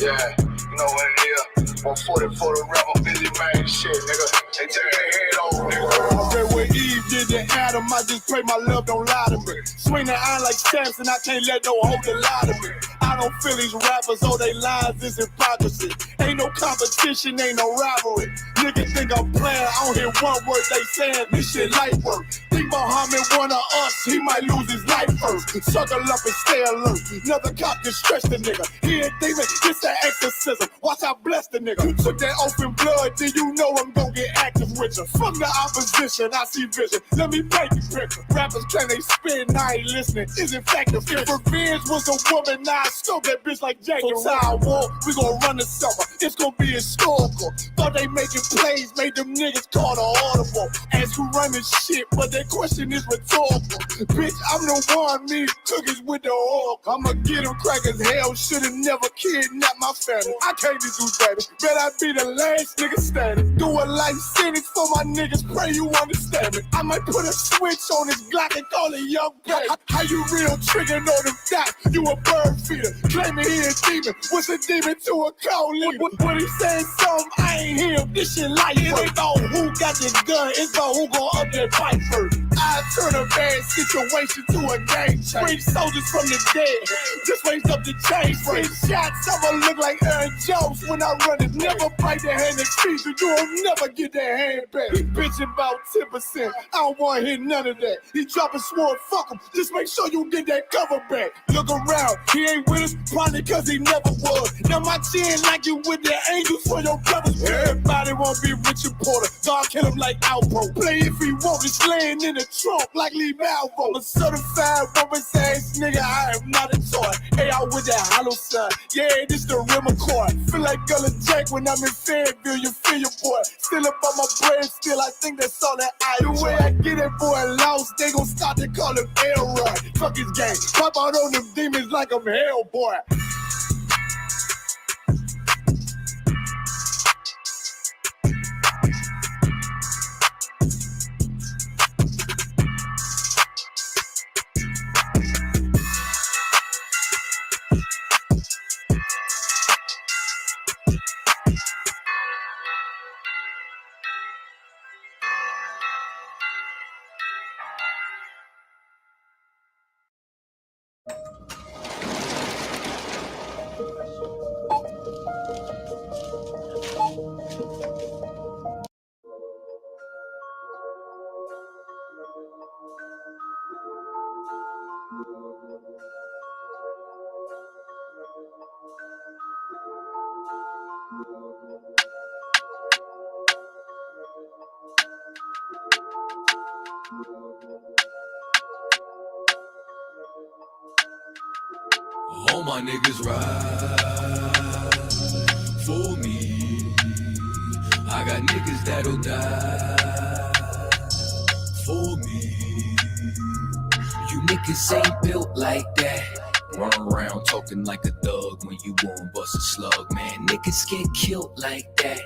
Yeah, you know what it is. 140 for the rapper, busy man, shit, nigga. They take their head over, nigga. That way Eve did to Adam, I just pray my love don't lie to me. Swing the iron like stamps and I can't let no hoe to lie to me. I don't feel these rappers, oh they lies, this hypocrisy. Ain't no competition, ain't no rivalry. Niggas think I'm playing, I don't hear one word they saying, this shit light work. Think Muhammad one of us, he might lose his life first. Suckle up and stay alert, another cop can stretch the nigga. He ain't thieving, it's an exorcism, watch I bless the nigga. You took that open blood, then you know I'm gon' get active with you. Fuck the opposition, I see vision, let me paint the picture. Rappers claim they spin, I ain't listening, is in fact the fear. If revenge was a woman, now I scope that bitch like Jacob. So I war, we gon' run the summer, it's gon' be historical. Thought they making plays, made them niggas call the audible. Ask who run this shit, but that question is rhetorical. Bitch, I'm the one, me cookies with the oil. I'ma get them crackers, hell, should've never kidnapped my family. I can't do that, bet I be the last nigga standing. Do a life sentence for my niggas, pray you understand me. I might put a switch on this Glock and call it young pay. How you real triggering on them dots? You a bird feeder, claiming he a demon. What's a demon to a cold leader? What he saying something, I ain't hear. This shit like it ain't about who got the gun, it's about who gon' up that fight first. I turn a bad situation to a game changer. Bring soldiers from the dead, just raise up the chain. Bring shots, I'ma look like Aaron Jones when I run it. Never bite the hand that feeds you, you will never get that hand back. He bitching about 10%, I don't wanna hear none of that. He dropping sword, fuck him, just make sure you get that cover back. Look around, he ain't with us, probably cause he never was. Now my chin like you with the angels for your brothers. Everybody won't be Richard Porter, God kill him like Alpo. Play if he want, it's laying in the trunk like Lee Malvo. A certified woman's ass nigga, I am not a toy. Hey, out with that hollow sign, yeah, this the rim accord. Feel like Gullah Jack when I'm in Fayetteville, you feel your boy. Still up on my brain, still I think that's all that I do. The way I get it, boy, lost, they gon' start to call him Elroy. Fuck his gang, pop out on them demons like I'm Hellboy. All my niggas ride for me. I got niggas that'll die for me. You niggas ain't built like that. Run around talking like a thug when you won't bust a slug, man. Niggas get killed like that.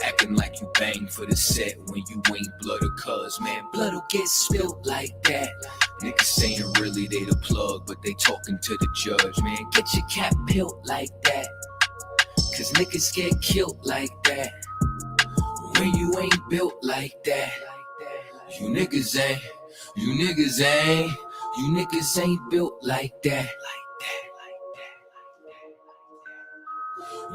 Acting like you bang for the set when you ain't blood or cuz, man. Blood'll get spilled like that. Niggas saying really they the plug, but they talking to the judge, man. Get your cap peeled like that, cause niggas get killed like that. When you ain't built like that, you niggas ain't built like that.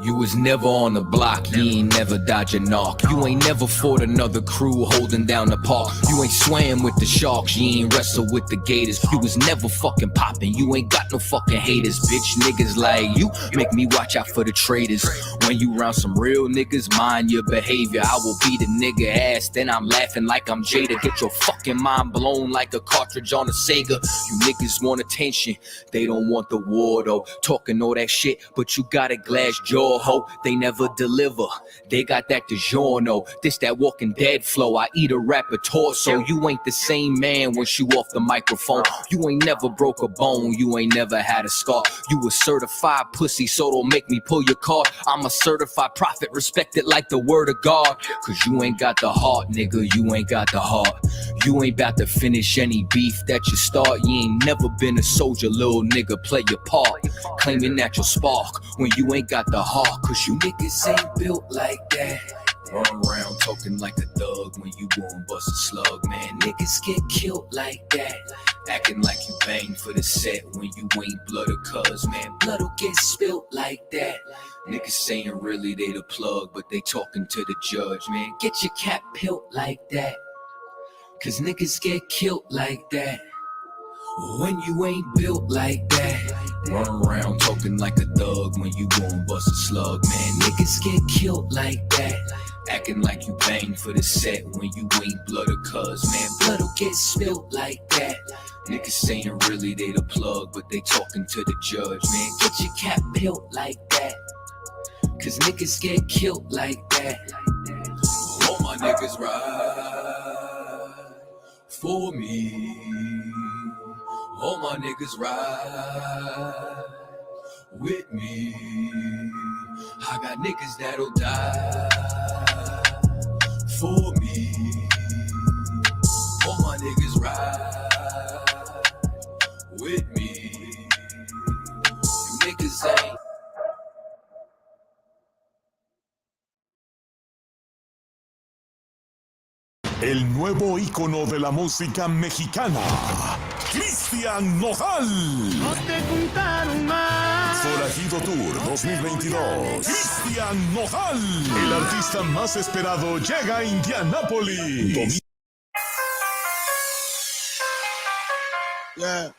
You was never on the block, you ain't never dodge a knock. You ain't never fought another crew holding down the park. You ain't swam with the sharks, you ain't wrestled with the gators. You was never fucking popping, you ain't got no fucking haters. Bitch, niggas like you make me watch out for the traitors. When you round some real niggas, mind your behavior. I will beat a nigga ass, then I'm laughing like I'm Jada. Get your fucking mind blown like a cartridge on a Sega. You niggas want attention, they don't want the war though. Talking all that shit, but you got a glass jaw. door, ho. They never deliver. They got that DiGiorno. This that Walking Dead flow. I eat a rapper torso. You ain't the same man once you off the microphone. You ain't never broke a bone. You ain't never had a scar. You a certified pussy, so don't make me pull your card. I'm a certified prophet, respected like the word of God. Cause you ain't got the heart, nigga. You ain't got the heart. You ain't about to finish any beef that you start. You ain't never been a soldier, little nigga. Play your part. Claiming that you'll spark when you ain't got the heart. Cause you niggas ain't built like that. Run around talking like a thug when you gon' bust a slug, man. Niggas get killed like that. Acting like you bang for the set when you ain't blood or cuz, man. Blood'll get spilt like that. Niggas saying really they the plug, but they talking to the judge, man. Get your cap peeled like that. Cause niggas get killed like that. When you ain't built like that. Run around talking like a thug when you gon' bust a slug, man. Niggas get killed like that. Acting like you bang for the set when you ain't blood or cuz, man. Blood'll get spilled like that. Niggas saying really they the plug, but they talking to the judge, man. Get your cap peeled like that. Cause niggas get killed like that. All my niggas ride for me. All my niggas ride with me. I got niggas that'll die for me. All my niggas ride with me. You niggas ain't. El nuevo ícono de la música mexicana, Cristian Nodal. No te contaron más. Forajido Tour 2022. Cristian Nodal. El artista más esperado llega a Indianápolis. Yeah.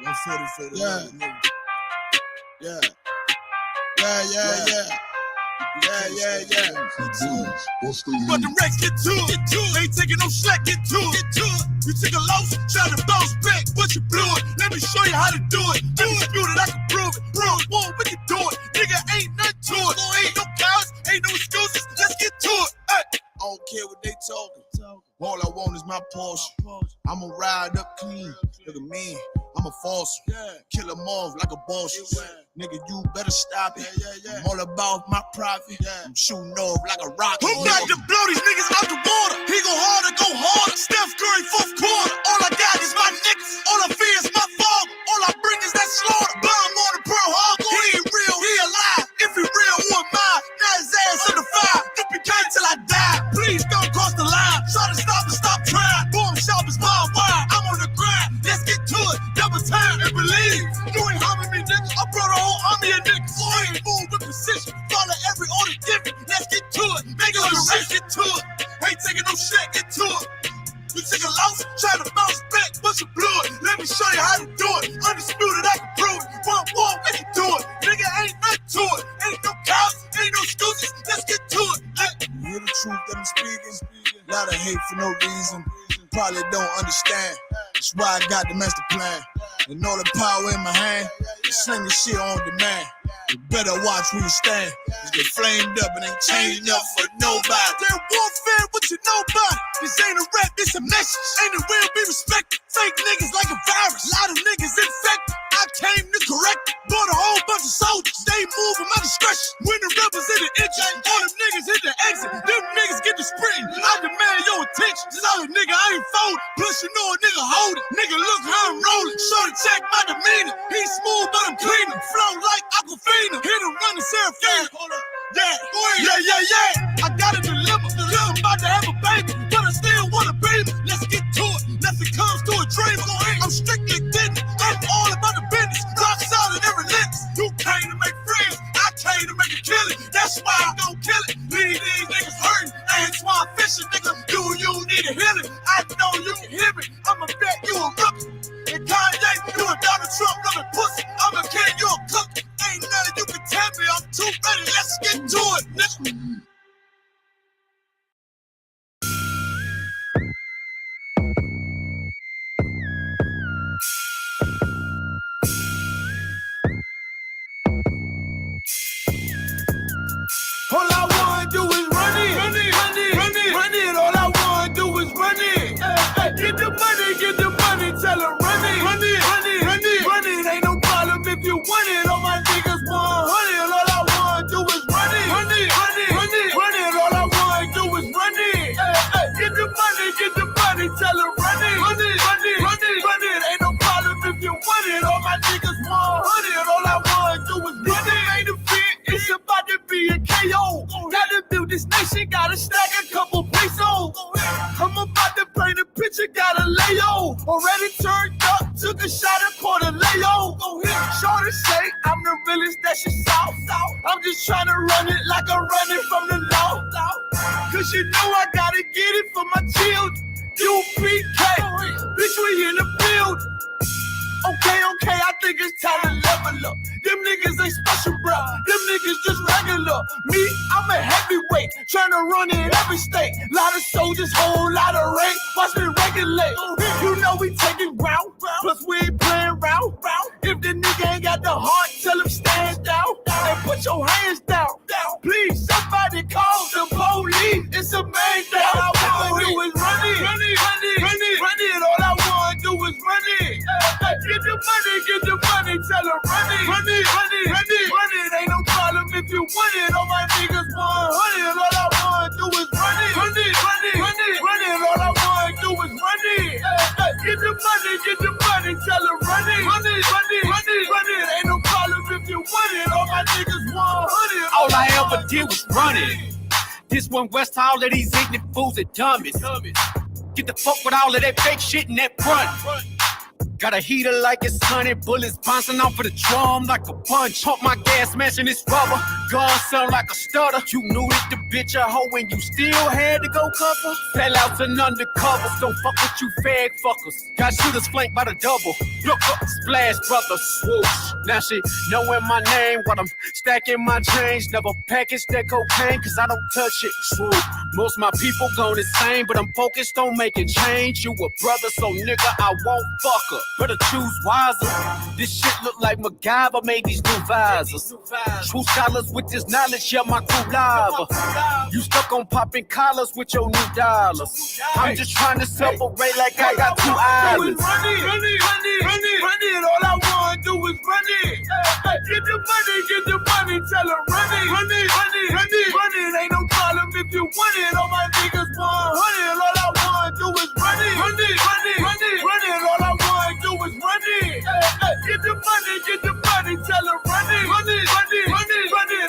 140 yeah. Yeah. But the Rex get to it. Ain't taking no slack, get to it. You took a loss, try to bounce back, but you blew it. Let me show you how to do it. Undisputed, I can prove it. Whoa, we can do it. Nigga, ain't nothing to it. Ain't no cowards, ain't no excuses. Let's get to it. Hey. I don't care what they talking. All I want is my Porsche. I'ma ride up clean. Look at me. I'm a false. Kill them off like a boss. Nigga, you better stop it. I'm all about my profit. I'm shooting off like a rocket. Who got to blow these niggas out the water? He go harder, go harder. Steph Curry, fourth quarter. All I got is my niggas. All I fear is my father. All I bring is that slaughter. Bomb on the Pearl Harbor. He ain't real, he alive. If he real, who am I? Now his ass in the fire. Yippee-ki till I die. Please don't cross the line. Try to stop and stop trying. Boom, sharp as my wire. I'm on the grind. Let's get to it. Double time and believe. You ain't harming me, nigga. I brought a whole army of niggas. So I ain't move with precision. Follow every order given. Let's get to it. Make it on the race, get to it. Ain't taking no shit, get to it. You take a loss, try to bounce back, but you blew it. Let me show you how to do it. Undisputed, I can prove it. One, we can do it. Nigga, ain't nothing to it. Ain't no cows, ain't no excuses. Let's get to it. You hear the truth that I'm speaking. Lot of hate for no reason. Probably don't understand. That's why I got the master plan. And all the power in my hand. Sling the shit on demand. You better watch where you stand. You get flamed up and ain't changing up for nobody. They're warfare, what you know about it? This ain't a rap, this a message. Ain't it will be respected. Fake niggas like a virus. A lot of niggas infected. I came to correct it. Bought a whole bunch of soldiers. They move at my discretion. When the rebels in the engine, all them niggas hit the exit. Them niggas get the sprinting. I demand your attention. Solid nigga, I ain't folding. Plus you know a nigga hold it. Nigga, look how I'm rolling. Shorty check my demeanor. He's smooth, but I'm cleaner. Flow like Aquafina. Hit him running Seraphina. Hold up. Yeah. I got a dilemma. I'm about to have a baby, but I still want a baby. Let's get to it. Nothing comes to a dream. I'm strictly kidding. I'm all about the business. Rock solid and relentless. You came to make friends. I came to make a killing. That's why I'm gon' kill it. Leave these niggas hurting. That's why I'm fishing, nigga. Do you need a healing? I know you can hear me. I'ma bet you a rookie. And Kanye, you a Donald Trump loving pussy. I'm a kid, you a cook. Ain't nothing you can tell me. I'm too ready. Let's get to it, nigga. you gotta lay on. Already turned up, took a shot and poured a lay on. Go ahead, shorty say I'm the realest that she saw. I'm just trying to run it like I'm running from the law. Cause you know I gotta get it for my children. UPK, bitch, we in the field. Okay, I think it's time to level up. Them niggas ain't special, bro. Them niggas just regular. Me, I'm a heavyweight, trying to run in every state. Lot of soldiers, whole lot of rank. Watch me regulate. You know we taking ground, plus we ain't playing round. If the nigga ain't got the heart, tell him stand down. And put your hands down. Please, somebody call the police. It's a main thing. All I wanna do is run it. All I wanna do is run it. Get the money, tell them run it. Ain't no problem if you want it. All my niggas 100. All I wanna do is run it. All I wanna do is run it. Get the money, tell them run it. Ain't no problem if you want it. All my niggas 100. All I ever did was run it. This one West, all of these ignorant fools are dummies. Get the fuck with all of that fake shit in that front. Got a heater like it's sunny, bullets bouncing off of the drum like a punch. Pump my gas, smashing this rubber. Gun sound like a stutter. You knew that the bitch a hoe and you still had to go cover. Sellouts and undercovers, don't fuck with you fag fuckers. Got shooters flanked by the double. Look up, splash brother, swoosh. Now she knowing my name while I'm stacking my change. Never package that cocaine cause I don't touch it. Swoop. Most my people gone insane, but I'm focused on making change. You a brother, so nigga, I won't fuck her. Better choose wiser. This shit look like MacGyver made these new visors. True scholars with this knowledge, yeah, my crew lava. You stuck on popping collars with your new dollars. I'm just trying to separate like I got two islands. Run it. All I wanna do is run it. Get the money, tell them run it. Ain't no problem if you want it. All my niggas 100. All I wanna do is run it. All I wanna do is run it. Get the money, tell them run it.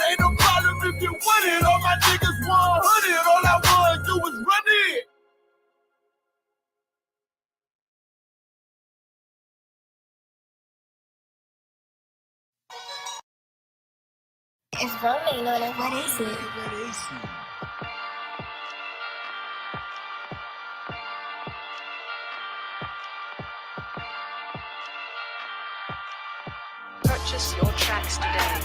Ain't no problem if you want it. All my niggas 100. All I wanna do is run it. It's rolling on it. What is it? Purchase your tracks today.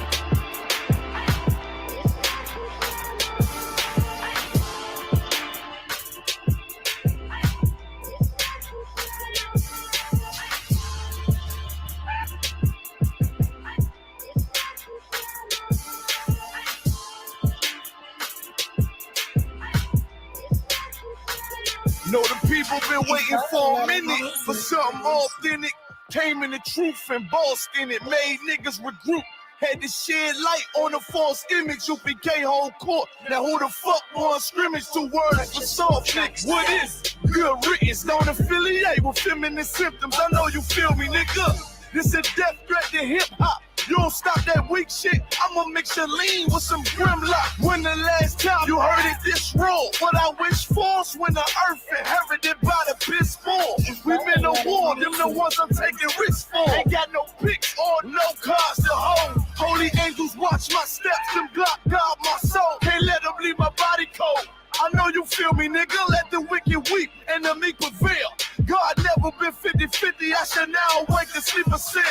Know the people been waiting for a minute for something authentic. Came in the truth and bossed in it. Made niggas regroup. Had to shed light on the false image. You became whole court. Now who the fuck won scrimmage? 2 words for soft niggas. What is good riddance? Don't affiliate with feminine symptoms. I know you feel me, nigga. This a death threat to hip hop. You don't stop that weak shit, I'ma mix your lean with some Grimlock. When the last time you heard it this raw? What I wish for is when the earth inherited by the piss fall. We been to war, them the ones I'm taking risks for. Ain't got no picks or no cars to hold. Holy angels watch my steps, them Glock guard my soul. Can't let them leave my body cold. I know you feel me, nigga. Let the wicked weep and the meek prevail. God never been 50-50. I should now awake to sleep a cell.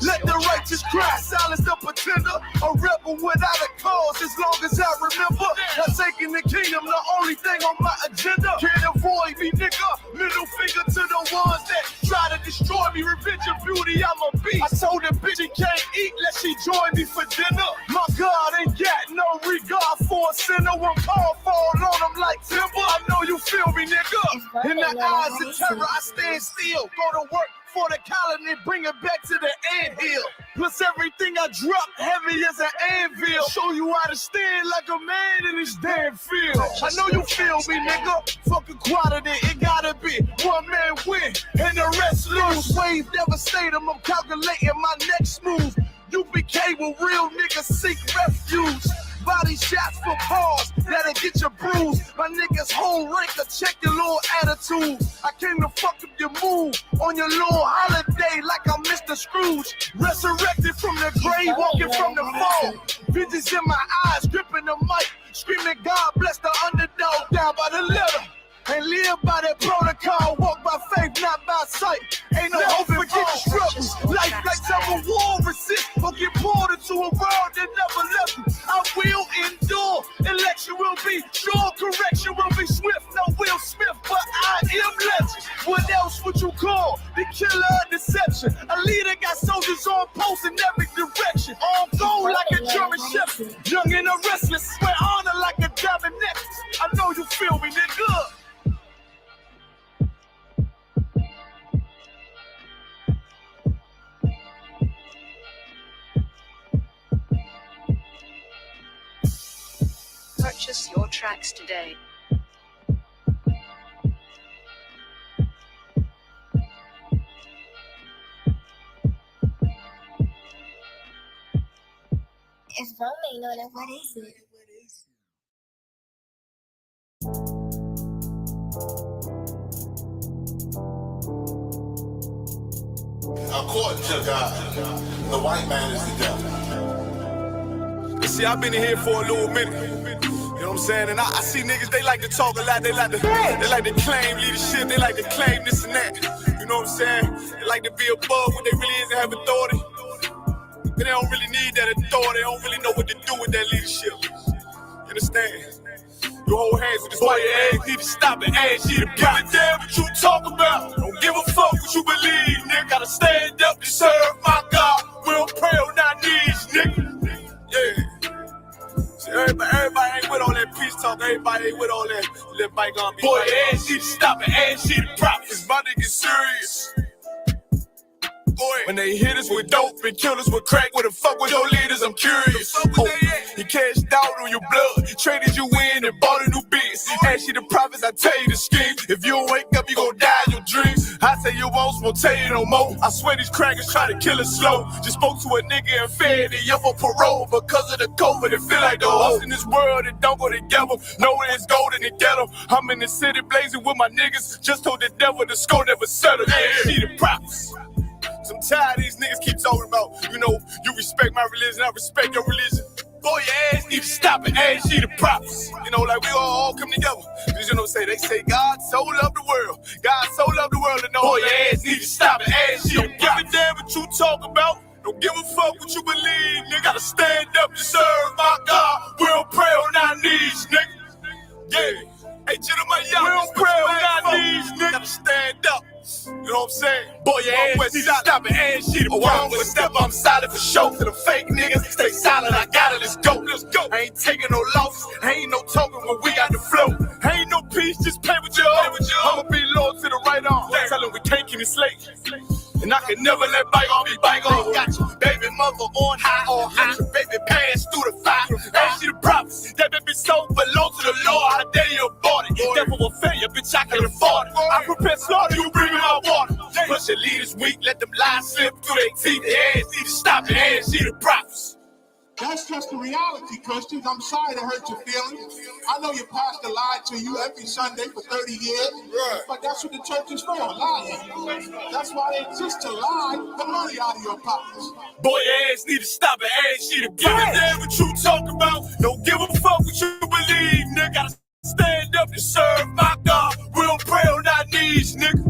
Let the righteous cry, silence the pretender. A rebel without a cause, as long as I remember. Not taking the kingdom, the only thing on my agenda. Can't avoid me, nigga. Middle finger to the ones that try to destroy me. Revenge of beauty, I'm a beast. I told the bitch she can't eat, let she join me for dinner. My God ain't got no regard for a sinner. One call fall on him like timber. I know you feel me, nigga. In the eyes of terror, I stand still. Go to work for the colony, bring it back to the anthill. Plus everything I drop heavy as an anvil. Show you how to stand like a man in this damn field. I know you feel me, nigga. Fuck equality, it gotta be one man win and the rest lose. Wave devastating, I'm calculating my next move. UPK will real niggas seek refuge. By these shots for pause, that'll get you bruised. My niggas whole ranker, check your little attitude. I came to fuck up your mood on your little holiday like I'm Mr. Scrooge. Resurrected from the grave, walking from the fall. Visions in my eyes, gripping the mic, screaming God bless the underdog. Down by the letter, and live by that protocol. Walk by faith, not by sight. Ain't no hope for getting struggles. Life like some war resist, or get pulled into a world that never left me. I will endure. Election will be sure, correction will be swift. No Will Smith, but I am legend. What else would you call the killer of deception? A leader got soldiers on post in every direction. On gold like a German shepherd, young and a restless. Wear honor like a diamond necklace. I know you feel me, nigga. Purchase your tracks today. It's rolling on it. What is it? According to God, the white man is the devil. See, I've been in here for a little minute. You know what I'm saying? And I see niggas, they like to talk a lot. They like to claim leadership. They like to claim this and that. You know what I'm saying? They like to be above what they really is and have authority. But they don't really need that authority. They don't really know what to do with that leadership. You understand? You hold hands with this boy, your ass need to stop and ask you to give a damn what you talk about. Don't give a fuck what you believe, nigga. Gotta stand up to serve my God. We don't pray on our knees, nigga. Yeah. See, everybody ain't with all that peace talk. Everybody ain't with all that bygone. Boy, your ass need to stop and ask you to prop. It's about to get serious. Boy, when they hit us with dope and kill us with crack, where the fuck with your leaders? I'm curious. He cashed out on your blood, traded you in and bought a new biz. Ask you the prophets, I tell you the scheme. If you don't wake up, you gon' die in your dreams. I say you won't tell you no more. I swear these crackers try to kill us slow. Just spoke to a nigga and fed it up for parole because of the COVID. It feel like the host in this world that don't go together. Nowhere is gold in the ghetto. I'm in the city blazing with my niggas. Just told the devil the score never settled. See the prophets. I'm tired of these niggas keep talking about, you know, you respect my religion, I respect your religion. Boy, your ass need to stop and ask you the props. You know, like we all come together. You know, they say God so loved the world. God so loved the world, and know your ass need to stop and ask you the props. Don't give a damn what you talk about. Don't give a fuck what you believe, nigga. Gotta stand up to serve my God. We don't pray on our knees, nigga. Yeah. Hey, gentlemen, y'all, we don't pray on our knees, nigga. Gotta stand up. You know what I'm saying? Boy, your ass need to stop and ask you to prop. One step, I'm solid for show. To the fake niggas, stay silent, I got it, let's go. Let's go. I ain't taking no losses, ain't no token when we got the flow. Ain't no peace, just play with your own. I'ma be loyal to the right arm. Tell them we can't keep it slave. And I can never let bygone be bygone. Got your baby mother on high, got your baby pants through the fire. Ask you the prophets, that baby soul belong to the Lord. How dare you abort it? Devil will fail you, bitch, I can afford it. I prepare slaughter, you bring me my water. But your leaders weak, let them lies slip through their teeth. Their ass need to stop and ask you the prophets. That's just the reality, Christians. I'm sorry to hurt your feelings. I know your pastor lied to you every Sunday for 30 years, but that's what the church is for, lying. That's why they exist, to lie the money out of your pockets. Boy, your ass need to stop and ask you to give a damn what you talk about. Don't give a fuck what you believe, nigga. Gotta stand up to serve my God. We don't pray on our knees, nigga.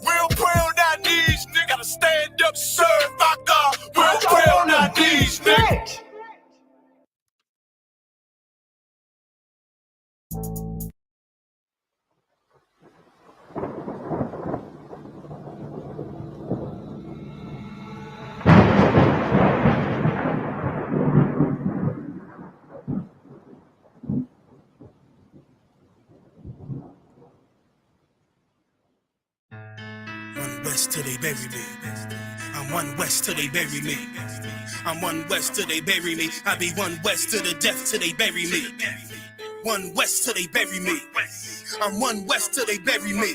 We don't pray on our knees, nigga. Gotta stand up to serve my God. We don't pray on our knees, nigga. One West till they bury me. I'm one West till they bury me. I'm one West till they bury me. I be one West to the death till they bury me. One West till they bury me. I'm one West till they bury me.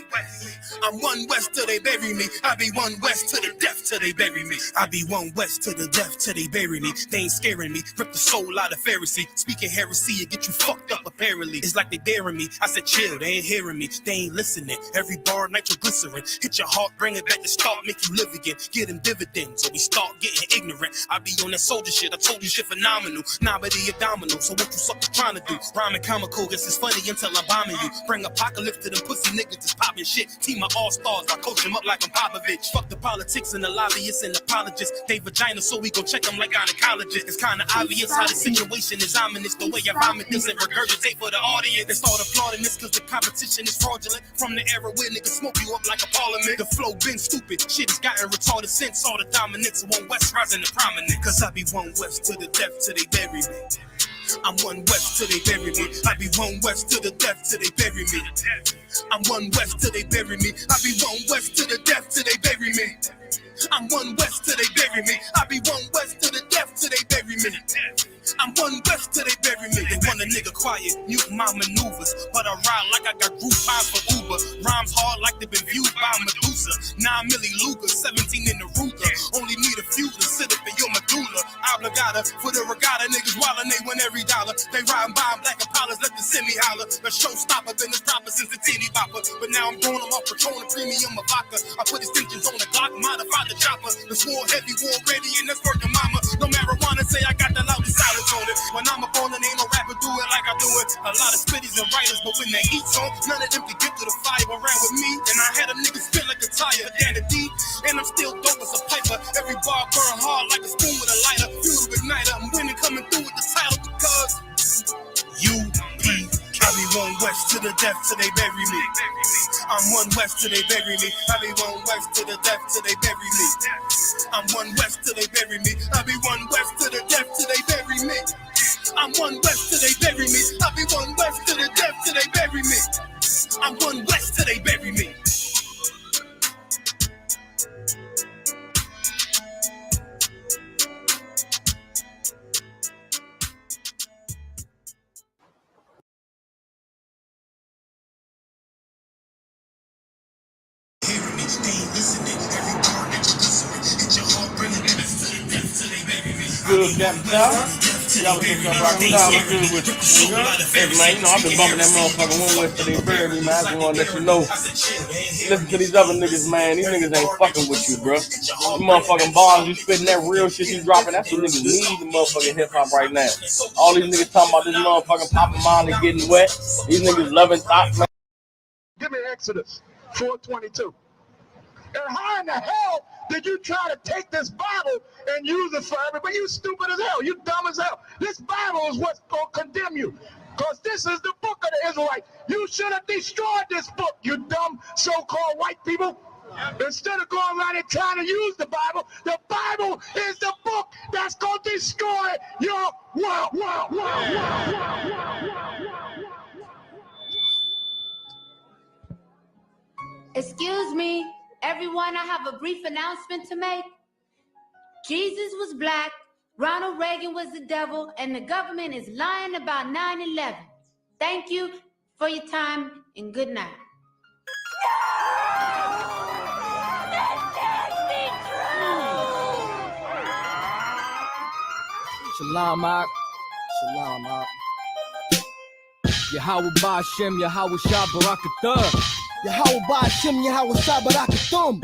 I'm one West till they bury me. I be one West to the death till they bury me. I be one West to the death till they bury me. They ain't scaring me. Rip the soul out of Pharisee. Speaking heresy and get you fucked up apparently. It's like they daring me. I said chill, they ain't hearing me. They ain't listening. Every bar nitroglycerin. Hit your heart, bring it back to start, make you live again. Get them dividends or we start getting ignorant. I be on that soldier shit. I told you shit phenomenal. Nominee abdominal. So what you suckers trying to do? Rhyming comical. Guess it's funny until I'm bombing you. Bring apocalypse to them pussy niggas that's popping shit. Team of all-stars, I coach them up like I'm Popovich. Fuck the politics and the lobbyists and apologists. They vagina, so we gon' check them like gynecologists. It's kinda obvious how the situation is ominous. The way I vomit this and regurgitate for the audience. They start applauding this cause the competition is fraudulent. From the era where niggas smoke you up like a parliament. The flow been stupid, shit has gotten retarded since all the dominance of one West rising to prominence. Cause I be one West to the death till they bury me. I'm one West till they bury me. I be one West to the death till they bury me. I'm one West till they bury me. I be one West to the death till they bury me. I'm one West till they bury me. I be one West to the death till they bury me. I'm one West till they bury me. They want a nigga quiet, mute my maneuvers, but I ride like I got group vibes for Uber. Rhymes hard like they've been viewed by Medusa. 9 milli Luger, 17 in the Ruger. Only need a few to sit up in your medulla. Obligata for the regatta, niggas wildin', they win every dollar. They riding by black Impalas, let the semi holler. The showstopper been this proper since the teeny bopper. But now I'm throwing them off Patron, premium of vodka. I put distinctions on the Glock, modify the chopper. The war heavy, war ready, and that's working mama. No marijuana, say I got the loudest silence on it. When I'm up on it, ain't no rapper do it like I do it. A lot of spitties and writers, but when they eat on, none of them can get to the fire around with me. And I had a nigga spit like a tire, down the D, and I'm still dope as a piper. Every bar burn hard like a spoon with a lighter. Fuel igniter, I'm winning, coming through with the title because UP. I be one West to the death till they bury me. I'm one West till they bury me. I be one West to the death till they bury me. I'm one West till they bury me. I be one West to the death till they bury me. I'm one West till they bury me. I be one West to the death till they bury me. I'm one West till they bury me. Good, Captain Tower. Y'all was just rocking down. I'm good with you. Hey, man, you know, I've been bumping that motherfucker one West till they bury me, man. I just want to let you know. Listen to these other niggas, man. These niggas ain't fucking with you, bro. These motherfucking bars, you spitting that real shit you dropping. That's what niggas need, the motherfucking hip hop right now. All these niggas talking about this motherfucking popping mine and getting wet. These niggas loving thoughts, man. Give me Exodus 4:22. And how in the hell did you try to take this Bible and use it for everybody? You stupid as hell. You dumb as hell. This Bible is what's going to condemn you. Because this is the book of the Israelites. You should have destroyed this book, you dumb so-called white people. Instead of going around and trying to use the Bible is the book that's going to destroy your world. Excuse me, everyone, I have a brief announcement to make. Jesus was black, Ronald Reagan was the devil, and the government is lying about 9/11. Thank you for your time and good night. Shalom, Ak. Shalom, Ak. Yahweh Ba'Shem, Yahweh Shabbarakathah. Yahweh Ba'Shem, Yahweh Shabbarakathum.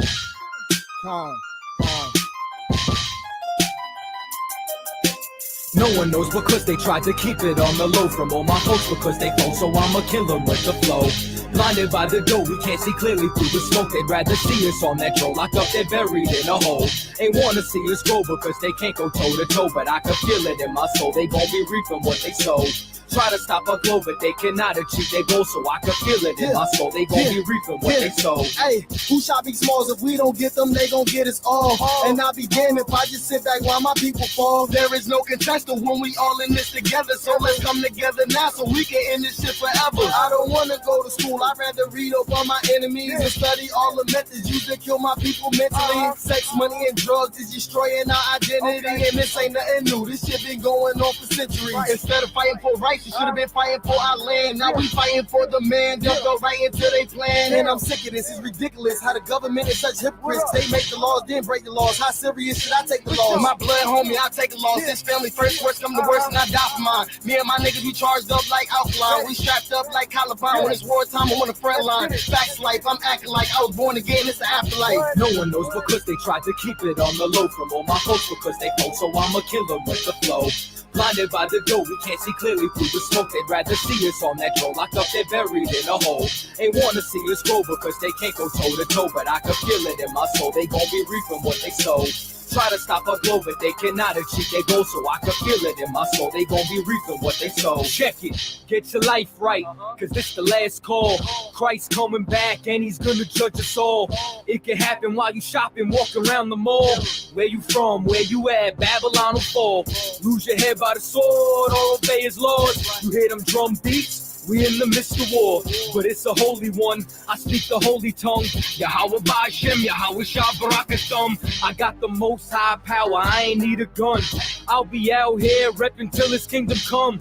No one knows because they tried to keep it on the low from all my folks because they phone, so I'ma kill them with the flow. Blinded by the dough, we can't see clearly through the smoke. They'd rather see us on that troll, locked up, they're buried in a hole. Ain't wanna see us grow because they can't go toe to toe, but I can feel it in my soul. They gon' be reaping what they sow. Try to stop a glow, but they cannot achieve their goals, so I can feel it in my soul. They gon' be reaping what they sow. Hey, who shall be smalls? If we don't get them, they gon' get us all. And I'll be damned if I just sit back while my people fall. There is no contestant when we all in this together, so let's come together now so we can end this shit forever. I don't wanna go to school, I'd rather read up on my enemies and study all the methods used to kill my people mentally. Sex, money, and drugs is destroying our identity, and this ain't nothing new. This shit been going on for centuries. Instead of fighting for right, rights. We should have been fighting for our land. Now we fighting for the man. They'll go right into their plan. And I'm sick of this. It's ridiculous how the government is such hypocrites. They make the laws, then break the laws. How serious should I take the laws? My blood, homie, I take a loss. This family first, worst come to worst, and I die for mine. Me and my niggas, we charged up like outline. We strapped up like Columbine. When it's wartime, I'm on the front line. Facts life, I'm acting like I was born again. It's the afterlife. No one knows because they tried to keep it on the low from all my folks because they folk, so I'ma kill them with the flow. Blinded by the dough, we can't see clearly through the smoke. They'd rather see us on that road, locked up, they're buried in a hole. Ain't wanna see us grow because they can't go toe to toe, but I can feel it in my soul. They gon' be reaping what they sow. Try to stop our glow, but they cannot achieve their goal, so I can feel it in my soul. They gon' be reaping what they sow. Check it, get your life right, cause this the last call. Christ coming back and he's gonna judge us all. It can happen while you shopping, walk around the mall. Where you from, where you at, Babylon will fall. Lose your head by the sword or obey his laws. You hear them drum beats? We in the midst of war, but it's a holy one. I speak the holy tongue. Yahweh Ba'Shem, Yahweh Shah Barakathum. I got the most high power, I ain't need a gun. I'll be out here repping till his kingdom come.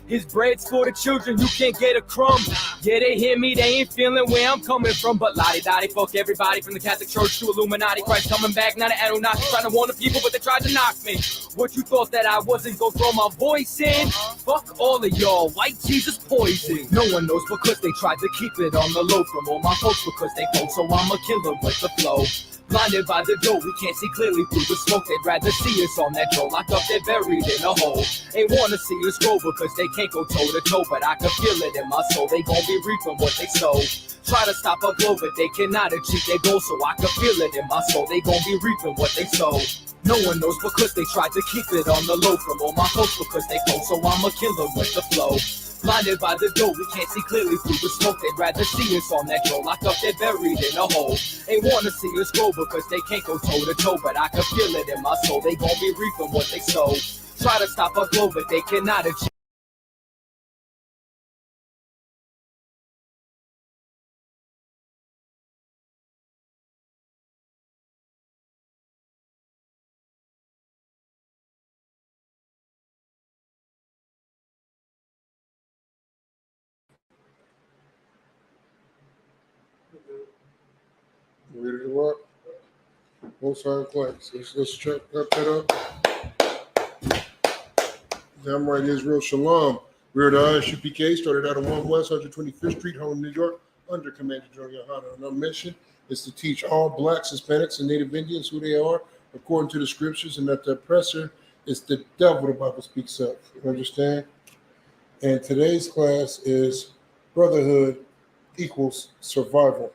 His bread's for the children, you can't get a crumb. Yeah, they hear me, they ain't feeling where I'm coming from. But la-di-da-di, fuck everybody from the Catholic Church to Illuminati. Christ coming back, now the Anunnaki trying to warn the people, but they tried to knock me. What you thought that I wasn't gonna throw my voice in? Fuck all of y'all, white Jesus poison. No one knows because they tried to keep it on the low from all my folks because they folk, so I'ma kill them with the flow. Blinded by the dough, we can't see clearly through the smoke. They'd rather see us on that road, locked up, they're buried in a hole. Ain't wanna see us grow because they can't go toe to toe, but I can feel it in my soul. They gon' be reaping what they sow. Try to stop our glow, but they cannot achieve their goal, so I can feel it in my soul. They gon' be reaping what they sow. No one knows because they tried to keep it on the low from all my folks because they folk, so I'ma kill them with the flow. Blinded by the dough, we can't see clearly through the smoke. They'd rather see us on that road, locked up, they're buried in a hole. Ain't wanna see us grow because they can't go toe to toe, but I can feel it in my soul. They gon' be reaping what they sow. Try to stop our glow, but they cannot achieve. Ready to rock? Most high class. Let's check that up. Damn right, Israel Shalom. We're at ISUPK, started out on 1 West 125th Street, Harlem, New York, under Commander General Yohana. And our mission is to teach all blacks, Hispanics, and Native Indians who they are according to the scriptures, and that the oppressor is the devil, the Bible speaks of. You understand? And today's class is Brotherhood equals survival.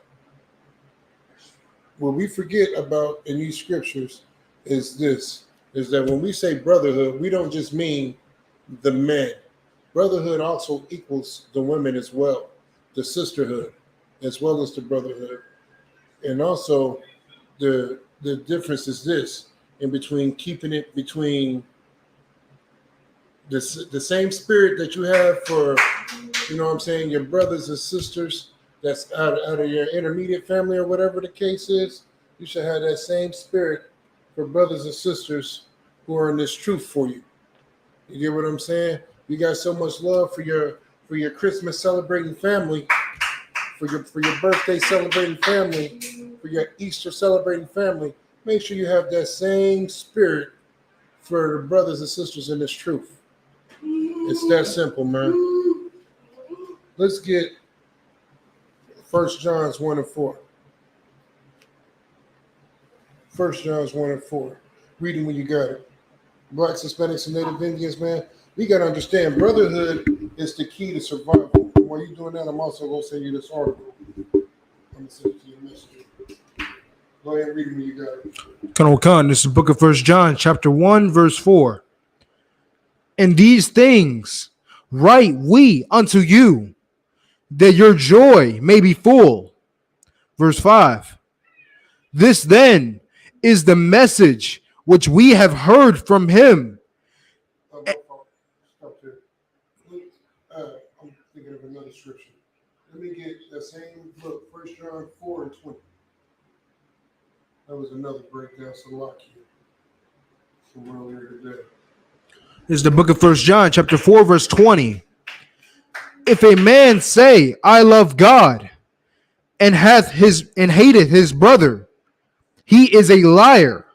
What we forget about in these scriptures is that when we say brotherhood, we don't just mean the men. Brotherhood also equals the women as well, the sisterhood, as well as the brotherhood. And also the difference is this, in between keeping it between the same spirit that you have for, you know what I'm saying, your brothers and sisters that's out of your intermediate family or whatever the case is. You should have that same spirit for brothers and sisters who are in this truth for you. You get what I'm saying? You got so much love for your Christmas celebrating family, for your birthday celebrating family, for your Easter celebrating family. Make sure you have that same spirit for the brothers and sisters in this truth. It's that simple, man. Let's get 1 John 1 and 4. 1 John 1 and 4. Reading when you got it. Blacks, Hispanics, and Native Indians, man. We got to understand brotherhood is the key to survival. And while you're doing that, I'm also going to send you this article. I'm going to send it to your messenger. Go ahead and read it when you got it. This is the book of 1 John, chapter 1, verse 4. And these things write we unto you, that your joy may be full. Verse 5. This then is the message which we have heard from him. Stop there. I'm thinking of another scripture. Let me get the same book, 1 John 4 and 20. That was another breakdown, Salakia, from earlier today. This is the book of 1 John, chapter 4, verse 20. If a man say, I love God, and hateth his brother, he is a liar.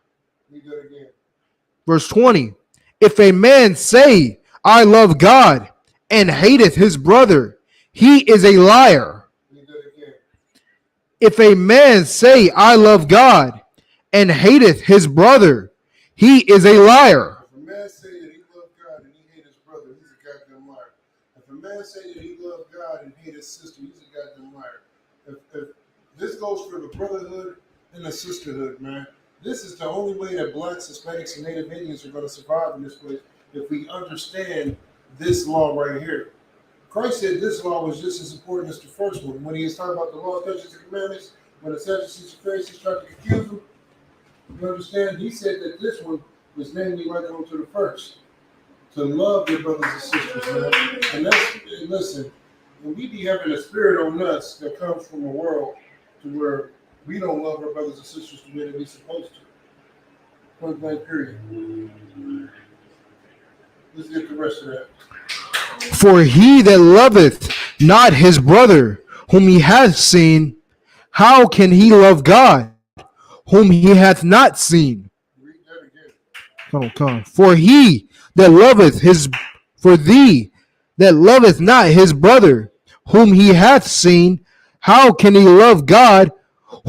Verse 20. If a man say, I love God, and hateth his brother, he is a liar. If a man say, I love God, and hateth his brother, he is a liar. If a man say that he loves God and he hates his brother, he's a goddamn liar. If a man say that he loves God and hates his sister, he's a goddamn liar. If this goes for the brotherhood and the sisterhood, man. This is the only way that blacks, Hispanics, and Native Indians are going to survive in this place if we understand this law right here. Christ said this law was just as important as the first one. When he was talking about the law, statutes, and commandments, when the Sadducees and Pharisees tried to confuse him, you understand? He said that this one was namely like unto the first. To love your brothers and sisters, man. And listen, when we be having a spirit on us that comes from a world to where we don't love our brothers and sisters the way that we're supposed to. Point blank period. Let's get the rest of that. For he that loveth not his brother whom he hath seen, how can he love God whom he hath not seen? Read that again. Come. For he that loveth for thee that loveth not his brother whom he hath seen, how can he love God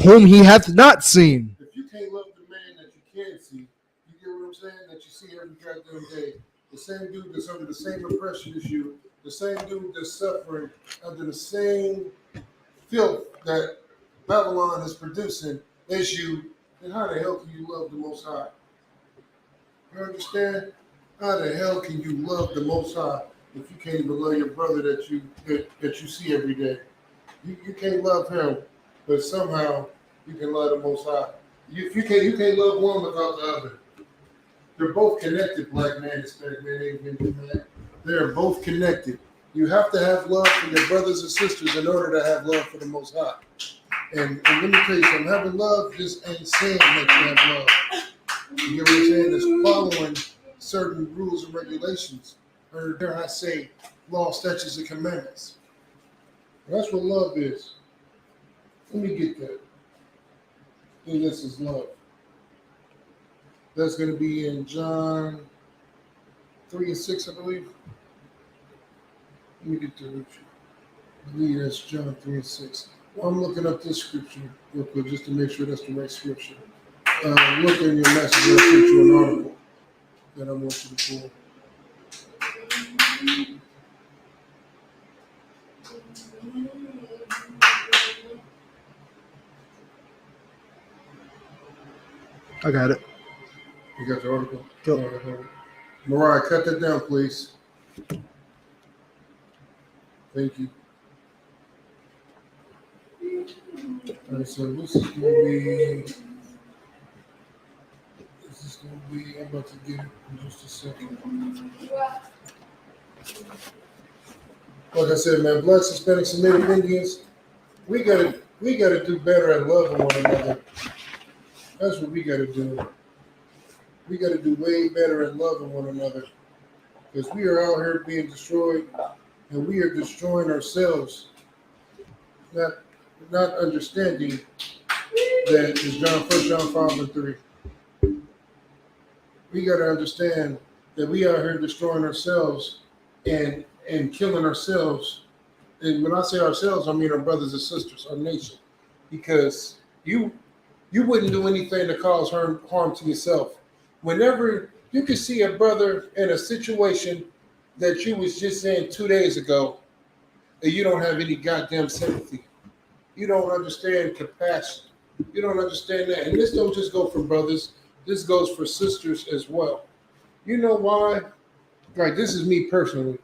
whom he hath not seen? If you can't love the man that you can see, you get what I'm saying? That you see every goddamn day. The same dude that's under the same oppression as you, the same dude that's suffering under the same filth that Babylon is producing as you, then how the hell can you love the Most High? You understand? How the hell can you love the Most High if you can't even love your brother that you see every day? You can't love him, but somehow you can love the Most High. You can't love one without the other. They're both connected, black man, Hispanic man, Native Indian man. They're both connected. You have to have love for your brothers and sisters in order to have love for the Most High. And let me tell you something, having love just ain't saying that you have love. You get what I'm saying? It's following certain rules and regulations. Or dare I say, law, statutes, and commandments. That's what love is. Let me get that. I think this is love. That's going to be in John 3 and 6, I believe. Let me get to it. I believe that's John 3 and 6. I'm looking up this scripture real quick just to make sure that's the right scripture. Look in your message, I'll send you an article that I want you to pull. I got it. You got the article? Yep. Mariah, cut that down, please. Thank you. All right, so this is going to be, I'm about to get it in just a second. Like I said, man, blacks, Hispanics, and Native Indians, we gotta do better at loving one another. That's what we gotta do. We gotta do way better at loving one another. Because we are out here being destroyed, and we are destroying ourselves. Not understanding that is John 5 and 3. We got to understand that we out here destroying ourselves and killing ourselves. And when I say ourselves, I mean our brothers and sisters, our nation. Because you wouldn't do anything to cause harm to yourself. Whenever you can see a brother in a situation that you was just in 2 days ago, and you don't have any goddamn sympathy. You don't understand compassion. You don't understand that. And this don't just go for brothers. This goes for sisters as well. You know why? Like, this is me personally.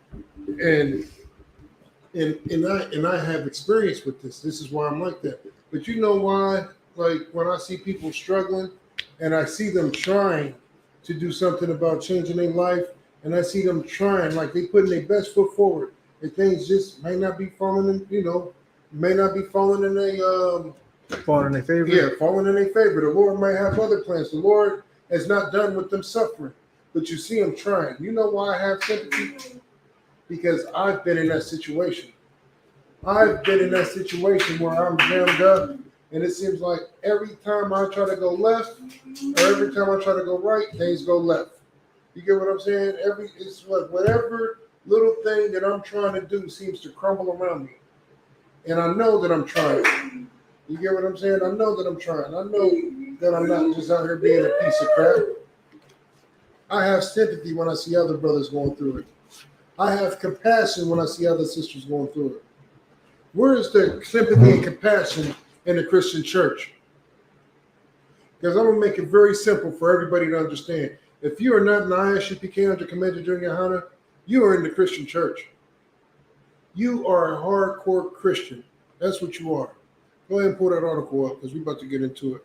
And I have experience with this. This is why I'm like that. But you know why? Like, when I see people struggling and I see them trying to do something about changing their life, and I see them trying, like they putting their best foot forward, and things just may not be falling in, may not be falling in their favor. Yeah, falling in their favor. The Lord might have other plans. The Lord is not done with them suffering, but you see them trying. You know why I have sympathy? Because I've been in that situation. I've been in that situation where I'm jammed up, and it seems like every time I try to go left, or every time I try to go right, things go left. You get what I'm saying? It's like whatever little thing that I'm trying to do seems to crumble around me, and I know that I'm trying. You get what I'm saying? I know that I'm trying. I know that I'm not just out here being a piece of crap. I have sympathy when I see other brothers going through it. I have compassion when I see other sisters going through it. Where is the sympathy and compassion in the Christian church? Because I'm going to make it very simple for everybody to understand. If you are not an ISUPK under Commander Junior Hana, you are in the Christian church. You are a hardcore Christian. That's what you are. Go ahead and pull that article up because we're about to get into it.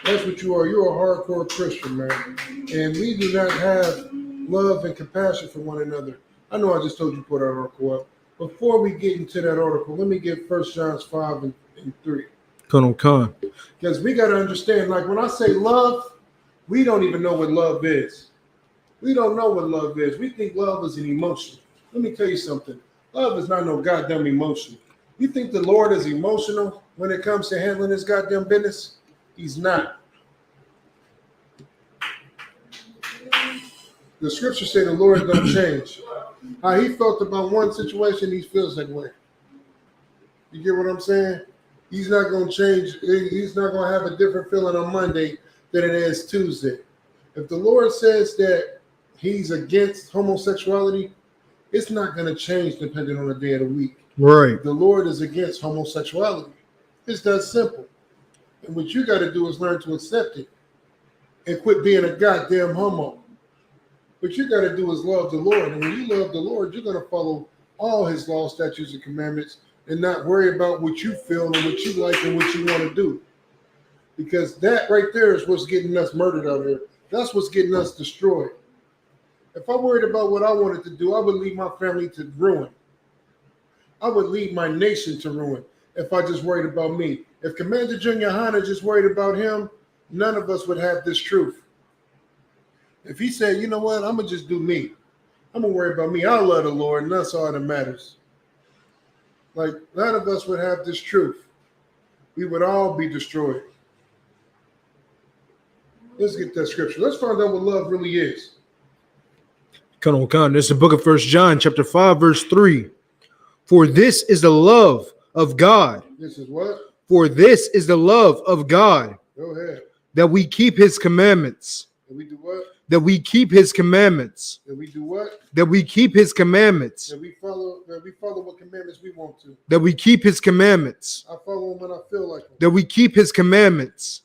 That's what you are. You're a hardcore Christian, man. And we do not have love and compassion for one another. I know I just told you to pull that article up. Before we get into that article, let me get 1 John 5 and 3. Con. Because we got to understand, like when I say love, we don't even know what love is. We don't know what love is. We think love is an emotion. Let me tell you something. Love is not no goddamn emotion. You think the Lord is emotional when it comes to handling his goddamn business? He's not. The scriptures say the Lord don't change. How he felt about one situation, he feels that way. You get what I'm saying? He's not going to change. He's not going to have a different feeling on Monday than it is Tuesday. If the Lord says that he's against homosexuality, it's not going to change depending on the day of the week. Right. The Lord is against homosexuality. It's that simple. And what you got to do is learn to accept it and quit being a goddamn homo. What you got to do is love the Lord. And when you love the Lord, you're going to follow all his laws, statutes, and commandments and not worry about what you feel and what you like and what you want to do. Because that right there is what's getting us murdered out here. That's what's getting us destroyed. If I worried about what I wanted to do, I would leave my family to ruin. I would lead my nation to ruin if I just worried about me. If Commander Junior Hana just worried about him, none of us would have this truth. If he said, you know what, I'm going to just do me. I'm going to worry about me. I love the Lord, and that's all that matters. Like, none of us would have this truth. We would all be destroyed. Let's get that scripture. Let's find out what love really is. Come on. This is the book of 1 John, chapter 5, verse 3. For this is the love of God. This is what? For this is the love of God. Go ahead. That we keep his commandments. That we do what? That we keep his commandments. That we do what? That we keep his commandments. That we follow what commandments we want to. That we keep his commandments. I follow them when I feel like them. That we keep his commandments.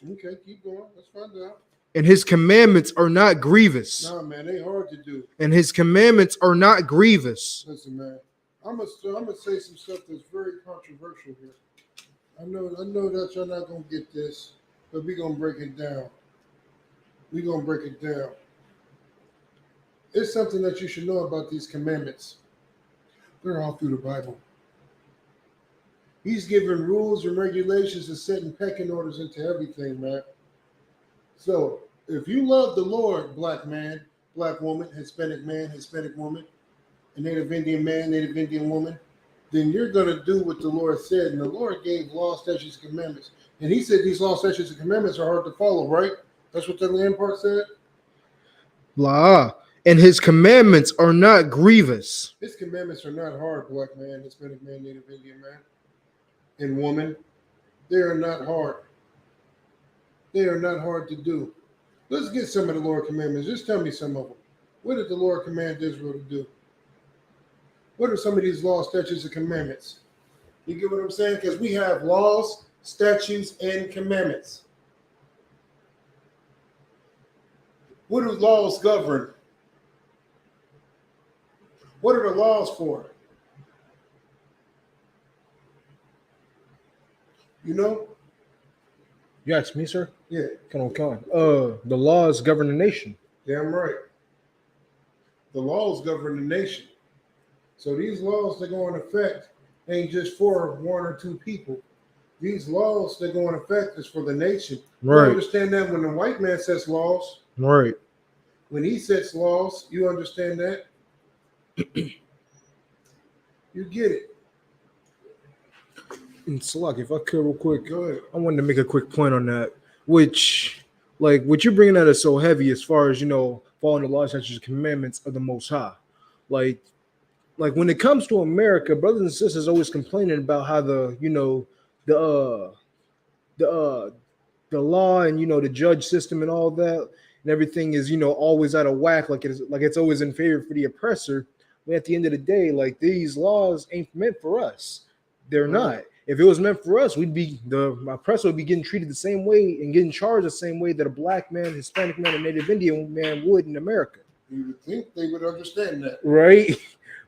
Okay, keep going. Let's find out. And his commandments are not grievous. Nah, man, they hard to do. And his commandments are not grievous. Listen, man, I'm gonna say some stuff that's very controversial here. I know that y'all not gonna get this, but we're gonna break it down. It's something that you should know about these commandments. They're all through the Bible. He's giving rules and regulations and setting pecking orders into everything, man. So if you love the Lord, black man, black woman, Hispanic man, Hispanic woman, a Native Indian man, Native Indian woman, then you're going to do what the Lord said. And the Lord gave law, statutes, and commandments. And he said these law, statutes, and commandments are hard to follow, right? That's what the land part said? La. And his commandments are not grievous. His commandments are not hard, black man, Hispanic man, Native Indian man, and woman. They are not hard. They are not hard to do. Let's get some of the Lord commandments. Just tell me some of them. What did the Lord command Israel to do? What are some of these laws, statutes, and commandments? You get what I'm saying? Because we have laws, statutes, and commandments. What do laws govern? What are the laws for? You know? You asked me, sir? Yeah. Come on. The laws govern the nation. Damn right. The laws govern the nation. So these laws that go in effect ain't just for one or two people. These laws that go in effect is for the nation. Right. You understand that when the white man sets laws? Right. When he sets laws, you understand that? You get it. And Salak, if I could real quick, Go ahead. I wanted to make a quick point on that, which, like, what you're bringing out is so heavy as far as, following the laws, statutes, and commandments of the Most High. Like when it comes to America, brothers and sisters always complaining about how the law and the judge system and all that and everything is always out of whack, like it's always in favor for the oppressor. But at the end of the day, like, these laws ain't meant for us. They're not. If it was meant for us, the oppressor would be getting treated the same way and getting charged the same way that a black man, Hispanic man, and Native Indian man would in America. You would think they would understand that, right?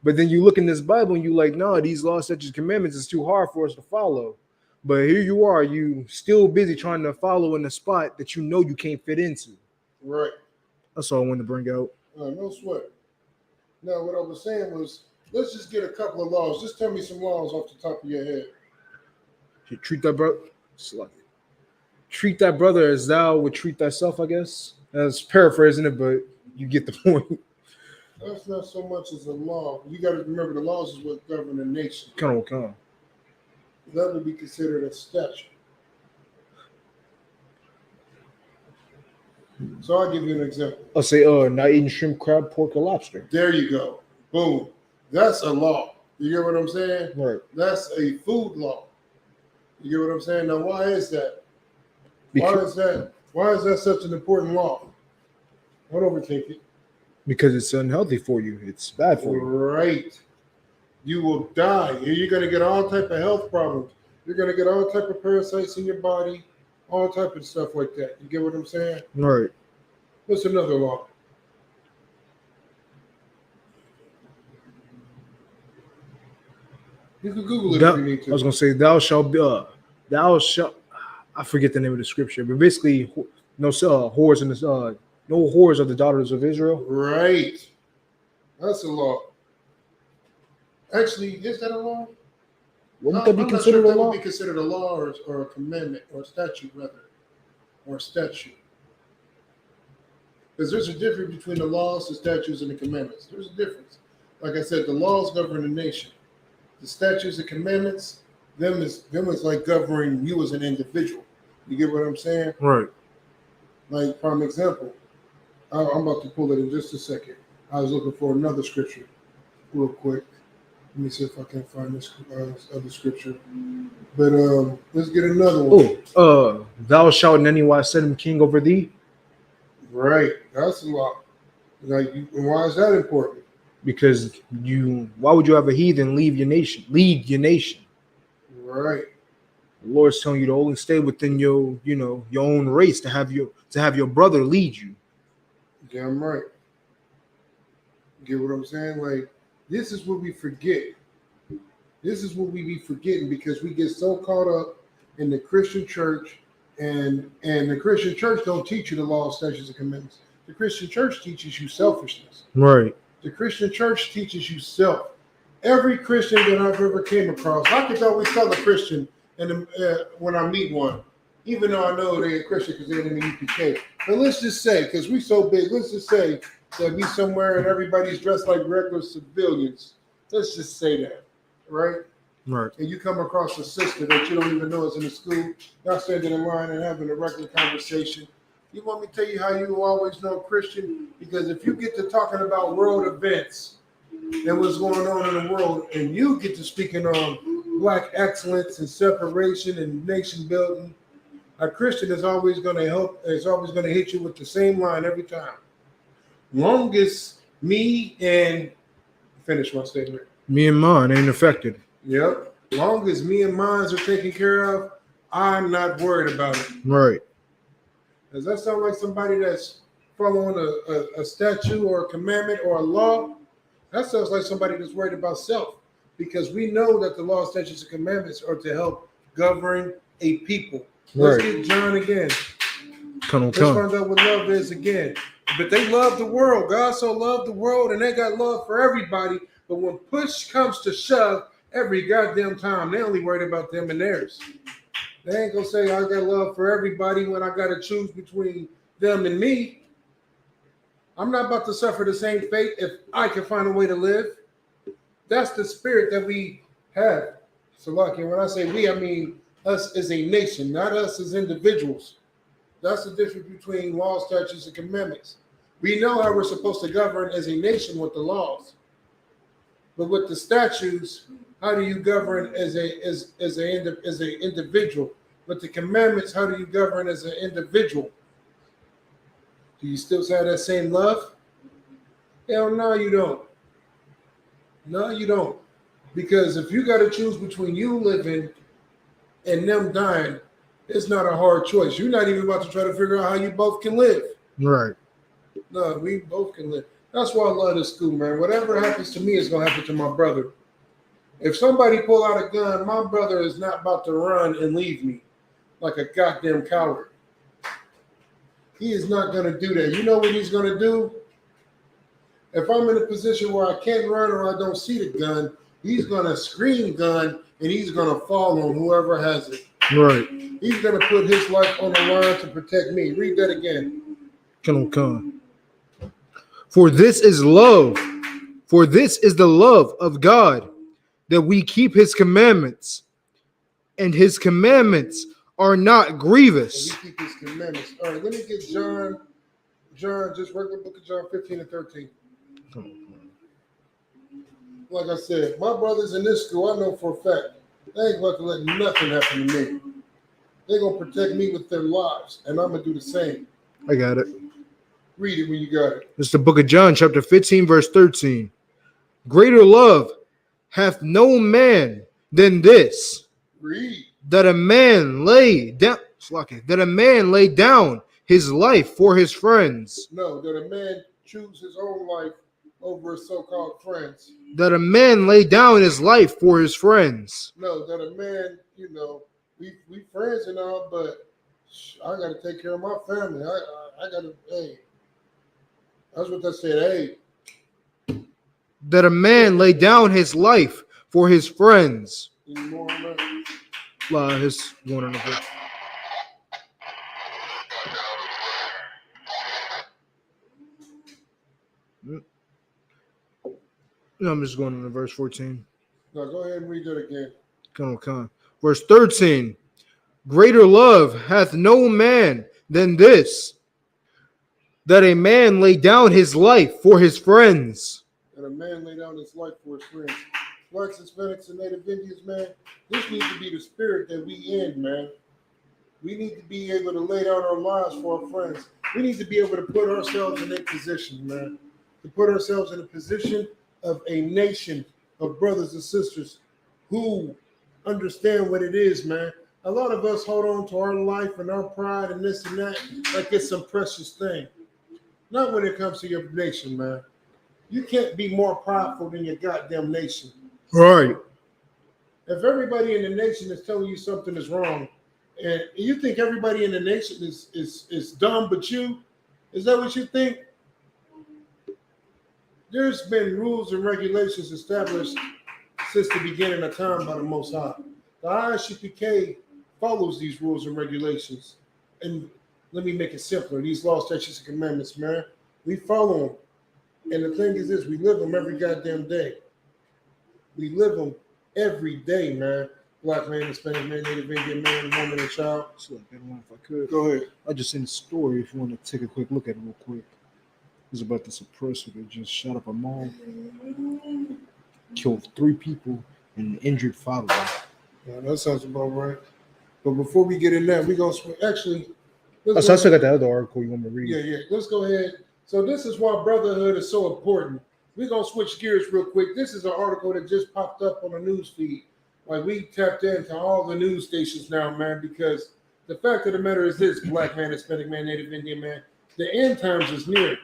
But then you look in this Bible and you like, no, these laws, statutes, commandments is too hard for us to follow. But here you are, you still busy trying to follow in a spot that you can't fit into. Right. That's all I wanted to bring out. No sweat. Now, what I was saying was, let's just get a couple of laws. Just tell me some laws off the top of your head. You treat that brother, treat that brother as thou would treat thyself, I guess. That's paraphrasing it, but you get the point. That's not so much as a law. You got to remember the laws is what govern a nation. Come on. That would be considered a statute. So I'll give you an example. I'll say, not eating shrimp, crab, pork, or lobster. There you go. Boom. That's a law. You get what I'm saying? Right. That's a food law. You get what I'm saying? Now, why is that? Why is that such an important law? Don't overtake it. Because it's unhealthy for you. It's bad for you. Right. You will die. You're going to get all type of health problems. You're going to get all type of parasites in your body, all type of stuff like that. You get what I'm saying? Right. What's another law? You can Google it if you need to. I was going to say, I forget the name of the scripture, but basically, no whores no whores of the daughters of Israel. Right. That's a law. Actually, is that a law? Wouldn't that be considered a law? That would be considered a law or a commandment or a statute, rather. Or a statute. Because there's a difference between the laws, the statutes, and the commandments. There's a difference. Like I said, the laws govern the nation. The statutes and commandments, them is like governing you as an individual. You get what I'm saying? Right. Like, for example, I'm about to pull it in just a second. I was looking for another scripture real quick. Let me see if I can find this other scripture. But let's get another one. Oh, thou shalt in any wise set him king over thee. Right. That's a law. Like, why is that important? Because why would you have a heathen lead your nation? Right. The Lord's telling you to only stay within your own race, to have your brother lead you. Damn right. Get what I'm saying? Like, this is what we forget. This is what we be forgetting because we get so caught up in the Christian church, and the Christian church don't teach you the law, statutes, and commandments. The Christian church teaches you selfishness. Right. The Christian church teaches you self. Every Christian that I've ever came across, I could always tell a Christian when I meet one, even though I know they're a Christian because they're in the UPK. But let's just say, because we so big, let's just say that we somewhere and everybody's dressed like regular civilians. Let's just say that, right? Right. And you come across a sister that you don't even know is in the school. Y'all standing in line and having a regular conversation. You want me to tell you how you always know Christian? Because if you get to talking about world events and what's going on in the world, and you get to speaking on Black excellence and separation and nation building, a Christian is always going to hit you with the same line every time. Longest me and finish my statement. Me and mine ain't affected. Yep. Long as me and mine are taken care of, I'm not worried about it. Right. Does that sound like somebody that's following a statute or a commandment or a law? That sounds like somebody that's worried about self, because we know that the law, statutes, and commandments are to help govern a people. Let's get John again. Let's find out what love is again. But they love the world. God so loved the world, and they got love for everybody. But when push comes to shove, every goddamn time, they only worried about them and theirs. They ain't gonna say I got love for everybody when I gotta choose between them and me. I'm not about to suffer the same fate if I can find a way to live. That's the spirit that we have. So, like, and when I say we, I mean us as a nation, not us as individuals. That's the difference between laws, statutes, and commandments. We know how we're supposed to govern as a nation with the laws, but with the statutes, how do you govern as an individual? With the commandments, how do you govern as an individual? Do you still have that same love? Hell no, you don't. No, you don't. Because if you got to choose between you living and them dying, it's not a hard choice. You're not even about to try to figure out how you both can live. Right. No, we both can live. That's why I love this school, man. Whatever happens to me is going to happen to my brother. If somebody pull out a gun, my brother is not about to run and leave me like a goddamn coward. He is not going to do that. You know what he's going to do? If I'm in a position where I can't run or I don't see the gun, he's going to scream gun and he's going to fall on whoever has it. Right. He's going to put his life on the line to protect me. Read that again. Come. For this is love. For this is the love of God, that we keep his commandments. And his commandments are not grievous. And we keep his commandments. All right, let me get John, just regular book of John 15 and 13. Like I said, my brothers in this school, I know for a fact, they ain't about to let nothing happen to me. They're going to protect me with their lives, and I'm going to do the same. I got it. Read it when you got it. It's the book of John, chapter 15, verse 13. Greater love hath no man than this. Read. That a man lay down his life for his friends. No, that a man choose his own life over his so-called friends. That a man lay down his life for his friends. No, that a man, we friends and all, but I got to take care of my family. I got to, hey. That's what they said, hey. That a man lay down his life for his friends. Any more on that? His going on the book. No, I'm just going on to verse 14. No, go ahead and read that again. Come. Verse 13. Greater love hath no man than this, that a man lay down his life for his friends. That a man lay down his life for his friends. Blacks, Hispanics, and Native Indians, man, this needs to be the spirit that we in, man. We need to be able to lay down our lives for our friends. We need to be able to put ourselves in a position, man, to put ourselves in a position of a nation of brothers and sisters who understand what it is, man. A lot of us hold on to our life and our pride and this and that like it's some precious thing. Not when it comes to your nation, man. You can't be more prideful than your goddamn nation. Right. If everybody in the nation is telling you something is wrong, and you think everybody in the nation is dumb but you, is that what you think? There's been rules and regulations established since the beginning of time by the Most High. The Isupk follows these rules and regulations. And let me make it simpler. These laws, statutes, and commandments, man, we follow them. And the thing is this, we live them every goddamn day. We live them every day, man. Black man, Hispanic man, Native Indian man, woman, and child. So, if I could. Go ahead. I just seen a story if you want to take a quick look at it real quick. It's about this oppressor that just shot up a mall, killed 3 people, and injured 5 of them. Yeah, that sounds about right. But before we get in that, we're going to actually... So I still got the other article you want me to read. Yeah. Let's go ahead. So this is why brotherhood is so important. We're going to switch gears real quick. This is an article that just popped up on the news feed. Like, we tapped into all the news stations now, man, because the fact of the matter is this, Black man, Hispanic man, Native Indian man, the end times is near.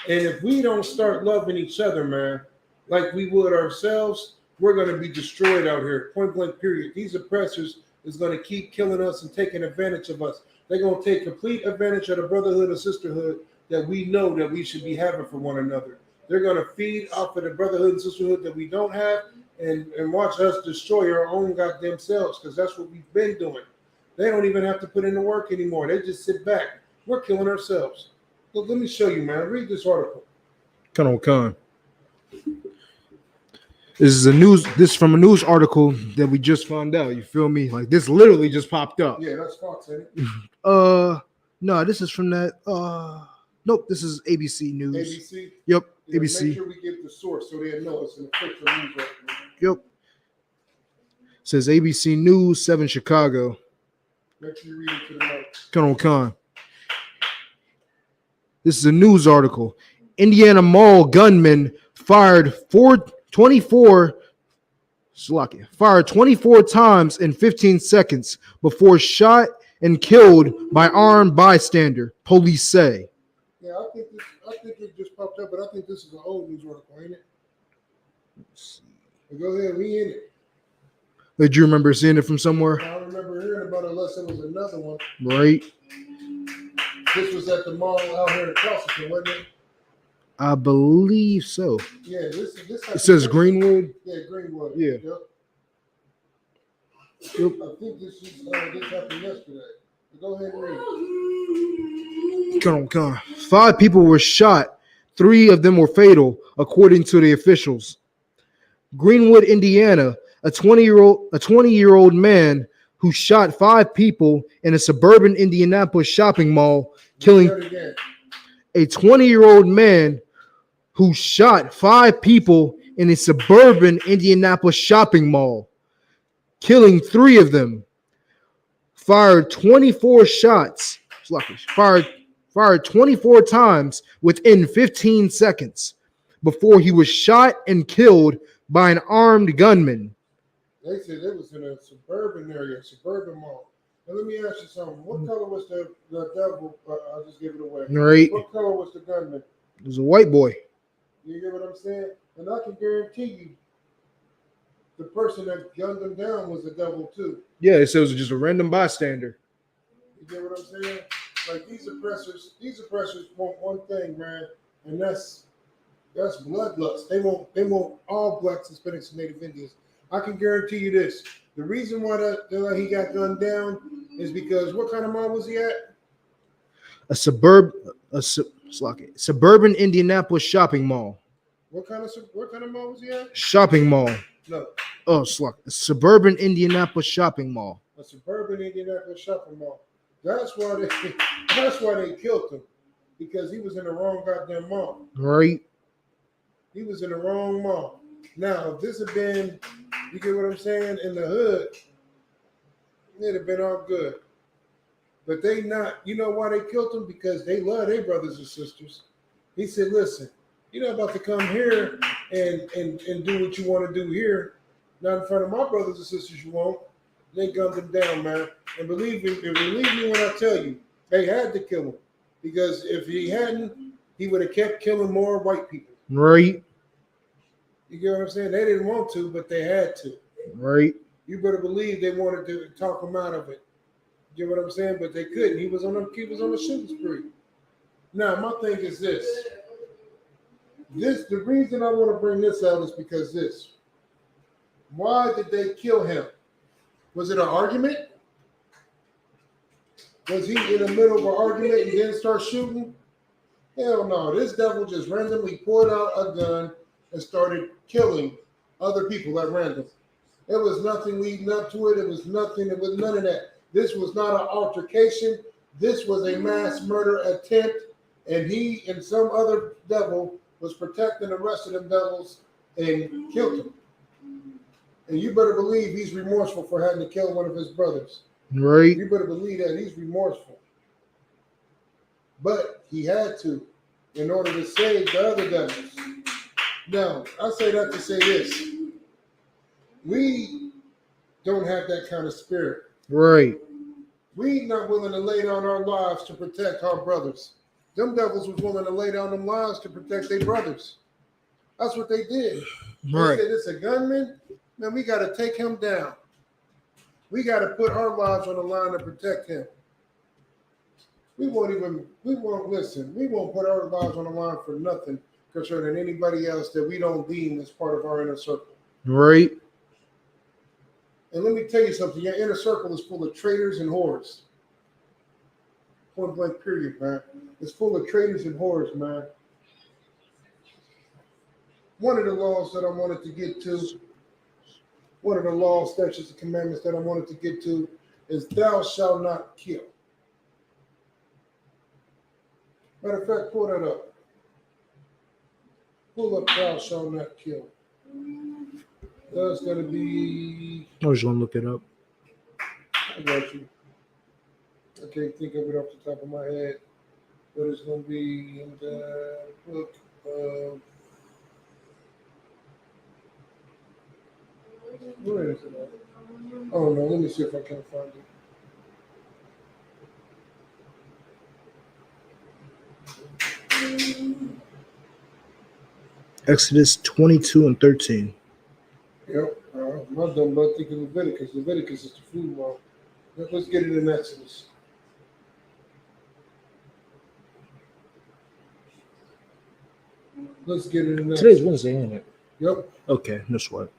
And if we don't start loving each other, man, like we would ourselves, we're going to be destroyed out here. Point blank, period. These oppressors is going to keep killing us and taking advantage of us. They're going to take complete advantage of the brotherhood and sisterhood that we know that we should be having for one another. They're going to feed off of the brotherhood and sisterhood that we don't have and watch us destroy our own goddamn selves, because that's what we've been doing. They don't even have to put in the work anymore. They just sit back. We're killing ourselves. Look, let me show you, man. Read this article. Come on. This is a news. This is from a news article that we just found out. You feel me? Like this literally just popped up. Yeah, that's Fox, ain't it? No, this is from that. Nope, this is ABC News. ABC. Yep, Yeah, ABC. Make sure we get the source so they know it's an official news article. Yep. Says ABC News 7 Chicago. Make sure you read it to the mic. Con. This is a news article. Indiana mall gunman fired 24 times in 15 seconds before shot and killed by armed bystander, police say. Yeah, I think it just popped up, but I think this is an old news article, ain't it? Let's see. Go ahead, we in it. Did you remember seeing it from somewhere? I don't remember hearing about it unless it was another one. Right. This was at the mall out here in Castleton, wasn't it? I believe so. Yeah, this It says Greenwood. Yeah, Greenwood. Yeah. Yep. I think this happened yesterday. Go ahead and read. Come on. 5 people were shot. 3 of them were fatal, according to the officials. Greenwood, Indiana, a 20-year-old man who shot 5 people in a suburban Indianapolis shopping mall, killing a 20-year-old man who shot 5 people in a suburban Indianapolis shopping mall, killing 3 of them. Fired 24 shots. Fired 24 times within 15 seconds before he was shot and killed by an armed gunman. They said it was in a suburban area, suburban mall. Now let me ask you something. What color was the devil? I'll just give it away. Right. What color was the gunman? It was a white boy. You get what I'm saying? And I can guarantee you, the person that gunned him down was the devil too. Yeah, it says it was just a random bystander. You get what I'm saying? Like these oppressors want one thing, man, and that's bloodlust. They want all blacks, Hispanics, and Native Indians. I can guarantee you this: the reason why he got gunned down is because what kind of mall was he at? A suburban Indianapolis shopping mall. What kind of mall was he at? Shopping mall. No. Oh, a suburban Indianapolis shopping mall. A suburban Indianapolis shopping mall. That's why they killed him, because he was in the wrong goddamn mall. Right. He was in the wrong mall. Now, if this had been, you get what I'm saying, in the hood, it'd have been all good. But they not. You know why they killed him? Because they love their brothers and sisters. He said, listen, you're not about to come here and do what you want to do here. Not in front of my brothers and sisters you won't. They gunned him down, man. And believe me when I tell you, they had to kill him. Because if he hadn't, he would have kept killing more white people. Right. You get what I'm saying? They didn't want to, but they had to. Right. You better believe they wanted to talk him out of it. You get what I'm saying? But they couldn't. He was on a shooting spree. Now, my thing is this. The reason I want to bring this out is because this. Why did they kill him? Was it an argument? Was he in the middle of an argument and then start shooting? Hell no. This devil just randomly pulled out a gun and started killing other people at random. There was nothing leading up to it. It was nothing. It was none of that. This was not an altercation. This was a mass murder attempt, and he and some other devil was protecting the rest of them devils and killed him. And you better believe he's remorseful for having to kill one of his brothers. Right. You better believe that he's remorseful. But he had to in order to save the other devils. Now, I say that to say this. We don't have that kind of spirit. Right. We not willing to lay down our lives to protect our brothers. Them devils was willing to lay down them lives to protect their brothers. That's what they did. Right. They said, it's a gunman. Man, we got to take him down. We got to put our lives on the line to protect him. We won't put our lives on the line for nothing concerning anybody else that we don't deem as part of our inner circle. Right. And let me tell you something. Your inner circle is full of traitors and whores. Point blank period, man. It's full of traitors and whores, man. one of the laws that I wanted to get to, one of the laws, statutes, and commandments that I wanted to get to is thou shalt not kill. Matter of fact, pull that up. Pull up thou shalt not kill. That's going to be... I was going to look it up. I got you. I can't think of it off the top of my head, but it's going to be in the book of... Where is it at? Oh, no, let me see if I can find it. Exodus 22 and 13. Yep. My dumb butt thinking Leviticus. Leviticus is the food law. Let's get it in Exodus. Let's get it in Exodus. Today's Wednesday, ain't it? Yep. Okay, no sweat.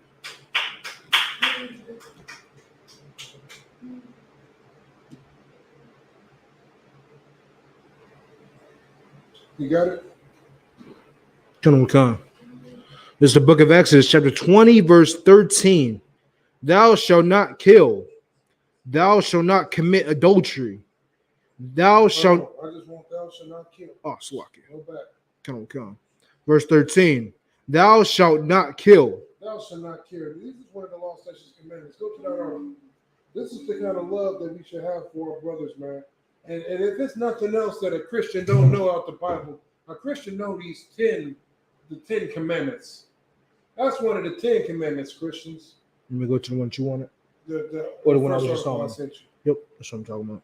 You got it? Come. This is the book of Exodus, chapter 20, verse 13. Thou shalt not kill. Thou shalt not commit adultery. Thou shalt... I just want thou shalt not kill. Oh, Swaki. Go back. Come. Verse 13. Thou shalt not kill. Thou shalt not kill. This is one of the law, statutes, and commandments. Go to that article. This is the kind of love that we should have for our brothers, man. And if it's nothing else that a Christian don't know out the Bible, a Christian know the 10 commandments. That's one of the 10 commandments, Christians. Let me go to the one you wanted. Or the one I was just talking about. Yep, that's what I'm talking about.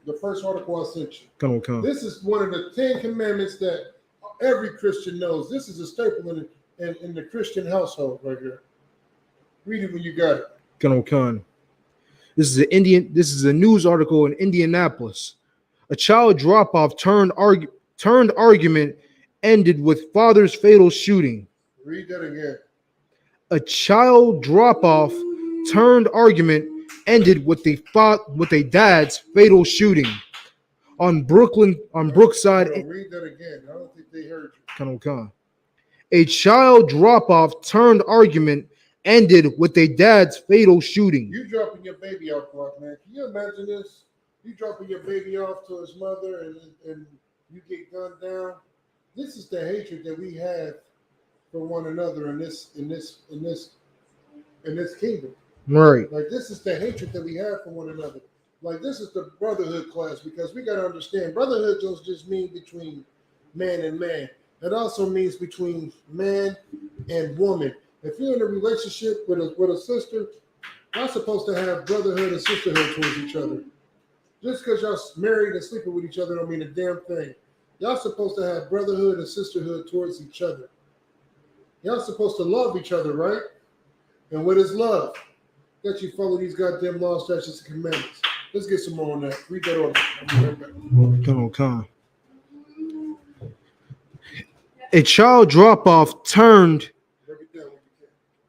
The first article I sent you. Come. This is one of the 10 commandments that every Christian knows. This is a staple in the Christian household right here. Read it when you got it. Come. This is a news article in Indianapolis. A child drop-off turned argument ended with father's fatal shooting. Read that again. A child drop-off turned argument ended with a dad's fatal shooting on Brookside. Read that again. I don't think they heard you. Come. A child drop-off turned argument ended with a dad's fatal shooting. You dropping your baby off, man. Can you imagine this? You dropping your baby off to his mother and you get gunned down. This is the hatred that we have for one another in this kingdom. Right. Like this is the hatred that we have for one another. Like this is the brotherhood class, because we got to understand brotherhood don't just mean between man and man. It also means between man and woman. If you're in a relationship with a sister, y'all supposed to have brotherhood and sisterhood towards each other. Just because y'all married and sleeping with each other don't mean a damn thing. Y'all supposed to have brotherhood and sisterhood towards each other. Y'all supposed to love each other, right? And what is love? That you follow these goddamn laws, statutes, and commandments. Let's get some more on that. Read that over. I'll be right back. Come. A child drop-off turned...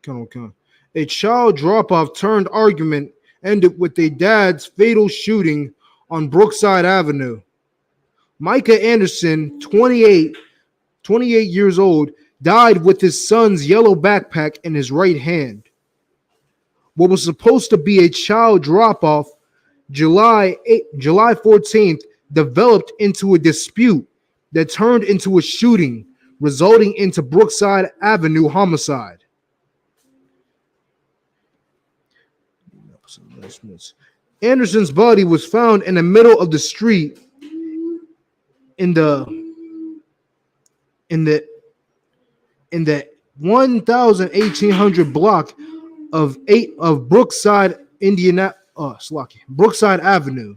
Come. A child drop-off turned argument ended with a dad's fatal shooting on Brookside Avenue. Micah Anderson, 28 years old, died with his son's yellow backpack in his right hand. What was supposed to be a child drop-off, July 14th, developed into a dispute that turned into a shooting, resulting into Brookside Avenue homicide. Anderson's body was found in the middle of the street in the 1800 block of Brookside, Brookside Avenue,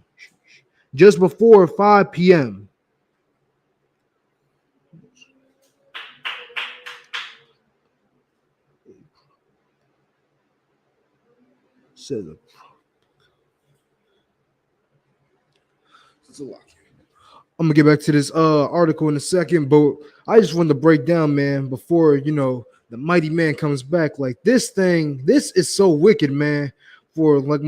just before 5 p.m. Says I'm gonna get back to this article in a second, but I just wanted to break down, man, before the mighty man comes back. Like this is so wicked, man. For like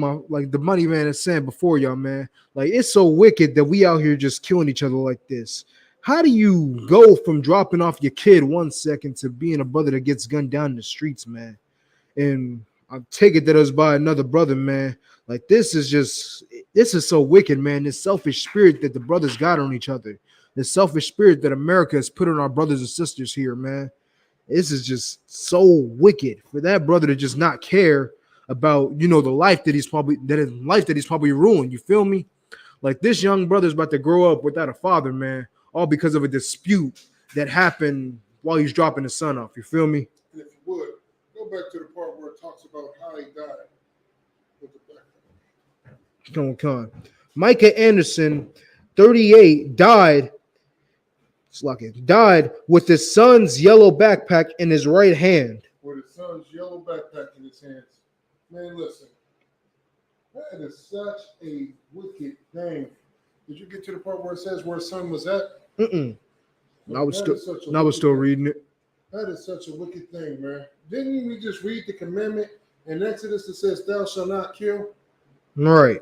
the mighty man is saying before y'all, man. Like it's so wicked that we out here just killing each other like this. How do you go from dropping off your kid 1 second to being a brother that gets gunned down in the streets, man? And I take it that it was by another brother, man. Like this is so wicked, man. This selfish spirit that the brothers got on each other, this selfish spirit that America has put on our brothers and sisters here, man. This is just so wicked for that brother to just not care about, the life that he's probably ruined. You feel me? Like this young brother's about to grow up without a father, man, all because of a dispute that happened while he's dropping his son off. You feel me? And if you would, go back to the part where it talks about how he died with the black. Come on. Micah Anderson, 38, died with his son's yellow backpack in his right hand. With his son's yellow backpack in his hands. Man, listen. That is such a wicked thing. Did you get to the part where it says where his son was at? I was still reading it. That is such a wicked thing, man. Didn't we just read the commandment in Exodus that says, "Thou shalt not kill"? Right.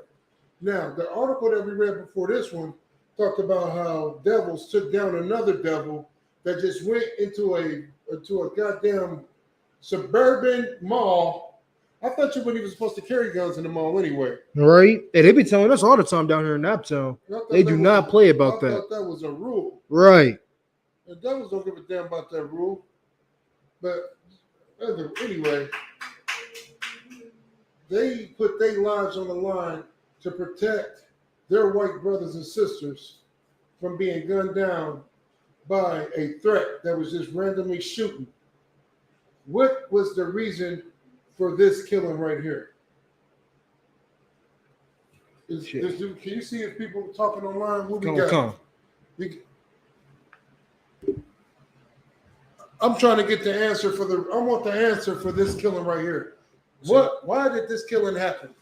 Now, the article that we read before this one talked about how devils took down another devil that just went into a goddamn suburban mall. I thought you weren't even supposed to carry guns in the mall anyway. Right. And they be telling us all the time down here in Naptown. They do not play about that. I thought that was a rule. Right. The devils don't give a damn about that rule. But anyway, they put their lives on the line to protect their white brothers and sisters from being gunned down by a threat that was just randomly shooting. What was the reason for this killing right here? Can you see if people talking online? What we got? I'm trying to get the answer I want the answer for this killing right here. Why did this killing happen?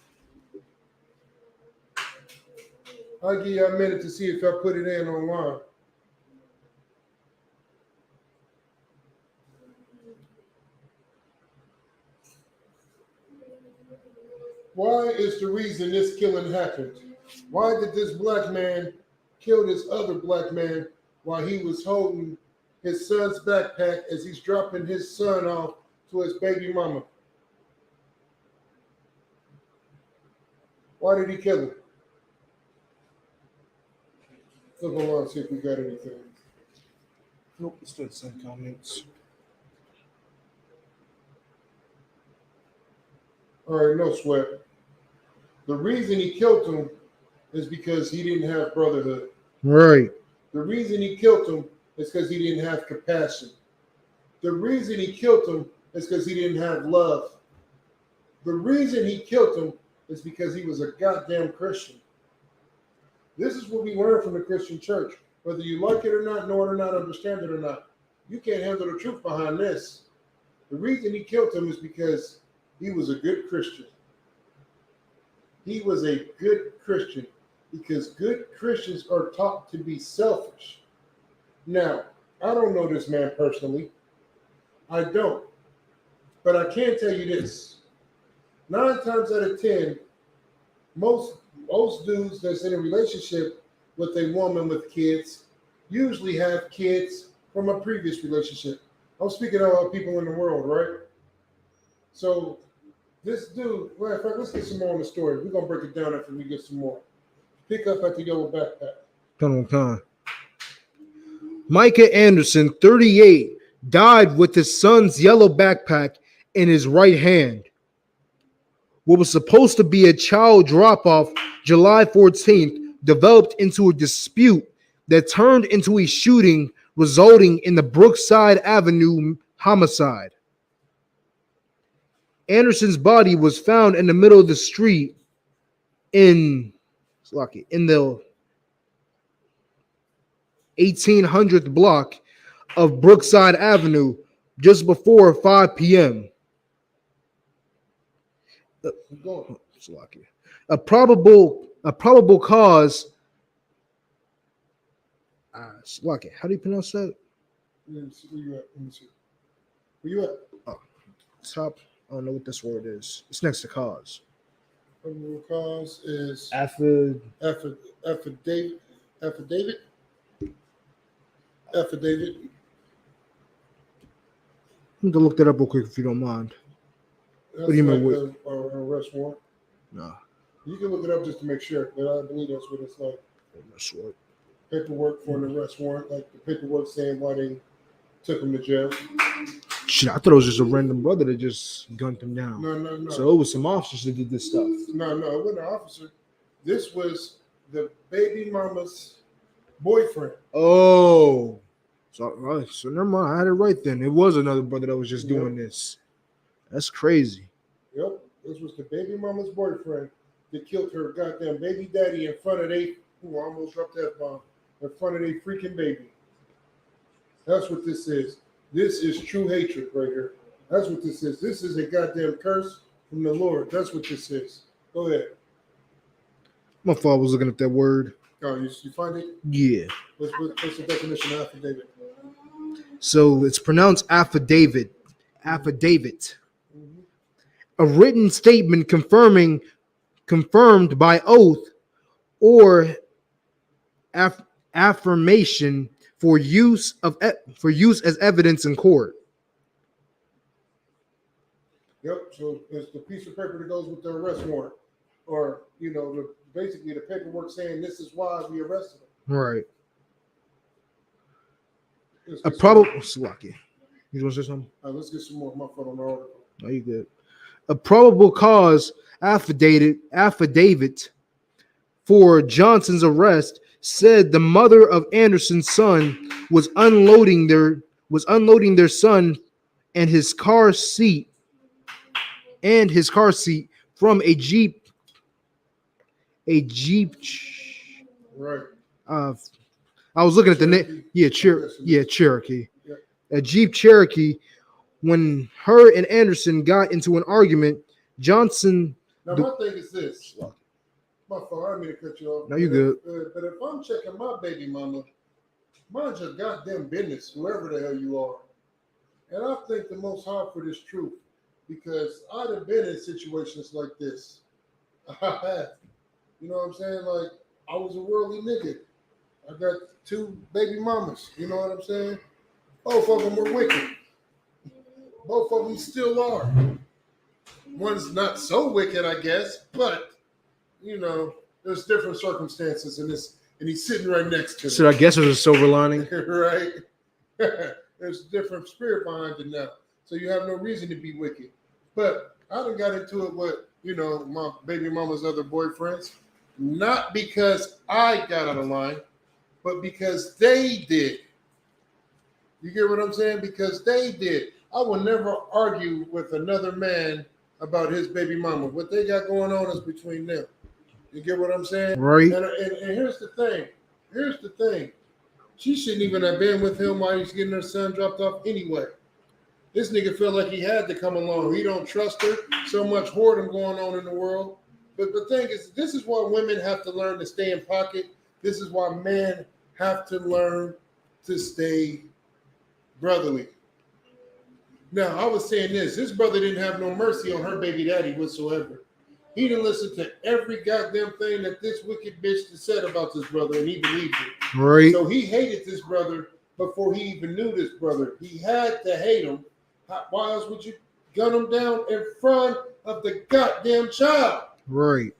I'll give you a minute to see if I put it in online. Why is the reason this killing happened? Why did this black man kill this other black man while he was holding his son's backpack as he's dropping his son off to his baby mama? Why did he kill him? Look online, see if we got anything. Nope, it's still some comments. All right, no sweat. The reason he killed him is because he didn't have brotherhood. Right. The reason he killed him is because he didn't have compassion. The reason he killed him is because he didn't have love. The reason he killed him is because he was a goddamn Christian. This is what we learn from the Christian church. Whether you like it or not, know it or not, understand it or not, you can't handle the truth behind this. The reason he killed him is because he was a good Christian. He was a good Christian because good Christians are taught to be selfish. Now, I don't know this man personally. I don't. But I can tell you this. 9 times out of 10, most dudes that's in a relationship with a woman with kids usually have kids from a previous relationship. I'm speaking of people in the world, right? So this dude, well, in fact, let's get some more on the story. We're going to break it down after we get some more. Pick up at the yellow backpack. Come on. Micah Anderson, 38, died with his son's yellow backpack in his right hand. What was supposed to be a child drop-off July 14th developed into a dispute that turned into a shooting, resulting in the Brookside Avenue homicide. Anderson's body was found in the middle of the street in the 1800th block of Brookside Avenue just before 5 p.m. A probable cause. How do you pronounce that? Where you at? Let me see. Where you at? Oh, top. I don't know what this word is. It's next to cause. Probable cause is affidavit. affidavit. I'm to look that up real quick if you don't mind. That's What do you mean? like an arrest warrant. No. You can look it up just to make sure, but I believe that's what it's like. That's what. Paperwork for an arrest warrant, like the paperwork saying why they took him to jail. Shit, I thought it was just a random brother that just gunned him down. No. So it was some officers that did this stuff. No, it wasn't an officer. This was the baby mama's boyfriend. Oh. So never mind. I had it right then. It was another brother that was just doing this. That's crazy. Yep. This was the baby mama's boyfriend that killed her goddamn baby daddy in front of they, who almost dropped that bomb, in front of their freaking baby. That's what this is. This is true hatred right here. That's what this is. This is a goddamn curse from the Lord. That's what this is. Go ahead. My father was looking at that word. Oh, you find it? Yeah. What's the definition of affidavit? So it's pronounced affidavit. Affidavit. A written statement confirmed by oath or affirmation for use as evidence in court. Yep. So it's the piece of paper that goes with the arrest warrant, or basically the paperwork saying this is why we arrested him. Right. A probable. Lucky. You want to say something? Let's get some more. My phone on the article. No, you good. A probable cause affidavit for Johnson's arrest said the mother of Anderson's son was unloading their son and his car seat from a Jeep. Right. I was looking at the name. Yeah, Cherokee. Yeah. A Jeep Cherokee. When her and Anderson got into an argument, Johnson. Now my thing is this. My fault. I didn't mean to cut you off. No, you good. But if I'm checking my baby mama, mind your goddamn business, whoever the hell you are. And I thank the Most High for this truth, because I'd have been in situations like this. I have. You know what I'm saying? Like, I was a worldly nigga. I got 2 baby mamas. You know what I'm saying? Both of them were wicked. Both of them still are. One's not so wicked, I guess, but there's different circumstances in this, and he's sitting right next to me. So I guess there's a silver lining. Right? There's a different spirit behind it now. So you have no reason to be wicked. But I done got into it with, my baby mama's other boyfriends. Not because I got out of line, but because they did. You get what I'm saying? Because they did. I will never argue with another man about his baby mama. What they got going on is between them. You get what I'm saying? Right. And here's the thing. She shouldn't even have been with him while he's getting her son dropped off anyway. This nigga felt like he had to come along. He don't trust her. So much whoredom going on in the world. But the thing is, this is why women have to learn to stay in pocket. This is why men have to learn to stay brotherly. Now, I was saying this brother didn't have no mercy on her baby daddy whatsoever. He didn't listen to every goddamn thing that this wicked bitch said about this brother, and he believed it. Right. So he hated this brother before he even knew this brother. He had to hate him. Why else would you gun him down in front of the goddamn child? Right.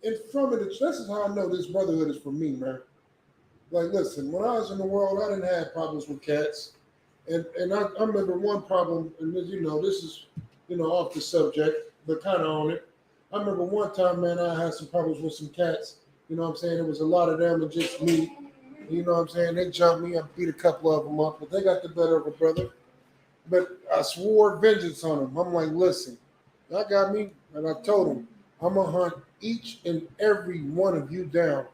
In front of this is how I know this brotherhood is for me, man. Like, listen, when I was in the world, I didn't have problems with cats. And I remember one problem, and this is, off the subject, but kind of on it. I remember one time, man, I had some problems with some cats. You know what I'm saying? There was a lot of them and just me. You know what I'm saying? They jumped me. I beat a couple of them up, but they got the better of a brother. But I swore vengeance on them. I'm like, listen, y'all got me. And I told them, I'm going to hunt each and every one of you down.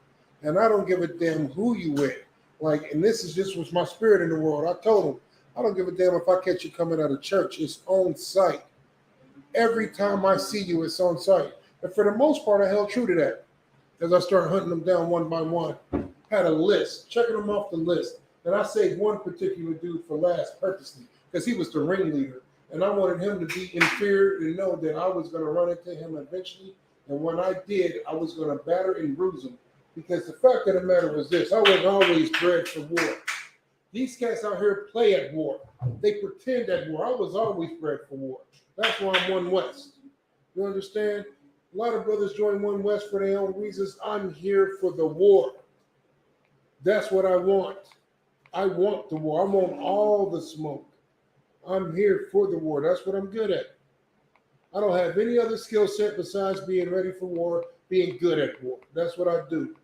And I don't give a damn who you with. Like, and this was my spirit in the world. I told them, I don't give a damn if I catch you coming out of church. It's on sight. Every time I see you, it's on sight. And for the most part, I held true to that. As I started hunting them down one by one, had a list, checking them off the list. And I saved one particular dude for last purposely because he was the ringleader. And I wanted him to be in fear and know that I was going to run into him eventually. And when I did, I was going to batter and bruise him. Because the fact of the matter was this: I wasn't always bred for war. These cats out here play at war. They pretend at war. I was always bred for war. That's why I'm One West. You understand? A lot of brothers join One West for their own reasons. I'm here for the war. That's what I want. I want the war. I want all the smoke. I'm here for the war. That's what I'm good at. I don't have any other skill set besides being ready for war, being good at war. That's what I do.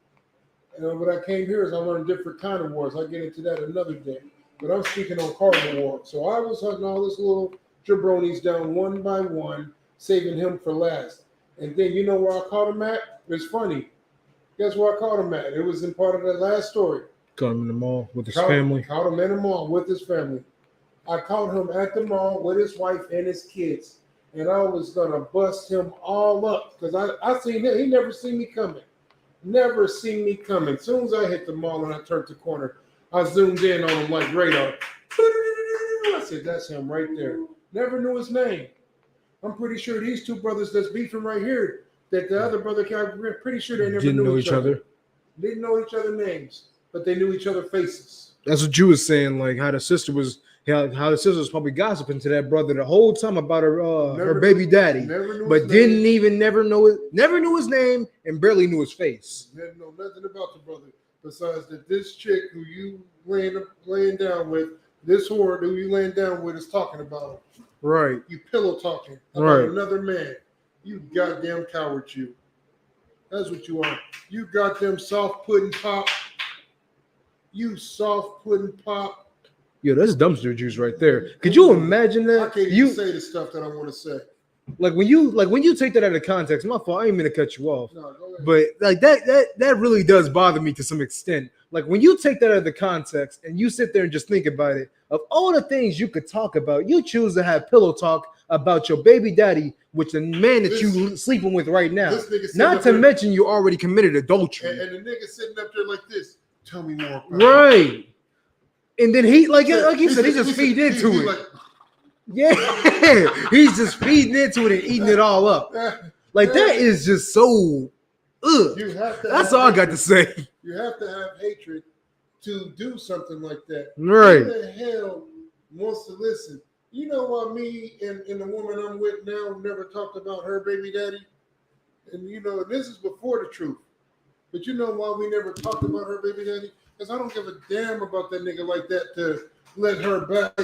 And what I came here is I learned different kind of wars. I'll get into that another day. But I'm speaking on Cardinal War. So I was hunting all these little jabronis down one by one, saving him for last. And then you know where I caught him at? It's funny. Guess where I caught him at? It was in part of that last story. Caught him in the mall with his family. Caught him in the mall with his family. I caught him at the mall with his wife and his kids. And I was going to bust him all up because I seen him. He never seen me coming. Never seen me coming. As soon as I hit the mall and I turned the corner, I zoomed in on him like radar. I said, that's him right there. Never knew his name. I'm pretty sure these two brothers that's beefing right here, that the other brother, I'm pretty sure they never Didn't knew know each other. Didn't know each other names, but they knew each other faces. That's what you was saying, like how the sister was probably gossiping to that brother the whole time about her baby daddy, but never knew his name and barely knew his face. Never know nothing about the brother besides that this chick who you laying down with, this whore who you laying down with is talking about him. Right. You pillow talking about right. Another man. You goddamn coward, you. That's what you are. You goddamn soft pudding pop. You soft pudding pop. Yo, that's dumpster juice right there. Could you imagine that? I can't even say the stuff that I want to say. Like when you take that out of context, my fault. I ain't mean to cut you off. No, go ahead. But like that really does bother me to some extent. Like when you take that out of the context and you sit there and just think about it, of all the things you could talk about, you choose to have pillow talk about your baby daddy, which the man that you sleeping with right now. Not to mention you already committed adultery. And the nigga sitting up there like this. Tell me more. Right. And then he, like you said, he just feed into it. Like, yeah, he's just feeding into it and eating it all up. Like that is just so. That's all I got to say. You have to have hatred to do something like that. Right. Who the hell wants to listen? You know why me and the woman I'm with now never talked about her baby daddy? And you know, this is before the truth. But you know why we never talked about her baby daddy? Because I don't give a damn about that nigga like that to let her back.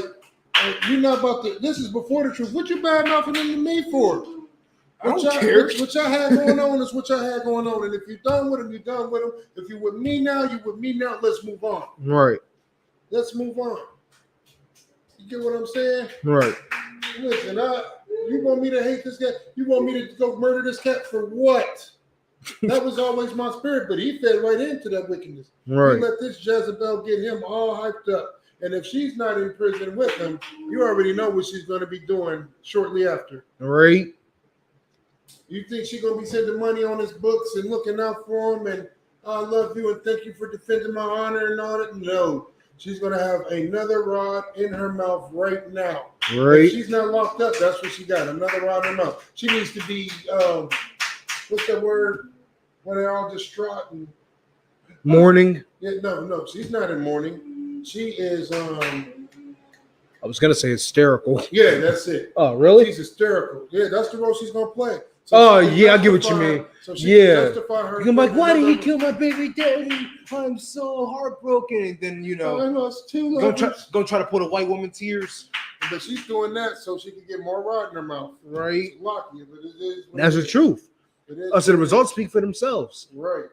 You're not about to. This is before the truth. What you bad mouthing into me for? I don't care. What y'all had going on is what y'all had going on. And if you're done with him, you're done with him. If you're with me now, you're with me now. Let's move on. Right. Let's move on. You get what I'm saying? Right. Listen, you want me to hate this guy? You want me to go murder this cat for what? That was always my spirit, but he fed right into that wickedness. Right. He let this Jezebel get him all hyped up. And if she's not in prison with him, you already know what she's going to be doing shortly after. Right. You think she's going to be sending money on his books and looking out for him and I love you and thank you for defending my honor and all that? No. She's going to have another rod in her mouth right now. Right. If she's not locked up, that's what she got, another rod in her mouth. She needs to be, what's that word? When they're all distraught and mourning. Yeah, no, she's not in mourning. She is I was gonna say hysterical. Yeah, that's it. Oh, really? She's hysterical. Yeah, that's the role she's gonna play. So yeah, I get what you mean. So she can justify her. You're like, why did he kill my baby daddy? I'm so heartbroken. And then I lost two go try to put a white woman tears. But she's doing that so she can get more rod in her mouth. Right. It's lucky, but it is. That's the truth. So the results speak for themselves. Right.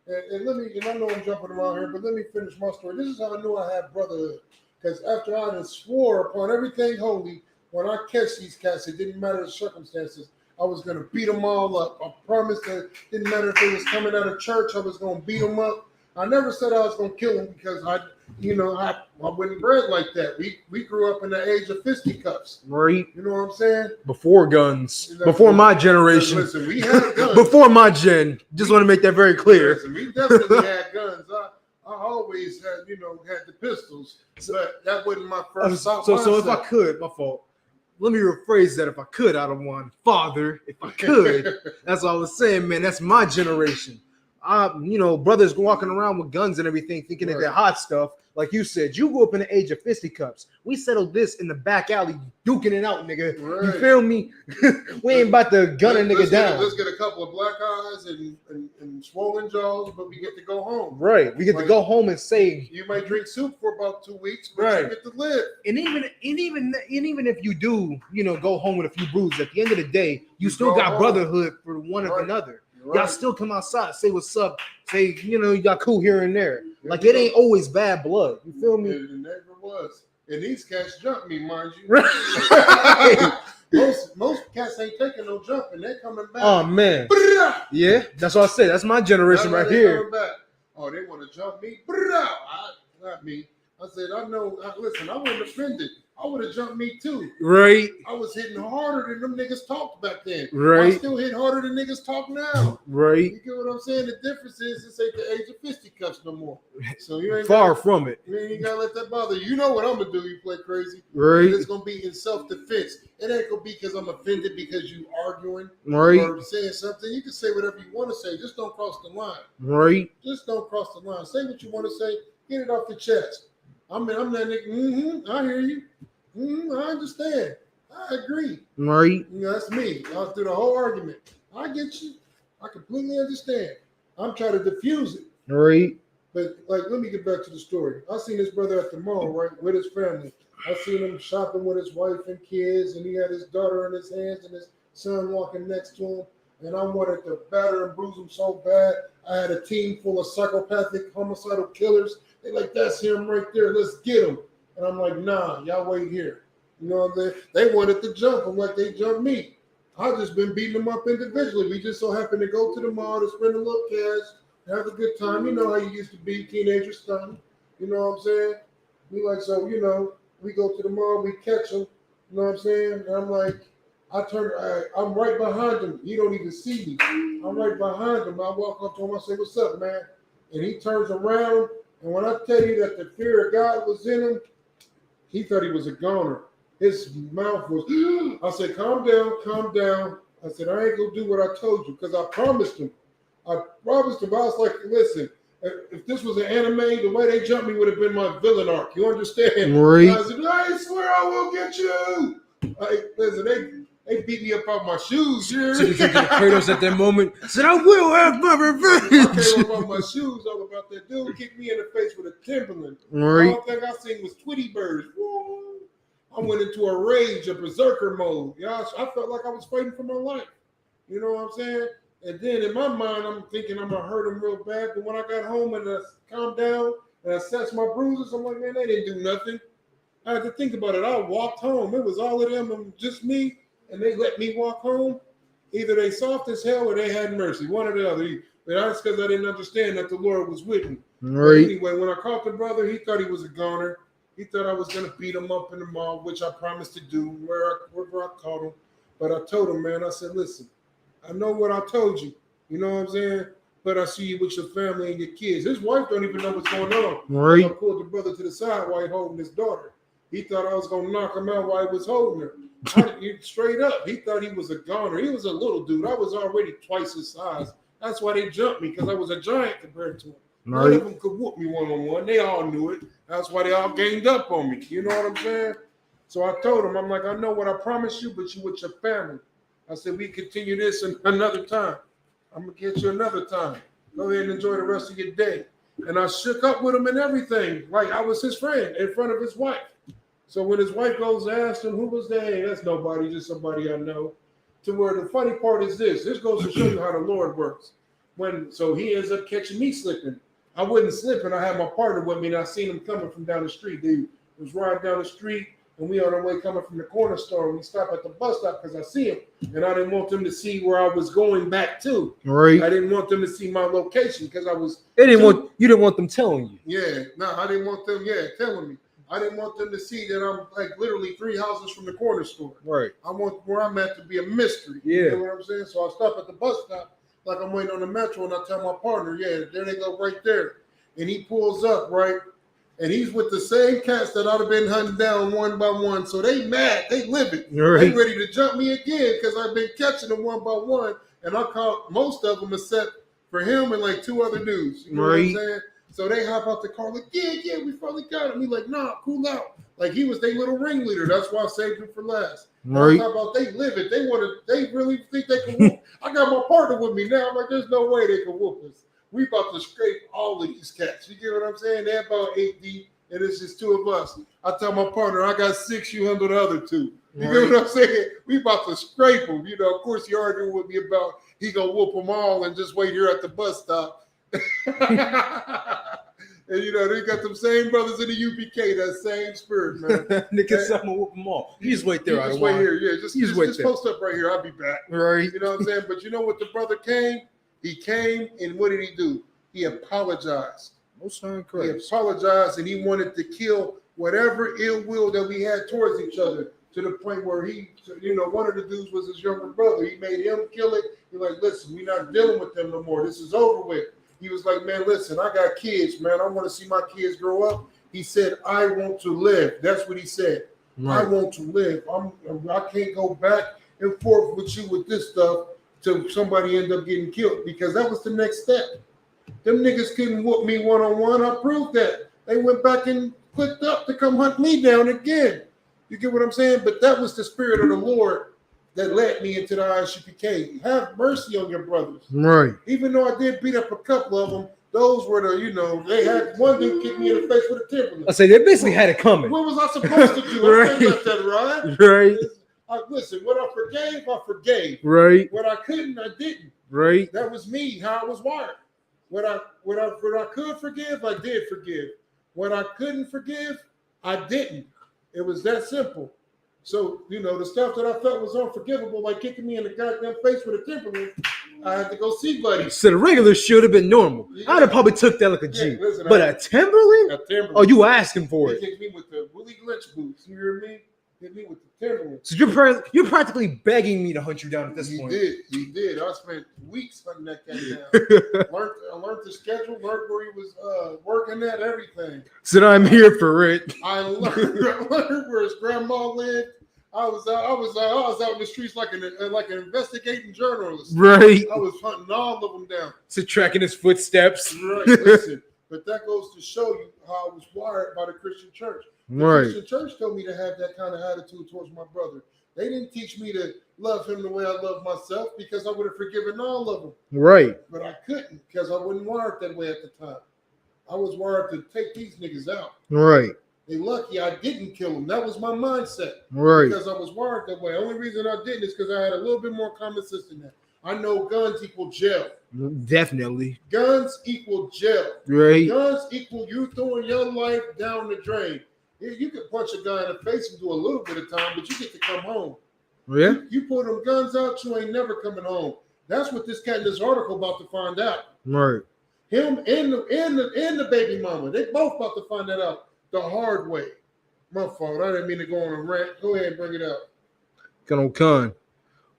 And let me, and I know I'm jumping around here, but let me finish my story. This is how I knew I had brotherhood. Because after I had swore upon everything holy, when I catch these cats, it didn't matter the circumstances, I was going to beat them all up. I promised that it didn't matter if they was coming out of church, I was going to beat them up. I never said I was going to kill them because I wasn't bred like that. We grew up in the age of fisticuffs. Right. You know what I'm saying? Before guns. Before my generation. Listen, we had guns. Before my gen. Just want to make that very clear. Listen, we definitely had guns. I always had the pistols, but that wasn't my first. So if I could, my fault. Let me rephrase that. If I could, out of one father, if I could, that's what I was saying, man. That's my generation. brothers walking around with guns and everything, thinking that they're hot stuff. Like you said, you grew up in the age of fisticuffs. We settled this in the back alley, duking it out, nigga. Right. You feel me? We ain't about to gun a nigga down. Let's get a couple of black eyes and swollen jaws, but we get to go home. Right. We get to go home and say you might drink soup for about 2 weeks, but you get to live. And even if you do, go home with a few bruises, at the end of the day, you still got brotherhood for one of another. Right. Y'all still come outside, say what's up, say, y'all cool here and there. Like, it ain't always bad blood. You feel me? It never was. And these cats jumped me, mind you. Right. most cats ain't taking no jump, and they coming back. Oh, man. Yeah, that's what I say. That's my generation right here. Oh, they want to jump me? Not me. I said, listen, I wasn't offended. I would have jumped me too. Right. I was hitting harder than them niggas talked back then. Right. I still hit harder than niggas talk now. Right. You get what I'm saying? The difference is this ain't the age of fisticuffs no more. So you ain't far from it. You ain't gotta let that bother you. You know what I'm gonna do? You play crazy. Right. And it's gonna be in self-defense. It ain't gonna be because I'm offended because you arguing or saying something. You can say whatever you want to say. Just don't cross the line. Right. Just don't cross the line. Say what you want to say. Get it off the chest. I'm that nigga. I hear you. I understand. I agree. Right. That's me. I'll do the whole argument. I get you. I completely understand. I'm trying to diffuse it. Right. But let me get back to the story. I seen this brother at the mall, right, with his family. I seen him shopping with his wife and kids, and he had his daughter in his hands and his son walking next to him. And I wanted to batter and bruise him so bad. I had a team full of psychopathic, homicidal killers. They like, that's him right there. Let's get him. And I'm like, nah, y'all wait here. You know what I'm saying? They wanted to jump him like they jumped me. I've just been beating them up individually. We just so happened to go to the mall to spend a little cash, have a good time. You know how you used to be, teenager stunning. You know what I'm saying? We like, so, we go to the mall, we catch him. You know what I'm saying? And I'm like, I'm right behind him. He don't even see me. I'm right behind him. I walk up to him, I say, what's up, man? And he turns around, and when I tell you that the fear of God was in him, he thought he was a goner. His mouth was, I said, calm down. I said, I ain't gonna do what I told you, because I promised him. I was like, listen, if this was an anime, the way they jumped me would have been my villain arc. You understand? Right. I said, I swear I will get you. Listen, they beat me up out my shoes. So you came to the Kratos at that moment. Said, I will have my revenge. I came up out my shoes all about that dude kicked me in the face with a Timberland. Right. The only thing I seen was Tweety birds. Woo. I went into a rage, a berserker mode. I felt like I was fighting for my life. You know what I'm saying? And then in my mind, I'm thinking I'm gonna hurt him real bad. But when I got home and I calmed down and I assessed my bruises, I'm like, man, they didn't do nothing. I had to think about it. I walked home. It was all of them and just me, and they let me walk home. Either they soft as hell or they had mercy. One or the other. But that's because I didn't understand that the Lord was with me. Right. Anyway, when I caught the brother, he thought he was a goner. He thought I was going to beat him up in the mall, which I promised to do wherever I caught him. But I told him, man, I said, listen, I know what I told you. You know what I'm saying? But I see you with your family and your kids. His wife don't even know what's going on. Right. I pulled the brother to the side while he holding his daughter. He thought I was going to knock him out while he was holding her. Straight up, he thought he was a goner. He was a little dude. I was already twice his size. That's why they jumped me, because I was a giant compared to him. Right. None of them could whoop me one-on-one. They all knew it. That's why they all ganged up on me. You know what I'm saying? So I told him, I'm like, I know what I promised you, but you with your family. I said, we continue this another time. I'm going to get you another time. Go ahead and enjoy the rest of your day. And I shook up with him and everything. Like I was his friend in front of his wife. So when his wife goes to ask him, who was that? Hey, that's nobody, just somebody I know. To where the funny part is this. This goes to show you how the Lord works. So he ends up catching me slipping. I wasn't slipping. I had my partner with me, and I seen him coming from down the street. They was riding down the street, and we on our way coming from the corner store. And we stopped at the bus stop because I see him, and I didn't want them to see where I was going back to. Right. I didn't want them to see my location because I was. You didn't want them telling you. Yeah, no, I didn't want them. Yeah, telling me. I didn't want them to see that I'm like literally 3 houses from the corner store. Right. I want where I'm at to be a mystery. Yeah. You know what I'm saying? So I stop at the bus stop like I'm waiting on the metro, and I tell my partner, yeah, there they go right there. And he pulls up, right? And he's with the same cats that I'd have been hunting down one by one. So they mad. They livid. Right. They ready to jump me again because I've been catching them one by one. And I caught most of them except for him and like 2 other dudes. You know what I'm Right. saying? So they hop out the car like, yeah, we finally got him. He like, nah, cool out. Like he was their little ringleader. That's why I saved him for last. Right. How about they live it? They really think they can whoop. I got my partner with me now. I'm like, there's no way they can whoop us. We about to scrape all of these cats. You get what I'm saying? They're about 8 deep, and it's just 2 of us. I tell my partner, I got 6, you handle the other 2. You get what I'm saying? We about to scrape them. You know, of course, he arguing with me about he gonna whoop them all and just wait here at the bus stop. And you know, they got them same brothers in the UPK, that same spirit, man. Nigga, I'm gonna whoop them all. You just wait there. Just wait here, yeah. Just wait there. Post up right here. I'll be back. Right. You know what I'm saying? But you know what? The brother came. He came, and what did he do? He apologized. Most time He correct. apologized, and he wanted to kill whatever ill will that we had towards each other, to the point where he, you know, one of the dudes was his younger brother. He made him kill it. He's like, listen, we're not dealing with them no more. This is over with. He was like, man, listen, I got kids, man. I want to see my kids grow up. He said, I want to live. That's what he said. Right. I want to live. I can't go back and forth with you with this stuff till somebody end up getting killed, because that was the next step. Them niggas couldn't whoop me one-on-one. I proved that. They went back and clicked up to come hunt me down again. You get what I'm saying? But that was the spirit of the Lord that led me into the ISUPK. Have mercy on your brothers. Right. Even though I did beat up a couple of them, those were the, you know, they had one dude kick me in the face with a Timberland. I say they basically had it coming. What was I supposed to do? Right. I couldn't let that ride. Right. Listen, what I forgave. Right. What I couldn't, I didn't. Right. That was me, how I was wired. What I could forgive, I did forgive. What I couldn't forgive, I didn't. It was that simple. So, you know, the stuff that I felt was unforgivable, like kicking me in the goddamn face with a Timberland, I had to go see buddy. So the regular should have been normal. I'd have probably took that like a G. Listen, but a Timberland? A Timberland. Oh, you asking for He it. kicked me with the Willie Lynch boots. You hear me? Hit me with the Timberland. So you're practically begging me to hunt you down at this point. He did. I spent weeks hunting that cat down. I learned the schedule, learned where he was working at, everything. So I'm here for it. I learned where his grandma lived. I was out in the streets like an investigating journalist. Right. I was hunting all of them down. So tracking his footsteps. Right. Listen, but that goes to show you how I was wired by the Christian church. The Right. Christian church told me to have that kind of attitude towards my brother. They didn't teach me to love him the way I love myself, because I would have forgiven all of them. Right. But I couldn't, because I wasn't wired that way at the time. I was wired to take these niggas out. Right. They lucky I didn't kill them. That was my mindset. Right. Because I was wired that way. The only reason I didn't is because I had a little bit more common sense than that. I know guns equal jail. Definitely. Guns equal jail. Right. Guns equal you throwing your life down the drain. You can punch a guy in the face and do a little bit of time, but you get to come home. Yeah. You pull them guns out, you ain't never coming home. That's what this cat in this article about to find out. Right. Him and the baby mama, they both about to find that out the hard way. My fault. I didn't mean to go on a rant. Go ahead and bring it up. Con.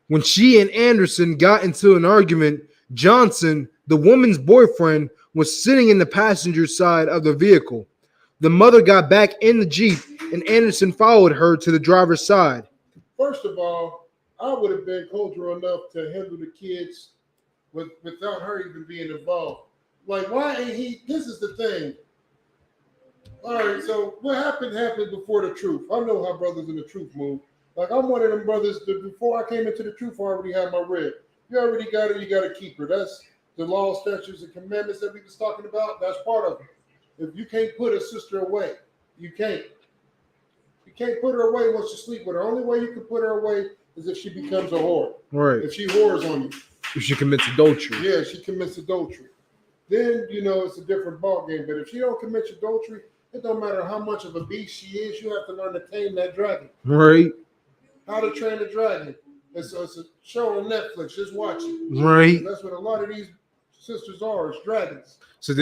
When she and Anderson got into an argument, Johnson, the woman's boyfriend, was sitting in the passenger side of the vehicle. The mother got back in the Jeep, and Anderson followed her to the driver's side. First of all, I would have been cultural enough to handle the kids without her even being involved. Like, why ain't he? This is the thing. All right, so what happened before the truth. I know how brothers in the truth move. Like, I'm one of them brothers that before I came into the truth, I already had my rib. You already got her, you got to keep her. That's the law, statutes, and commandments that we was talking about. That's part of it. If you can't put a sister away, you can't. You can't put her away once you sleep with her. Only way you can put her away is if she becomes a whore. Right. If she whores on you. If she commits adultery. Yeah, she commits adultery. Then, you know, it's a different ballgame. But if she don't commit adultery, it don't matter how much of a beast she is, you have to learn to tame that dragon. Right. How to Train a Dragon. It's a show on Netflix. Just watch it. Right. That's what a lot of these sisters are. It's dragons. So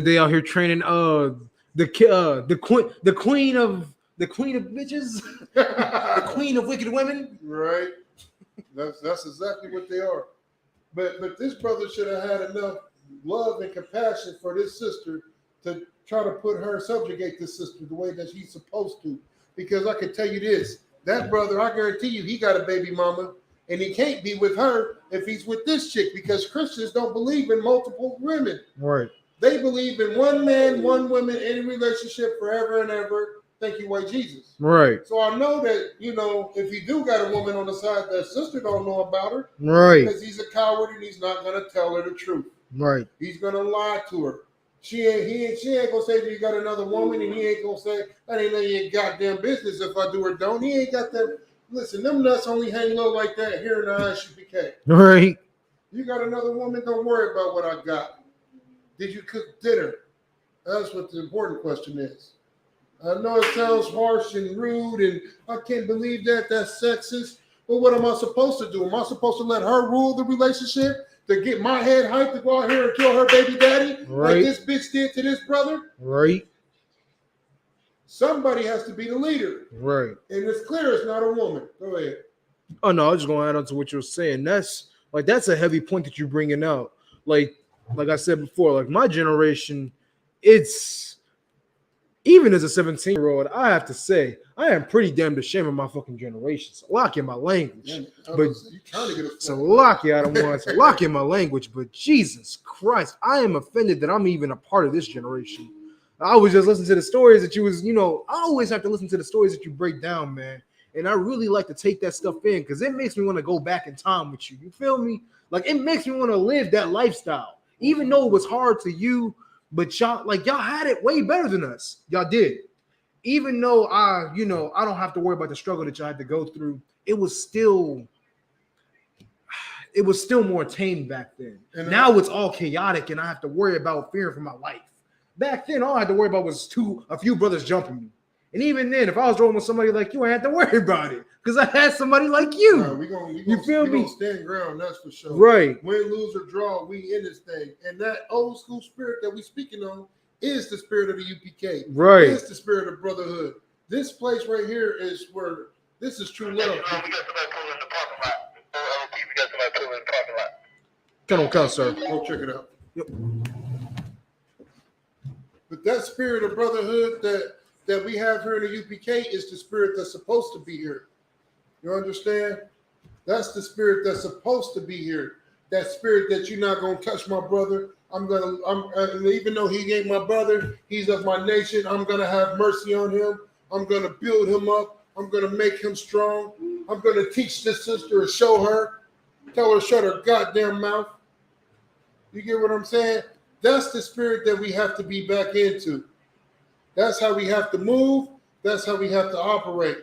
they out here training the queen of bitches, the queen of wicked women. Right. That's exactly what they are. But this brother should have had enough love and compassion for this sister to try to subjugate this sister the way that she's supposed to. Because I can tell you this, that brother, I guarantee you, he got a baby mama. And he can't be with her if he's with this chick because Christians don't believe in multiple women. Right. They believe in one man, one woman, any relationship forever and ever. Thank you, white Jesus. Right. So I know that, if he do got a woman on the side, that sister don't know about her. Right. Because he's a coward and he's not going to tell her the truth. Right. He's going to lie to her. She ain't going to say that you got another woman, and he ain't going to say, that ain't none of your goddamn business if I do or don't. He ain't got that. Listen, them nuts only hang low like that here in the Isupk. Right. You got another woman, don't worry about what I got. Did you cook dinner? That's what the important question is. I know it sounds harsh and rude, and I can't believe that. That's sexist. But what am I supposed to do? Am I supposed to let her rule the relationship to get my head hyped to go out here and kill her baby daddy like this bitch did to this brother? Right. Somebody has to be the leader. Right. And it's clear it's not a woman. Go ahead. Oh no, I was just going to add on to what you were saying. That's a heavy point that you're bringing out. Like I said before, like my generation, it's even as a 17-year-old, I have to say I am pretty damn ashamed of my fucking generation. So lock in my language, but so lock in. I don't want to lock in my language, but Jesus Christ, I am offended that I'm even a part of this generation. I was just listening to the stories that you was, I always have to listen to the stories that you break down, man. And I really like to take that stuff in because it makes me want to go back in time with you. You feel me? Like it makes me want to live that lifestyle, even though it was hard to you. But y'all had it way better than us. Y'all did. Even though I don't have to worry about the struggle that y'all had to go through. It was still more tame back then. And now it's all chaotic, and I have to worry about fearing for my life. Back then, all I had to worry about was a few brothers jumping me. And even then, if I was rolling with somebody like you, I had to worry about it because I had somebody like you. You feel me? We gonna stand ground, that's for sure. Right. Win, lose, or draw, we in this thing. And that old school spirit that we speaking on is the spirit of the UPK. Right. It is the spirit of brotherhood. This place right here is where this is true love. We got somebody pulling in the parking lot. We got somebody pulling in the parking lot. Come on, come, sir. Go check it out. Yep. But that spirit of brotherhood that we have here in the UPK is the spirit that's supposed to be here. You understand? That's the spirit that's supposed to be here. That spirit that you're not gonna touch my brother. Even though he ain't my brother, he's of my nation. I'm gonna have mercy on him. I'm gonna build him up. I'm gonna make him strong. I'm gonna teach this sister and show her, tell her shut her goddamn mouth. You get what I'm saying? That's the spirit that we have to be back into. That's how we have to move. That's how we have to operate.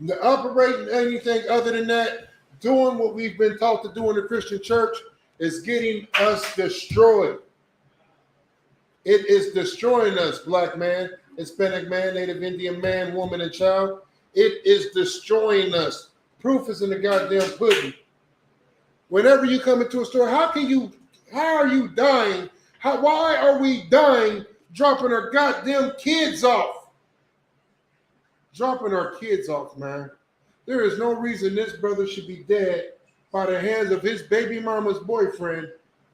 To operate anything other than that, doing what we've been taught to do in the Christian church is getting us destroyed. It is destroying us, black man, Hispanic man, Native Indian man, woman, and child. It is destroying us. Proof is in the goddamn pudding. Whenever you come into a store, how are you dying? Why are we dying dropping our goddamn kids off? Dropping our kids off, man. There is no reason this brother should be dead by the hands of his baby mama's boyfriend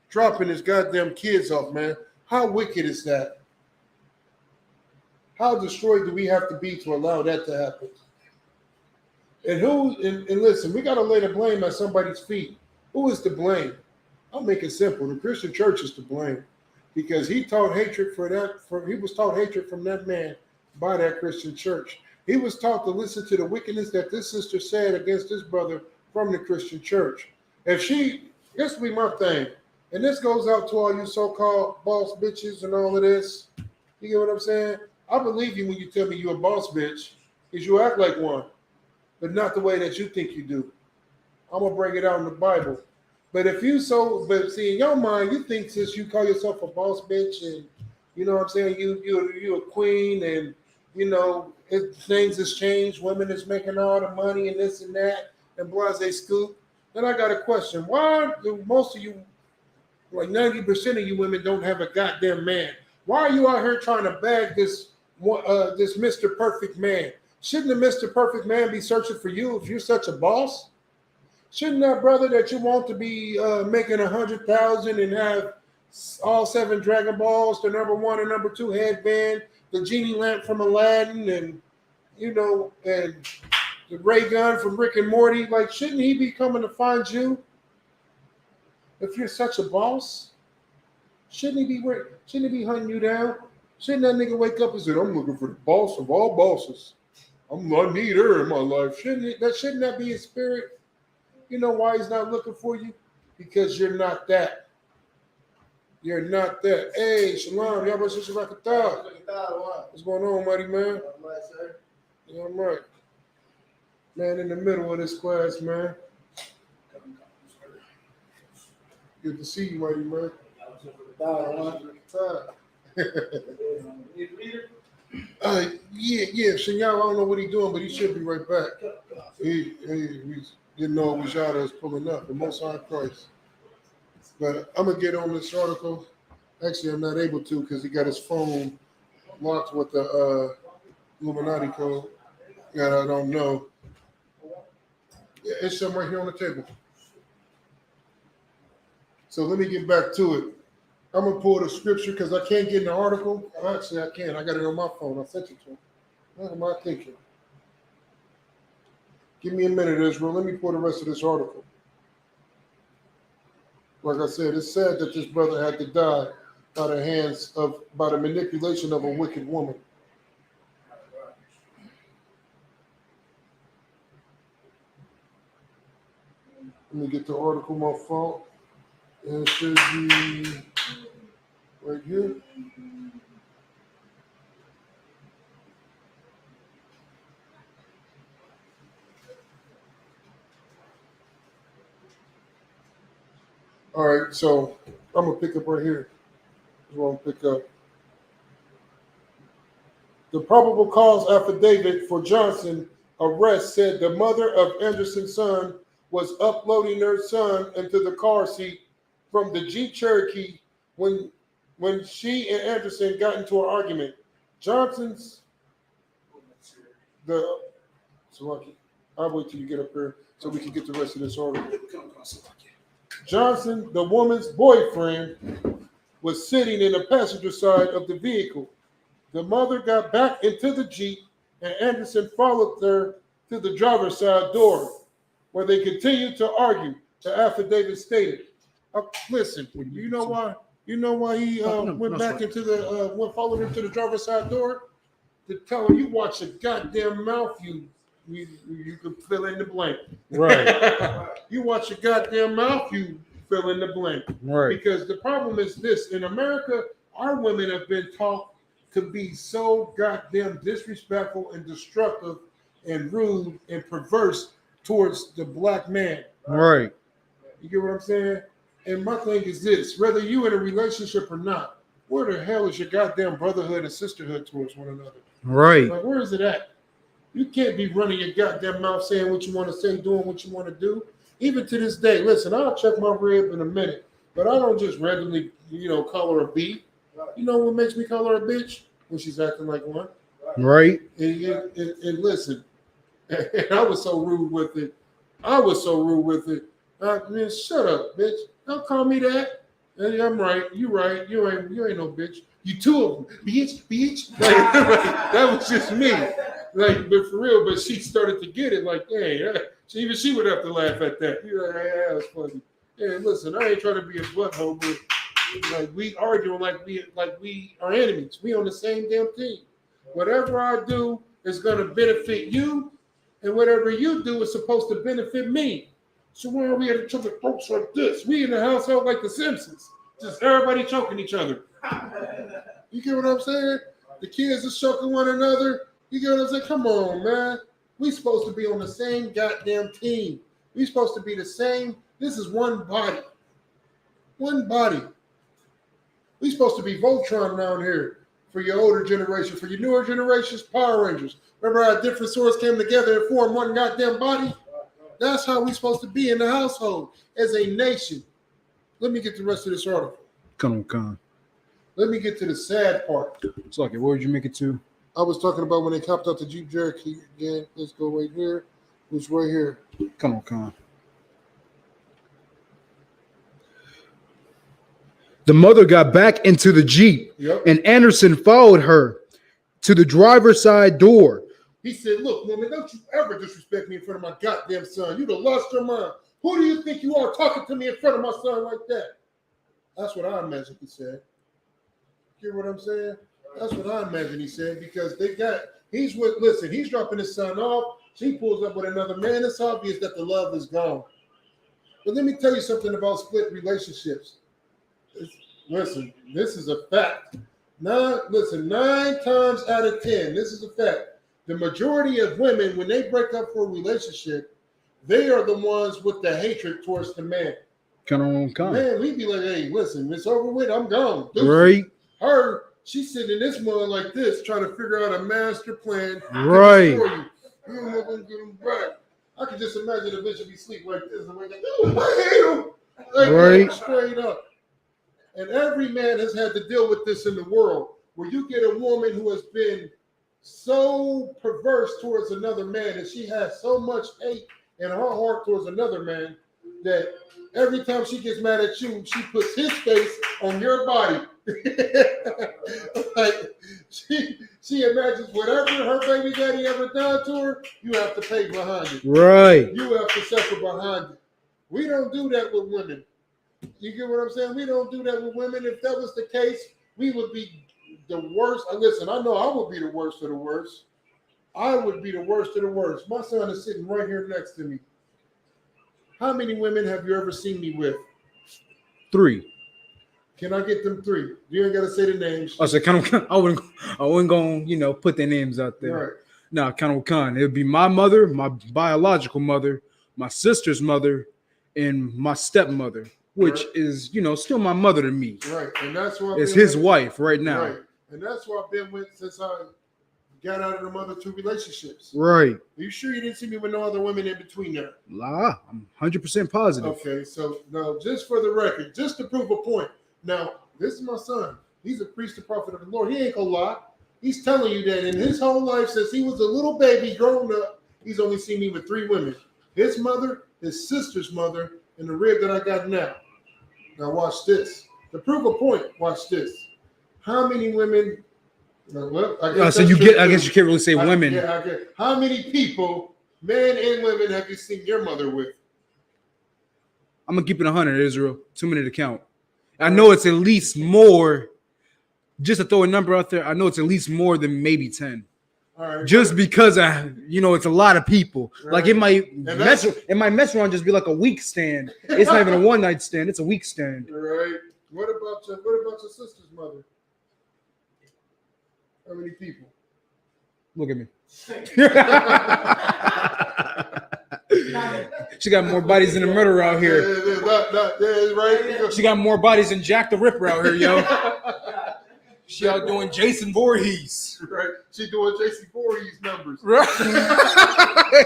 dropping his goddamn kids off, man. How wicked is that? How destroyed do we have to be to allow that to happen? And listen, we got to lay the blame at somebody's feet. Who is to blame? I'll make it simple. The Christian church is to blame because he taught hatred he was taught hatred from that man by that Christian church. He was taught to listen to the wickedness that this sister said against this brother from the Christian church. This will be my thing. And this goes out to all you so-called boss bitches and all of this. You get what I'm saying? I believe you when you tell me you're a boss bitch because you act like one, but not the way that you think you do. I'm going to bring it out in the Bible. But see, in your mind, you think since you call yourself a boss bitch and, you know what I'm saying, you're a queen and, things has changed. Women is making all the money and this and that and blase scoop. Then I got a question. Why do most of you, like 90% of you women don't have a goddamn man? Why are you out here trying to bag this Mr. Perfect man? Shouldn't the Mr. Perfect man be searching for you if you're such a boss? Shouldn't that brother that you want to be making 100,000 and have all 7 Dragon Balls, the number 1 and number 2 headband, the genie lamp from Aladdin, and and The ray gun from Rick and Morty. Like, shouldn't he be coming to find you? If you're such a boss, shouldn't he be hunting you down? Shouldn't that nigga wake up and say, I'm looking for the boss of all bosses. I need her in my life. Shouldn't that be his spirit? You know why he's not looking for you? Because you're not that. You're not that. Hey, Shalom, y'all what's What's going on, mighty man? Yeah, I'm right. Man, in the middle of this class, man. Good to see you, mighty man. Yeah. Shinyao, I don't know what he's doing, but he should be right back. He didn't know it was y'all that was pulling up. The Most High Christ. But I'm gonna get on this article. Actually, I'm not able to because he got his phone locked with the Illuminati code. that I don't know. Yeah, it's something right here on the table. So let me get back to it. I'm going to pull the scripture because I can't get in the article. Actually, I can. I got it on my phone. I sent it to him. What am I thinking? Give me a minute, Israel. Let me pull the rest of this article. Like I said, it's sad that this brother had to die by the manipulation of a wicked woman. Let me get the article on my phone. And it should be right here. All right, so I'm going to pick up right here. That's what I'm going to pick up. The probable cause affidavit for Johnson arrest said the mother of Anderson's son was uploading her son into the car seat from the Jeep Cherokee when she and Anderson got into an argument. Johnson's I'll wait till you get up here so we can get the rest of this article. Johnson, the woman's boyfriend, was sitting in the passenger side of the vehicle. The mother got back into the Jeep and Anderson followed her to the driver's side door where they continued to argue, the affidavit stated. Listen, you know why he went back into followed her to the driver's side door? To tell her, you watch your goddamn mouth, you can fill in the blank. Right. You watch your goddamn mouth, you fill in the blank. Right. Because the problem is this: in America, our women have been taught to be so goddamn disrespectful and destructive and rude and perverse towards the black man. Right. You get what I'm saying? And my thing is this: whether you in a relationship or not, where the hell is your goddamn brotherhood and sisterhood towards one another? Right. Like, where is it at? You can't be running your goddamn mouth saying what you want to say, doing what you want to do. Even to this day, listen, I'll check my rib in a minute, but I don't just randomly, call her a B. You know what makes me call her a bitch? When she's acting like one. Right. And listen, and I was so rude with it. Man, shut up, bitch. Don't call me that. Hey, I'm right. You right. You ain't no bitch. You two of them. Bitch. Like, that was just me. Like, but for real, but she started to get it like, hey, even she would have to laugh at that. You're like, yeah, that's funny. Hey, listen, I ain't trying to be a butthole, but like we arguing like we are enemies. We on the same damn team. Whatever I do is gonna benefit you, and whatever you do is supposed to benefit me. So why are we at each other folks like this? We in the household like the Simpsons. Just everybody choking each other. You get what I'm saying? The kids are choking one another. You get what I'm saying? Come on, man. We supposed to be on the same goddamn team. We supposed to be the same. This is one body. One body. We supposed to be Voltron around here for your older generation. For your newer generations, Power Rangers. Remember how different swords came together and formed one goddamn body? That's how we supposed to be in the household as a nation. Let me get the rest of this article. Come on. Let me get to the sad part. It's like, where did you make it to? I was talking about when they copped out the Jeep Cherokee again. Let's go right here. It's right here. Come on. The mother got back into the Jeep, and Anderson followed her to the driver's side door He said, look, woman, don't you ever disrespect me in front of my goddamn son. You done lost your mind. Who do you think you are talking to me in front of my son like that? That's what I imagine he said. Hear what I'm saying? That's what I imagine he said, because he's dropping his son off. She pulls up with another man. It's obvious that the love is gone. But let me tell you something about split relationships. Listen, this is a fact. 9 times out of 10, this is a fact. The majority of women, when they break up for a relationship, they are the ones with the hatred towards the man. Come. Man, we be like, hey, listen, it's over with. I'm gone. Right. She's sitting in this mud like this, trying to figure out a master plan. Right. For you. You're not gonna get him back. I can just imagine a bitch would be sleep like this and wake up, I hate him. Like, straight up. And every man has had to deal with this in the world, where you get a woman who has been so perverse towards another man, and she has so much hate in her heart towards another man, that every time she gets mad at you, she puts his face on your body. Like, she imagines whatever her baby daddy ever done to her, you have to pay behind it. Right. You have to suffer behind it. We don't do that with women. You get what I'm saying? We don't do that with women. If that was the case, we would be the worst. Listen, I know I would be the worst of the worst. I would be the worst of the worst. My son is sitting right here next to me. How many women have you ever seen me with? 3. Can I get them 3? You ain't got to say the names. I said, I wasn't going to, put their names out there. Right. No, Con. It would be my mother, my biological mother, my sister's mother, and my stepmother, which is, still my mother to me. Right. And that's why it's his wife right now. Right. And that's why I've been with since I got out of them other 2 relationships. Right. Are you sure you didn't see me with no other women in between there? I'm 100% positive. Okay, so now just for the record, just to prove a point. Now, this is my son. He's a priest and prophet of the Lord. He ain't gonna lie. He's telling you that in his whole life, since he was a little baby grown up, he's only seen me with 3 women. His mother, his sister's mother, and the rib that I got now. Now watch this. To prove a point, watch this. How many women? Well, I guess I guess you can't really say women. Yeah, I guess. How many people, men and women, have you seen your mother with? I'm gonna keep it 100, Israel. Too many to count. I know it's at least more. Just to throw a number out there, I know it's at least more than maybe 10. All right, just because it's a lot of people. Right. Like it might mess around, just be like a week stand. It's not even a one night stand. It's a week stand. Right. What about your sister's mother? How many people? Look at me. She got more bodies than the murderer out here. Right. She got more bodies than Jack the Ripper out here, yo. She out doing Jason Voorhees. Right. She doing Jason Voorhees numbers. Right.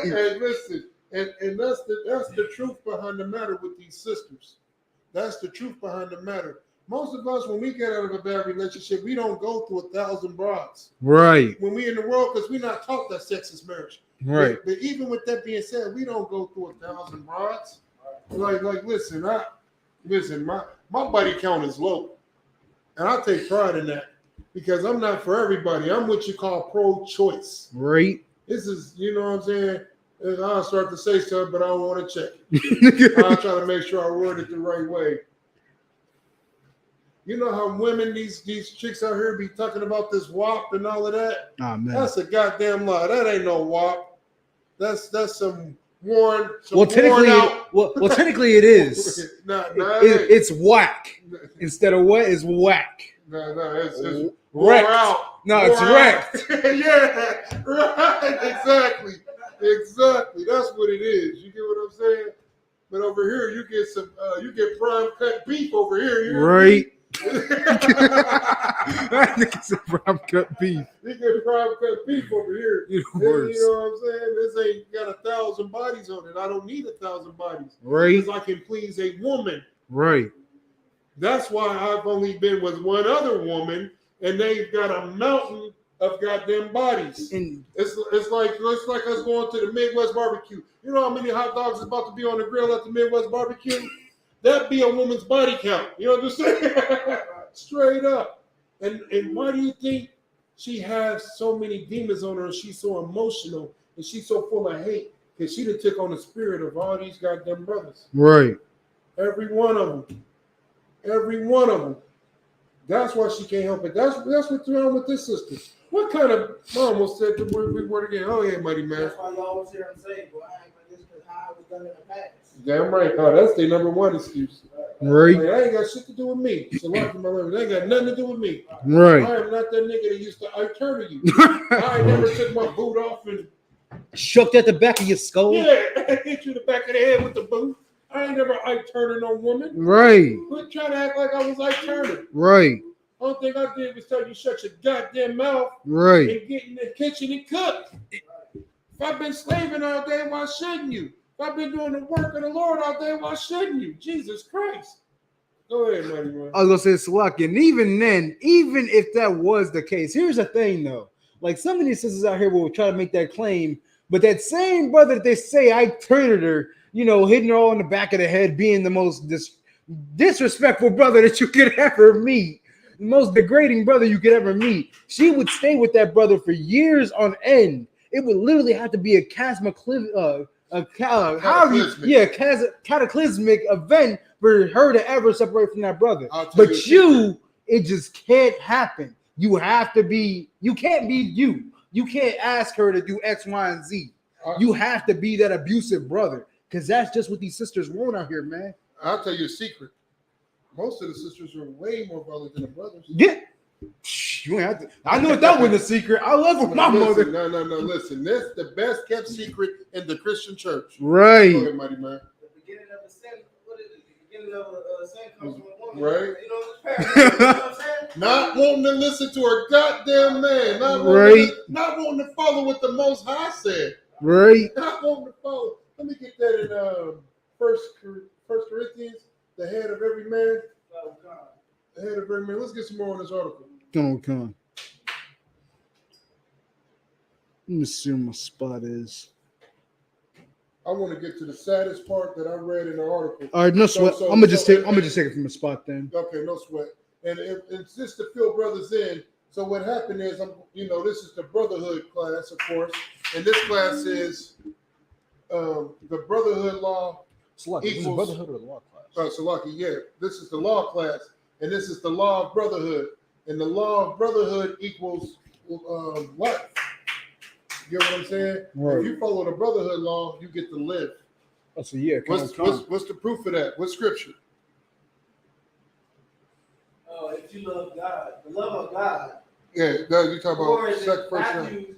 And listen, and that's the truth behind the matter with these sisters. That's the truth behind the matter. Most of us, when we get out of a bad relationship, we don't go through 1,000 brides. Right. When we in the world, because we're not taught that sex is marriage. Right. But even with that being said, we don't go through 1,000 brides. Like listen, my body count is low. And I take pride in that. Because I'm not for everybody. I'm what you call pro-choice. Right. This is, you know what I'm saying? I'll start to say something, but I don't want to check it. I'll try to make sure I word it the right way. You know how women, these chicks out here be talking about this WAP and all of that? Oh, man. That's a goddamn lie. That ain't no WAP. That's some worn. Technically it is. It's whack. Instead of what is whack. No, it's wrecked. Out. No, it's wrecked. Yeah, right. Exactly. That's what it is. You get what I'm saying? But over here, you get prime cut beef over here. Right. Prime cut beef. You get prime cut beef over here. You know what I'm saying? This ain't got 1,000 bodies on it. I don't need 1,000 bodies. Right. Because I can please a woman. Right. That's why I've only been with one other woman, and they've got a mountain of goddamn bodies. And it's like us going to the Midwest barbecue. You know how many hot dogs is about to be on the grill at the Midwest barbecue? That'd be a woman's body count. You understand? Straight up. And why do you think she has so many demons on her, and she's so emotional, and she's so full of hate, because she done took on the spirit of all these goddamn brothers. Right. Every one of them. Every one of them. That's why she can't help it. That's what's wrong with this sister. What kind of mom almost said the word again? Oh yeah, mighty man. That's why you always hear them say, "Well, I ain't like this because how it was done in the past." Damn right. Oh, that's their number one excuse. Right. Like, I ain't got shit to do with me. So like my life, they ain't got nothing to do with me. Right. I am not that nigga that used to turn to you. I ain't never took my boot off and Shook at the back of your skull. yeah, hit you in the back of the head with the boot. I ain't never Ike Turner no woman. Right. Quit trying to act like I was Ike Turner. Right. Only thing I did was tell you shut your goddamn mouth. Right. And get in the kitchen and cook. If I've been slaving all day, why shouldn't you? If I've been doing the work of the Lord all day, why shouldn't you? Jesus Christ. Go ahead, mighty man. I was gonna say Salaki, and even then, even if that was the case, here's the thing though. Like some of these sisters out here will try to make that claim, but that same brother that they say I turned her, hitting her all in the back of the head, being the most disrespectful brother that you could ever meet, the most degrading brother you could ever meet. She would stay with that brother for years on end. It would literally have to be a cataclysmic event for her to ever separate from that brother. But it just can't happen. You have to be, you can't be you. You can't ask her to do X, Y, and Z. You have to be that abusive brother, because that's just what these sisters want out here, man. I'll tell you a secret. Most of the sisters are way more brothers than the brothers. Yeah. You ain't have to. I know that wasn't a secret. I love with my mother. No. Listen, that's the best kept secret in the Christian church. Right. Go ahead, mighty man. The beginning of the sin, what is it? The beginning of a sin comes from a woman. Right. You know what I'm saying? Not wanting to listen to her goddamn man. Not wanting to follow what the Most High said. Right. Not wanting to follow. Let me get that in First Corinthians. The head of every man. The head of every man. Let's get some more on this article. Come on. Let me see where my spot is. I want to get to the saddest part that I read in the article. All right, no sweat. I'm gonna just take it from the spot then. Okay, no sweat. And it's just to fill brothers in. So what happened is, this is the Brotherhood class, of course, and this class is the Brotherhood law Salaki, equals this is Brotherhood or the law class? Salaki, yeah. This is the law class, and this is the law of brotherhood. And the law of brotherhood equals life. You get what I'm saying? Right. If you follow the brotherhood law, you get to live. Oh, so yeah. What's the proof of that? What scripture? Oh, if you love God, the love of God. Yeah, you talk Or about is second it person. Matthew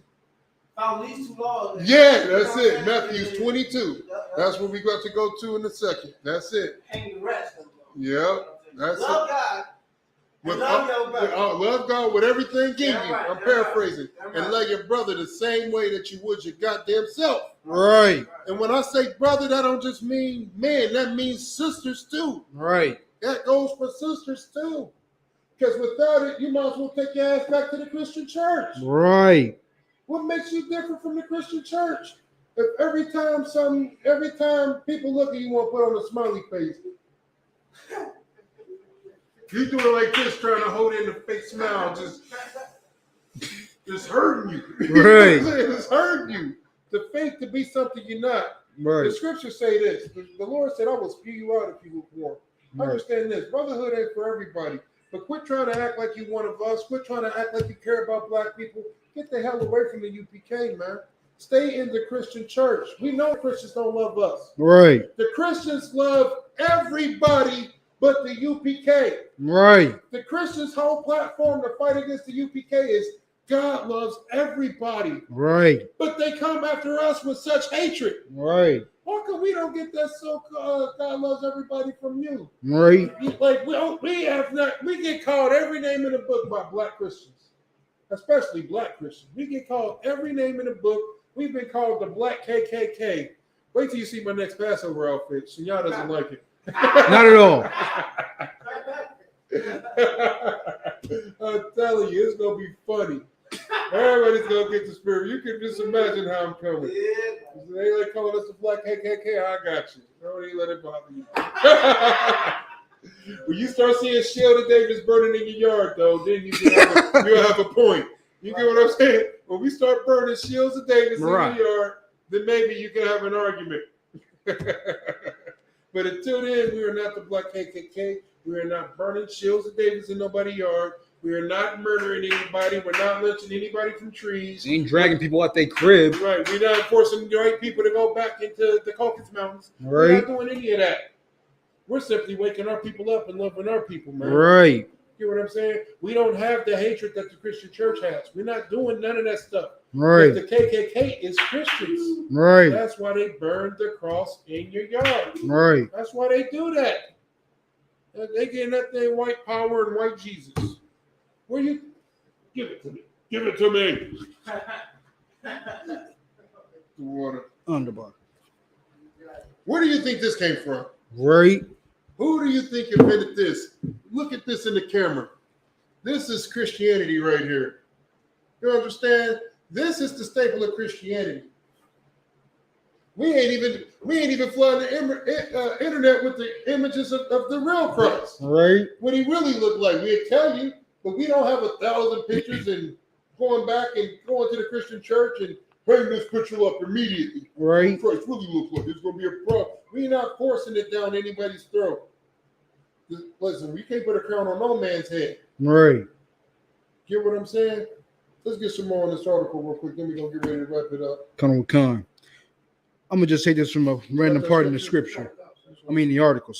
found these two laws? Yeah, that's it. Matthew 22. That's what we got to go to in a second. That's it. Hang the rest of them. Yeah, that's love it. God. With, love your brother. Love God with everything in you. Right, I'm paraphrasing. Right. And love your brother the same way that you would your goddamn self. Right. And when I say brother, that don't just mean men. That means sisters too. Right. That goes for sisters too. Because without it, you might as well take your ass back to the Christian church. Right. What makes you different from the Christian church? If every time people look at you, want to put on a smiley face. You do it like this, trying to hold in the fake smile, just hurting you. Right. It's hurting you. To fake to be something you're not. Right. The scriptures say this. The Lord said, I will spew you out if you lukewarm. Right. Understand this. Brotherhood ain't for everybody. But quit trying to act like you one of us. Quit trying to act like you care about black people. Get the hell away from the UPK, man. Stay in the Christian church. We know Christians don't love us. Right. The Christians love everybody but the UPK. Right. The Christians' whole platform to fight against the UPK is God loves everybody. Right. But they come after us with such hatred. Right. Why come we don't get that God loves everybody from you? Right. Like we get called every name in the book by black Christians, especially black Christians. We get called every name in the book. We've been called the Black KKK. Wait till you see my next Passover outfit. Shanyan doesn't like it. Not at all. I'm telling you, it's gonna be funny. Everybody's gonna get the spirit. You can just imagine how I'm coming. They like calling us the Black KKK. I got you. Don't even let it bother you. When you start seeing Shield of Davis burning in your yard, though, then you'll have a point. You get what I'm saying? When we start burning shields of Davis Right. in the yard, then maybe you can have an argument. But until then, we are not the Black KKK. We are not burning shields of Davis in nobody's yard. We are not murdering anybody. We're not lynching anybody from trees. They ain't dragging people out their crib. Right. We're not forcing the white people to go back into the Caucasus Mountains. Right. We're not doing any of that. We're simply waking our people up and loving our people, man. Right. You know what I'm saying? We don't have the hatred that the Christian church has. We're not doing none of that stuff. Right. But the KKK is Christians. Right. That's why they burned the cross in your yard. Right. That's why they do that. They getting that thing white power and white Jesus. Where you? Give it to me. Give it to me. The water. Underbar. Where do you think this came from? Right. Who do you think invented this? Look at this in the camera. This is Christianity right here. You understand? This is the staple of Christianity. We ain't even flooding the internet with the images of the real Christ. Right. What he really looked like. We'd tell you, but we don't have 1,000 pictures and going back and going to the Christian church and bring this picture up immediately. Right. Christ really looks like it's going to be a problem. We're not forcing it down anybody's throat. Listen, we can't put a crown on no man's head. Right. Get what I'm saying? Let's get some more on this article real quick. Then we're going to get ready to wrap it up. Come on. I'm going to just take this from a random part in the scripture. The article.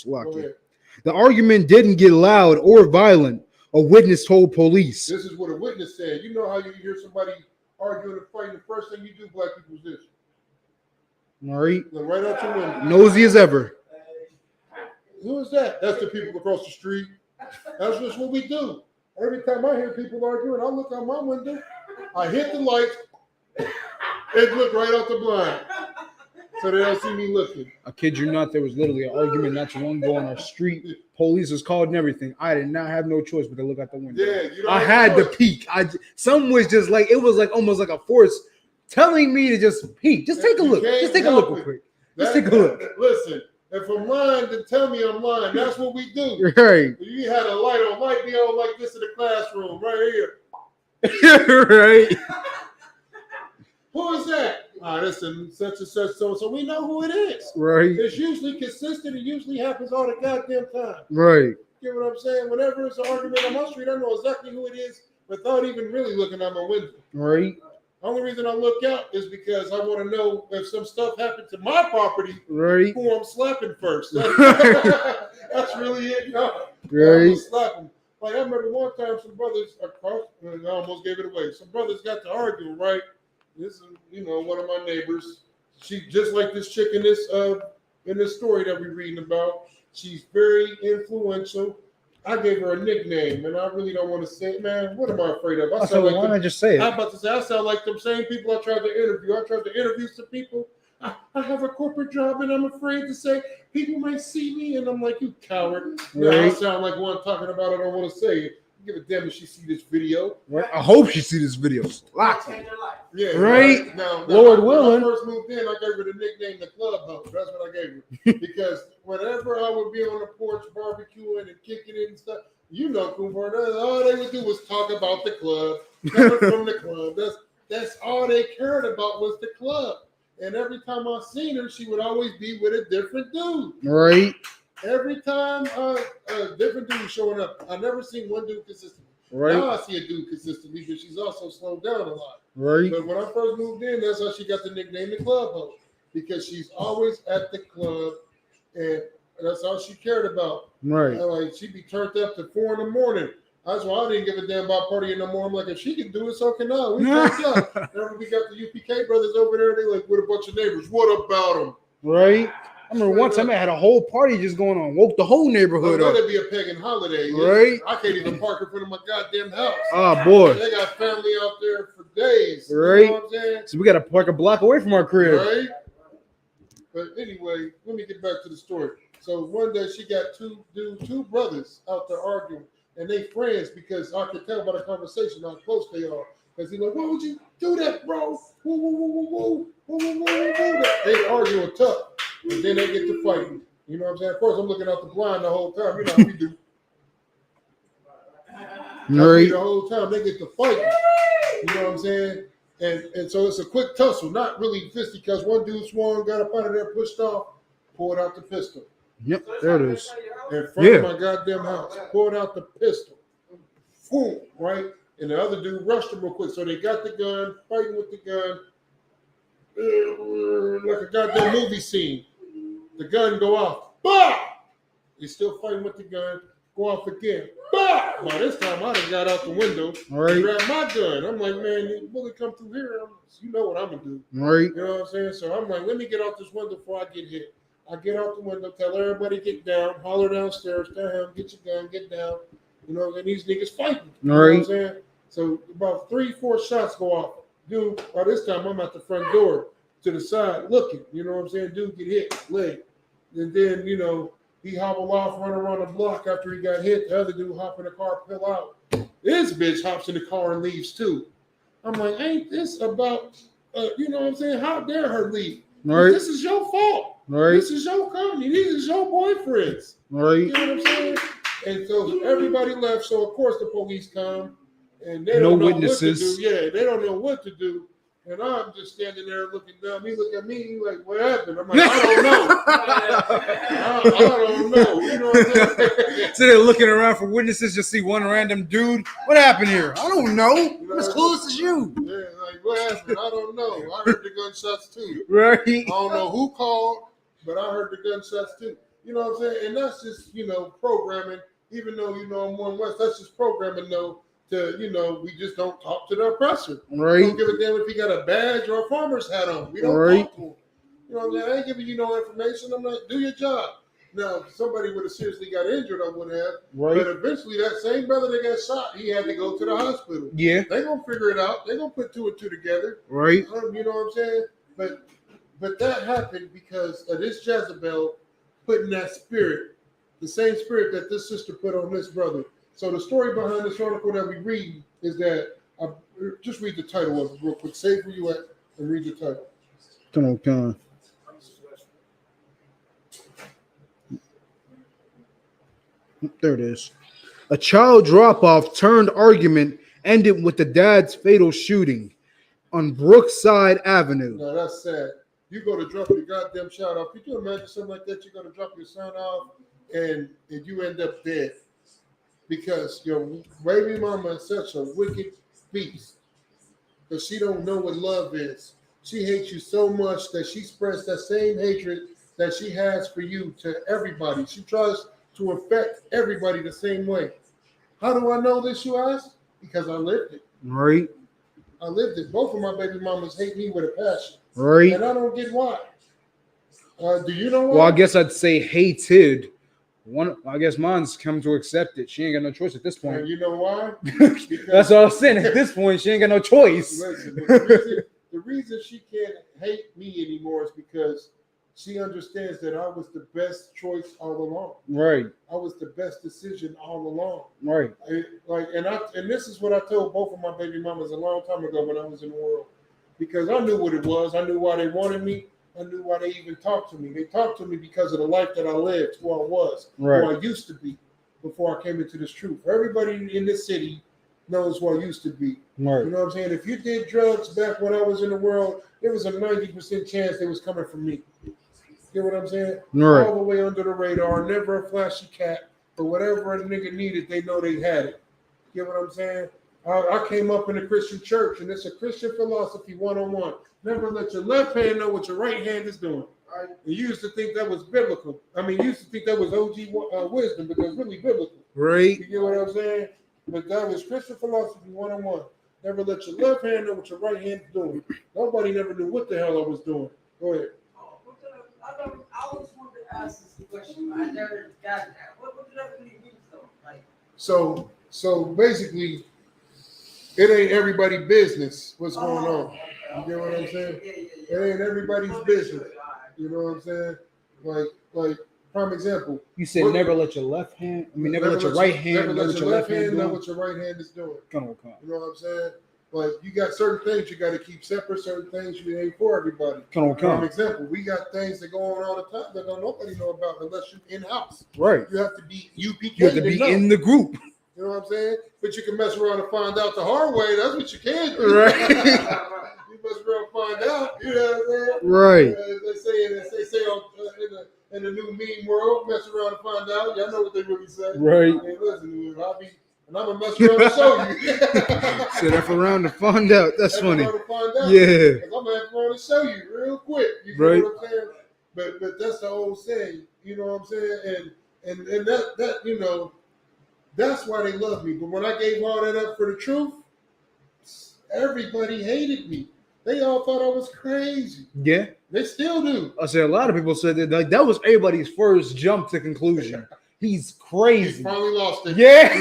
The argument didn't get loud or violent, a witness told police. This is what a witness said. You know how you hear somebody arguing and fighting, the first thing you do, black people, is this. All right. Look right out your window. Nosy as ever. Who is that? That's the people across the street. That's just what we do. Every time I hear people arguing, I look out my window, I hit the light, and look right out the blind. So they don't see me looking. I kid you not, there was literally an argument not too long ago on our street. Police was called and everything. I did not have no choice but to look out the window. Yeah, you don't I have had no to choice. peek. Some was just like, it was like almost like a force telling me to just peek. Just take a look. Just take a look real quick. Just take a look. Listen, if I'm lying, then tell me I'm lying. That's what we do. Right. You had a light be on like this in the classroom, right here. Right. Who is that? Listen, such and such, so we know who it is. Right. It's usually consistent. It usually happens all the goddamn time. Right. Get what I'm saying? Whenever it's an argument on my street, I know exactly who it is without even really looking out my window. Right. The only reason I look out is because I want to know if some stuff happened to my property, right, who I'm slapping first. That's really it. No, right. I'm slapping. Like I remember one time some brothers across, I almost gave it away. Some brothers got to arguing, right? This is, one of my neighbors. She just like this chick in this story that we're reading about. She's very influential. I gave her a nickname, and I really don't want to say it, man. What am I afraid of? Why don't I just say it? I'm about to say, I sound like them same people I tried to interview. I tried to interview some people. I have a corporate job, and I'm afraid to say people might see me, and I'm like, you coward. Now I sound like one talking about it. I don't want to say it. Give a damn if she see this video. Right. I hope she see this video. Lock it. Yeah. Right. Now, Lord willing. When I first moved in, I gave her the nickname the Clubhouse. That's what I gave her. Because whenever I would be on the porch barbecuing and kicking it and stuff, Cooper, all they would do was talk about the club, coming from the club. That's all they cared about was the club. And every time I seen her, she would always be with a different dude. Right. Every time a different dude showing up. I never seen one dude consistently. Right. Now I see a dude consistently, but she's also slowed down a lot. Right. But when I first moved in, that's how she got the nickname the Clubhouse. Because she's always at the club, and that's all she cared about. Right. Like she'd be turned up to 4 a.m. That's why I didn't give a damn about partying no more. I'm like, if she can do it, so can I. We turned up. Whenever we got the UPK brothers over there, they like with a bunch of neighbors. What about them? Right. I remember one time I had a whole party just going on, woke the whole neighborhood up. That'd be a pagan holiday. Right. I can't even park in front of my goddamn house. Oh, boy. They got family out there for days. Right. You know what I'm saying? So we got to park a block away from our crib. Right. But anyway, let me get back to the story. So one day she got two brothers out there arguing, and they friends because I could tell by the conversation how close they are. Because he's like, why would you do that, bro? Woo. They arguing tough. And then they get to fighting. You know what I'm saying? Of course, I'm looking out the blind the whole time. You know how we do. Right. The whole time they get to fight. You know what I'm saying? And so it's a quick tussle, not really fisticuffs. One dude swung, got up out of there, pushed off, pulled out the pistol. Yep, there it is. In front of my goddamn house, pulled out the pistol. Boom, right? And the other dude rushed him real quick. So they got the gun, fighting with the gun, like a goddamn movie scene. The gun go off. Bah! He's still fighting with the gun. Go off again. Bah! By this time, I done got out the window and grabbed my gun. I'm like, man, you bully come through here. You know what I'm going to do. Right. You know what I'm saying? So I'm like, let me get out this window before I get hit. I get out the window, tell everybody get down, holler downstairs, tell him, get your gun, get down. You know, and these niggas fighting. You know what I'm saying? So about 3-4 shots go off. Dude, by this time, I'm at the front door to the side looking. You know what I'm saying? Dude get hit, leg. And then, you know, he hobbled off, run around the block after he got hit. The other dude hop in the car, pill out. This bitch hops in the car and leaves too. I'm like, ain't this about, you know what I'm saying? How dare her leave? Right. This is your fault. Right. This is your company. These is your boyfriends. Right. You know what I'm saying? And so everybody left. So of course the police come and they don't know witnesses. what to do. Yeah, they don't know what to do. And I'm just standing there looking down. He look at me, he like, what happened? I'm like, I don't know. I don't know. You know what I'm saying? So they're looking around for witnesses, just see one random dude. What happened here? I don't know. I'm as close as you. Yeah, like, what happened? I don't know. I heard the gunshots too. Right. I don't know who called, but I heard the gunshots too. You know what I'm saying? And that's just, you know, programming. Even though, you know, I'm one West, that's just programming, though. To, you know, we just don't talk to the oppressor. Right. We don't give a damn if he got a badge or a farmer's hat on. We don't talk to him. You know what I'm saying? I ain't giving you no information. I'm like, do your job. Now, if somebody would have seriously got injured, I would have. Right. But eventually, that same brother that got shot, he had to go to the hospital. Yeah. They're going to figure it out. They're going to put 2 and 2 together. Right. You know what I'm saying? But that happened because of this Jezebel putting that spirit, the same spirit that this sister put on this brother. So the story behind this article that we read is that, just read the title of it real quick. Say where you at and read the title. Come on. There it is. A child drop-off turned argument ended with the dad's fatal shooting on Brookside Avenue. Now that's sad. You go to drop your goddamn child off. Could you imagine something like that? You're going to drop your son off and you end up dead. Because your baby mama is such a wicked beast. Because she don't know what love is. She hates you so much that she spreads that same hatred that she has for you to everybody. She tries to affect everybody the same way. How do I know this, you ask? Because I lived it. Right. I lived it. Both of my baby mamas hate me with a passion. Right. And I don't get why. Do you know why? Well, I guess I'd say hated. I guess mine's come to accept it. She ain't got no choice at this point. And you know why? That's all I'm saying. At this point, she ain't got no choice. Listen, the reason she can't hate me anymore is because she understands that I was the best choice all along. Right. I was the best decision all along. Right. And this is what I told both of my baby mamas a long time ago when I was in the world. Because I knew what it was. I knew why they wanted me. I knew why they even talked to me. They talked to me because of the life that I lived, who I was, right. who I used to be before I came into this truth. Everybody in this city knows who I used to be. Right. You know what I'm saying? If you did drugs back when I was in the world, there was a 90% chance they was coming from me. You get what I'm saying? Right. All the way under the radar, never a flashy cat, but whatever a nigga needed, they know they had it. You get what I'm saying? I came up in a Christian church, and it's a Christian philosophy 101. Never let your left hand know what your right hand is doing. Right? And you used to think that was biblical. I mean, you used to think that was OG wisdom because it's really biblical. Right. You get what I'm saying? But that was Christian philosophy 101. Never let your left hand know what your right hand is doing. Nobody never knew what the hell I was doing. Go ahead. I always wanted to ask this question. I never got that. What did that really mean though? Like, so basically, it ain't everybody's business what's going on. You get what I'm saying? It ain't everybody's business. You know what I'm saying? Like prime example. You said never let your left hand. I mean, never let your right hand know what your left hand know what your right hand is doing. Come on. You know what I'm saying? Like you got certain things you got to keep separate. Certain things you ain't for everybody. Prime example. We got things that go on all the time that don't nobody know about unless you're in house. Right. You have to be UPK. You have to be in the group. You know what I'm saying? But you can mess around and find out the hard way. That's what you can do. Right. You mess around and find out. You know what I'm saying? Right. They say in the new meme world, mess around and find out. Y'all know what they really say. Right. Hey, listen, and I'm gonna mess around and show you. Sit up around to find out. That's funny. To find out. Yeah. I'm gonna have to show you real quick. You know Right. what I'm saying? But that's the old saying. You know what I'm saying? And that you know. That's why they love me. But when I gave all that up for the truth, everybody hated me. They all thought I was crazy. Yeah. They still do. I say a lot of people said that was everybody's first jump to conclusion. He's crazy. He finally lost it. Yeah.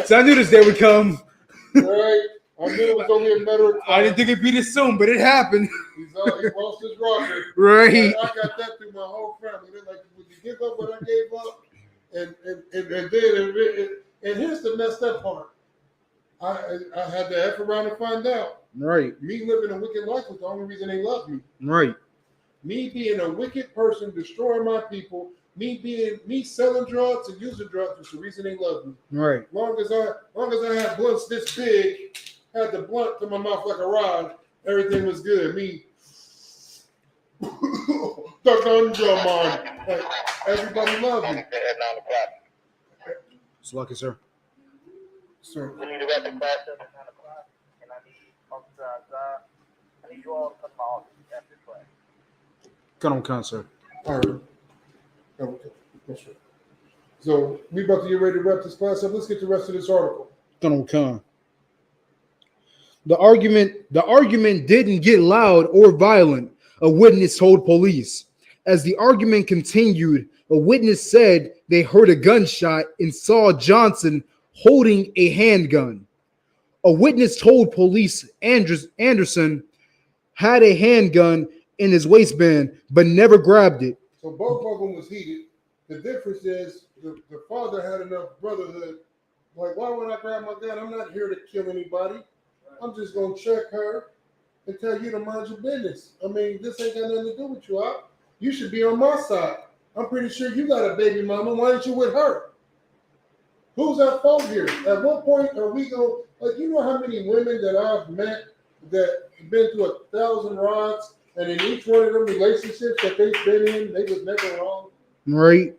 So I knew this day would come. Right. I knew it was gonna be a matter of time. I didn't think it'd be this soon, but it happened. He lost his rocker. Right. I got that through my whole family. They're like, would you give up what I gave up? And here's the messed up part. I had to F around and find out. Right. Me living a wicked life was the only reason they loved me. Right. Me being a wicked person, destroying my people, me selling drugs and using drugs was the reason they loved me. Right. Long as I had blunts this big, had the blunt to my mouth like a rod, everything was good. Me stuck on drum on. Like, everybody loved me. It's lucky, sir. Sir. We need to wrap the class up at 9 o'clock, and I need you all to come to my office after class. Gun on concert. All right. Okay. That's right. So we about to get ready to wrap this class up. Let's get the rest of this article. Gun on con. The argument didn't get loud or violent, a witness told police. As the argument continued, a witness said they heard a gunshot and saw Johnson holding a handgun. A witness told police Anderson had a handgun in his waistband but never grabbed it. So both of them was heated. The difference is the father had enough brotherhood. Like, why would I grab my gun? I'm not here to kill anybody. I'm just going to check her and tell you to mind your business. I mean, this ain't got nothing to do with you. You should be on my side. I'm pretty sure you got a baby mama. Why ain't you with her? Who's at fault here? At what point are we going, like, you know how many women that I've met that have been through 1,000 rods, and in each one of them relationships that they've been in, they was never wrong? Right.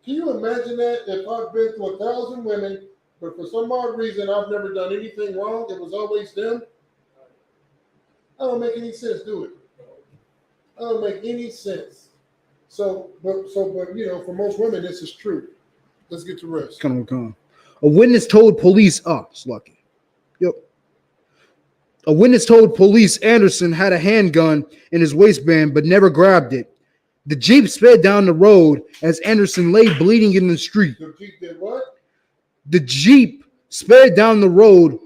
Can you imagine that? If I've been through 1,000 women, but for some odd reason I've never done anything wrong, it was always them? That don't make any sense, do it? That don't make any sense. But you know, for most women, this is true. Let's get to rest. Come on. A witness told police, it's lucky. Yep. A witness told police Anderson had a handgun in his waistband but never grabbed it. The Jeep sped down the road as Anderson lay bleeding in the street. The Jeep did what? The Jeep sped down the road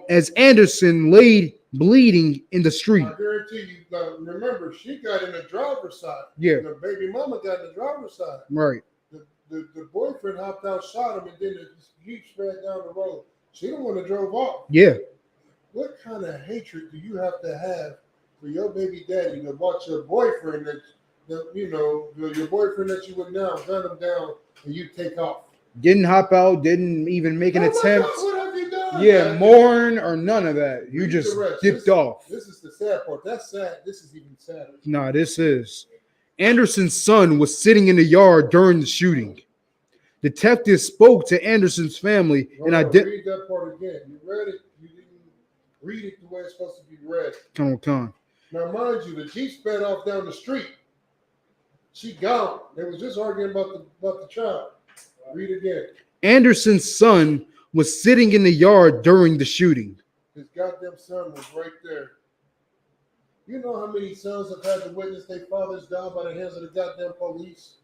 as Anderson lay bleeding in the street. I guarantee you, remember, she got in the driver's side. Yeah. The baby mama got in the driver's side. Right. The boyfriend hopped out, shot him, and then the Jeep sped down the road. She don't want to drove off. Yeah. What kind of hatred do you have to have for your baby daddy to watch your boyfriend your boyfriend that you would now gun him down and you take off? Didn't hop out, didn't even make an attempt. God, what have you done? Yeah, mourn or none of that. You just dipped off. This is the sad part. That's sad. This is even sadder. Nah, this is. Anderson's son was sitting in the yard during the shooting. Detectives spoke to Anderson's family and read that part again. You read it. You didn't read it the way it's supposed to be read. Come on. Now, mind you, the Jeep sped off down the street. She gone. They was just arguing about the child. Read again. Anderson's son was sitting in the yard during the shooting. His goddamn son was right there. You know how many sons have had to witness their fathers die by the hands of the goddamn police?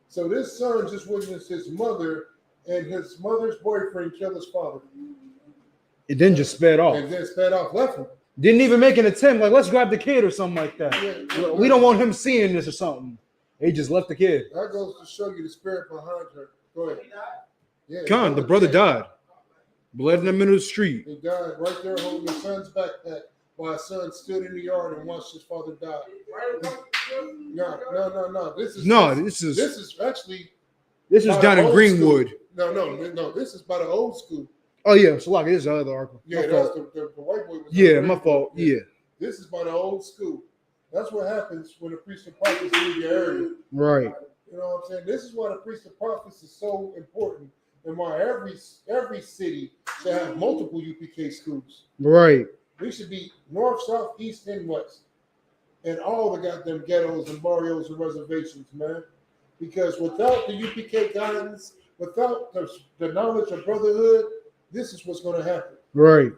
So this son just witnessed his mother and his mother's boyfriend kill his father. It then just sped off. And then sped off, left him. Didn't even make an attempt, like, let's grab the kid or something like that. Yeah. We don't want him seeing this or something. He just left the kid. That goes to show you the spirit behind her. Go ahead. Yeah, Con, the brother died. Bled in the middle of the street. He died right there holding his son's backpack while his son stood in the yard and watched his father die. No. This is actually. This is down in Greenwood. No. This is by the old school. Oh yeah, so like this is the other article. Yeah, My that's fault. the white boy. Was Yeah, my fault. Yeah. This is by the old school. That's what happens when the priest and prophets leave your area. Right. You know what I'm saying? This is why the priest and prophets is so important, and why every city should have multiple UPK schools. Right. We should be north, south, east, and west, and all the goddamn ghettos and barrios and reservations, man. Because without the UPK guidance, without the knowledge of brotherhood, this is what's going to happen. Right.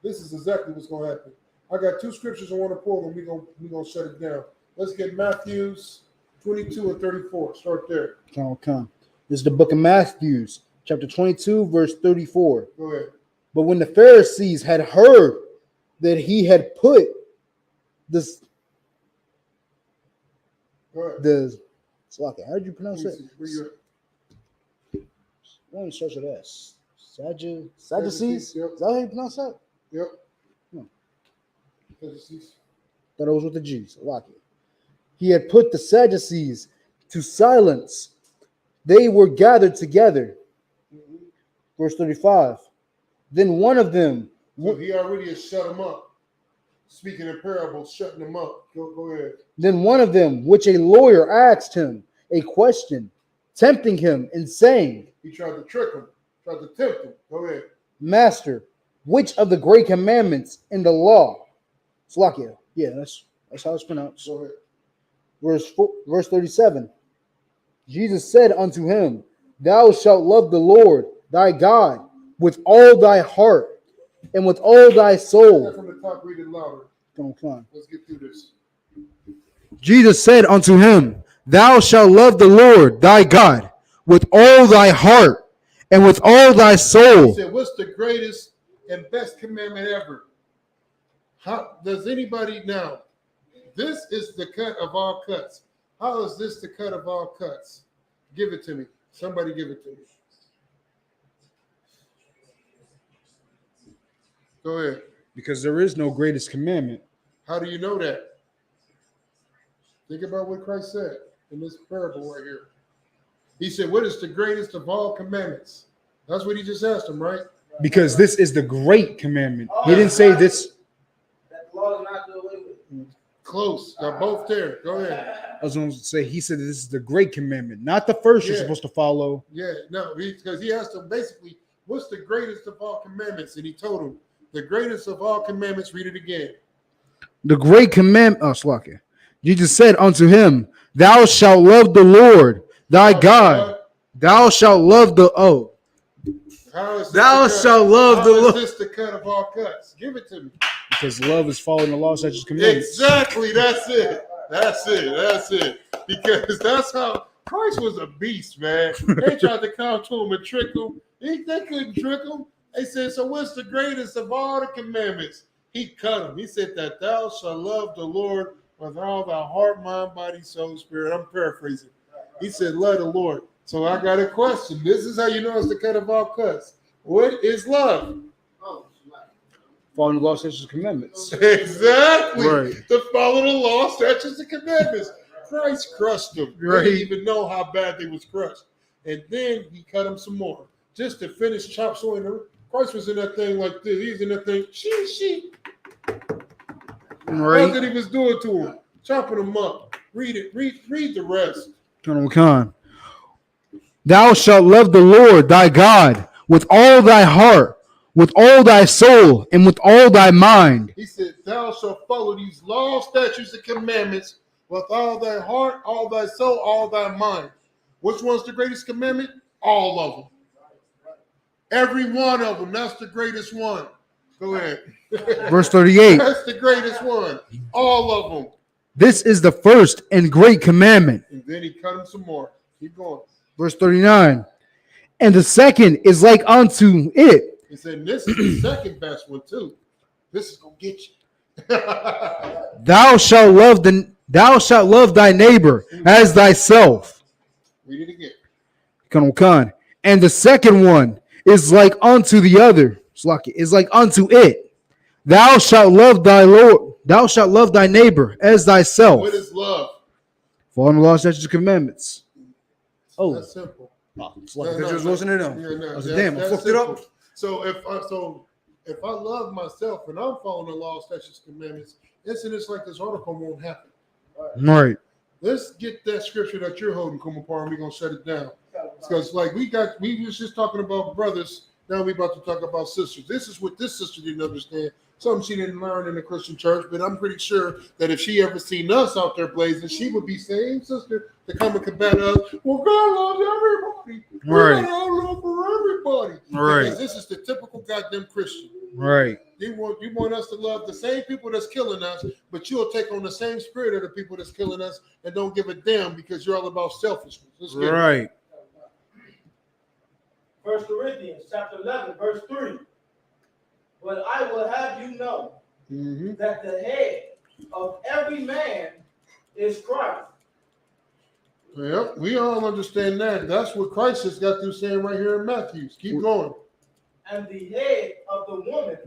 This is exactly what's going to happen. I got two scriptures I want to pull, and we're gonna shut it down. Let's get Matthew's 22 and 34. Start there. Come. This is the book of Matthew, chapter 22, verse 34. Go ahead. But when the Pharisees had heard that he had put this, how did you pronounce it? One starts with S. Sadducees? Yep. Is that how you pronounce that? Yep. Thought it was with the G's. Lock it. He had put the Sadducees to silence. They were gathered together. Verse 35. Then one of them. So he already has shut them up. Speaking in parables, shutting them up. Go ahead. Then one of them, which a lawyer asked him a question, tempting him and saying, he tried to trick him, tried to tempt him. Go ahead. Master, which of the great commandments in the law? Slakia. Yeah, that's how it's pronounced. Go ahead. Verse 37. Jesus said unto him, Thou shalt love the Lord thy God with all thy heart and with all thy soul. From the top, read it louder. Come on. Let's get through this. Jesus said unto him, Thou shalt love the Lord thy God with all thy heart and with all thy soul. He said, what's the greatest and best commandment ever? How does anybody now? This is the cut of all cuts. How is this the cut of all cuts? Give it to me. Somebody give it to me. Go ahead. Because there is no greatest commandment. How do you know that? Think about what Christ said in this parable right here. He said, what is the greatest of all commandments? That's what he just asked him, right? Because this is the great commandment. He didn't say this. That the law is not do away with. Close. They're both there. Go ahead. I was going to say, he said this is the great commandment, not the first you're supposed to follow. Yeah, no, because he asked him basically, what's the greatest of all commandments? And he told him, the greatest of all commandments, read it again. The great commandment, Slakia. Jesus said unto him, Thou shalt love the Lord thy God. Thou shalt love the Thou shalt love the Lord. How is this the cut of all cuts? Give it to me. Because love is following the law, such as commandments. Exactly. That's it. Because that's how Christ was a beast, man. They tried to come to him and trick him. They couldn't trick him. They said, so what's the greatest of all the commandments? He cut him. He said that thou shalt love the Lord with all thy heart, mind, body, soul, spirit. I'm paraphrasing. He said, love the Lord. So I got a question. This is how you know it's the cut of all cuts. What is love? Following the law, statutes, and commandments. Exactly. Right. To follow the law, statutes, and commandments. Christ crushed them. Right. They didn't even know how bad they was crushed. And then he cut them some more. Just to finish chop suey them. Christ was in that thing like this. He was in that thing. She. Right. That's what he was doing to him. Chopping them up. Read it. Read the rest. Come. Thou shalt love the Lord thy God with all thy heart, with all thy soul, and with all thy mind. He said, thou shalt follow these laws, statutes, and commandments with all thy heart, all thy soul, all thy mind. Which one's the greatest commandment? All of them. Every one of them. That's the greatest one. Go ahead. Verse 38. That's the greatest one. All of them. This is the first and great commandment. And then he cut him some more. Keep going. Verse 39. And the second is like unto it. He said, this is the second best one too. This is gonna get you. Thou shalt love thy neighbor as thyself. Read it again. Come. And the second one is like unto the other. Is like unto it. Thou shalt love thy Lord. Thou shalt love thy neighbor as thyself. What is love? Following the law, statutes, and commandments. That's simple. It's like the judge wasn't in them. Yeah, no, I was like, damn, I fucked it up. So if I love myself and I'm following the law, statutes, commandments, incidents like this article won't happen. Right. Let's get that scripture that you're holding, Kumapar, and we're gonna shut it down. Because like we was just talking about brothers, now we about to talk about sisters. This is what this sister didn't understand. Something she didn't learn in the Christian church, but I'm pretty sure that if she ever seen us out there blazing, she would be saying, sister, to come and combat us. Well, God loves everybody. Right. We got love for everybody. Right. Because this is the typical goddamn Christian. Right. You want us to love the same people that's killing us, but you'll take on the same spirit of the people that's killing us and don't give a damn because you're all about selfishness. Right. 1 Corinthians chapter 11, verse 3. But I will have you know that the head of every man is Christ. Yep, we all understand that. That's what Christ has got through saying right here in Matthew. Keep going. And the head of the woman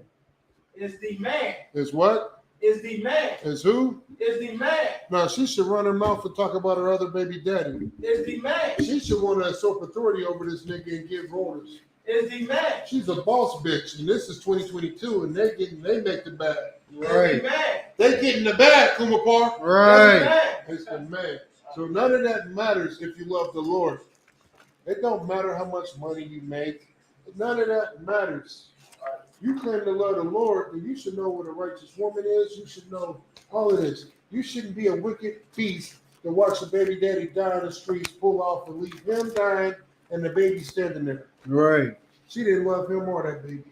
is the man. Is what? Is the man. Is who? Is the man. Now, she should run her mouth and talk about her other baby daddy. Is the man. She should want to usurp authority over this nigga and give orders. Is the man. She's a boss bitch, and this is 2022, and they make the bag. Right. Is the man. They getting the bag, Kumapar. Right. It's the man. So none of that matters if you love the Lord. It don't matter how much money you make. None of that matters. You claim to love the Lord, then you should know what a righteous woman is. You should know all of this. You shouldn't be a wicked beast to watch the baby daddy die in the streets, pull off and leave him dying and the baby standing there. Right. She didn't love him or that baby.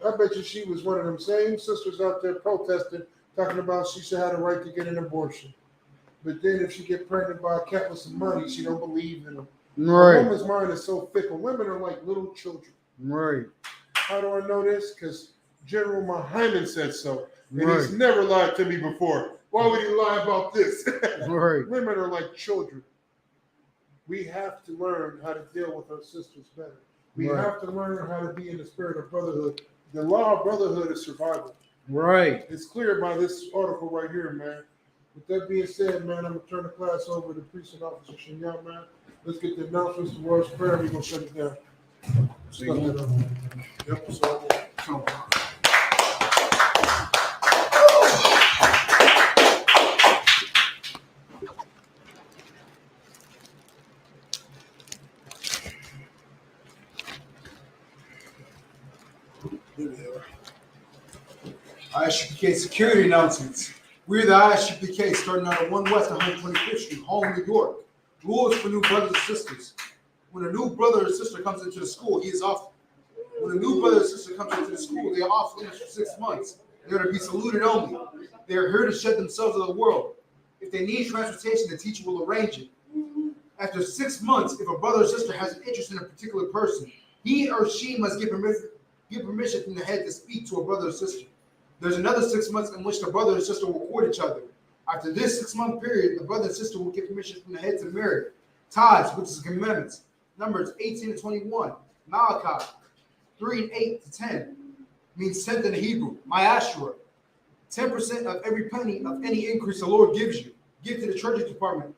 I bet you she was one of them same sisters out there protesting, talking about she should have the right to get an abortion. But then if she get pregnant by a cat with some money, she don't believe in them. Right. A woman's mind is so fickle. Women are like little children. Right. How do I know this? Because General Muhammad said so. And Right. he's never lied to me before. Why would he lie about this? Right. Women are like children. We have to learn how to deal with our sisters better. We Right. have to learn how to be in the spirit of brotherhood. The law of brotherhood is survival. Right. It's clear by this article right here, man. With that being said, man, I'm going to turn the class over to Priest and Officer Shinyan, man. Let's get the announcements, the Lord's Prayer, we're going to shut it down. Yep, so Isupk security announcements. We're the Isupk starting out at 1 West 125th Street, Harlem, New York. Rules for new brothers and sisters. When a new brother or sister comes into the school, he is off. When a new brother or sister comes into the school, they are off limits for 6 months. They're to be saluted only. They are here to shed themselves to the world. If they need transportation, the teacher will arrange it. After 6 months, if a brother or sister has an interest in a particular person, he or she must give permission from the head to speak to a brother or sister. There's another 6 months in which the brother and sister will court each other. After this 6-month period, the brother and sister will get permission from the head to marry. Tithes, which is commandments. Numbers 18 to 21. Malachi 3 and 8 to 10 means tenth in the Hebrew. Ma'ashra. 10% of every penny of any increase the Lord gives you. Give to the treasury department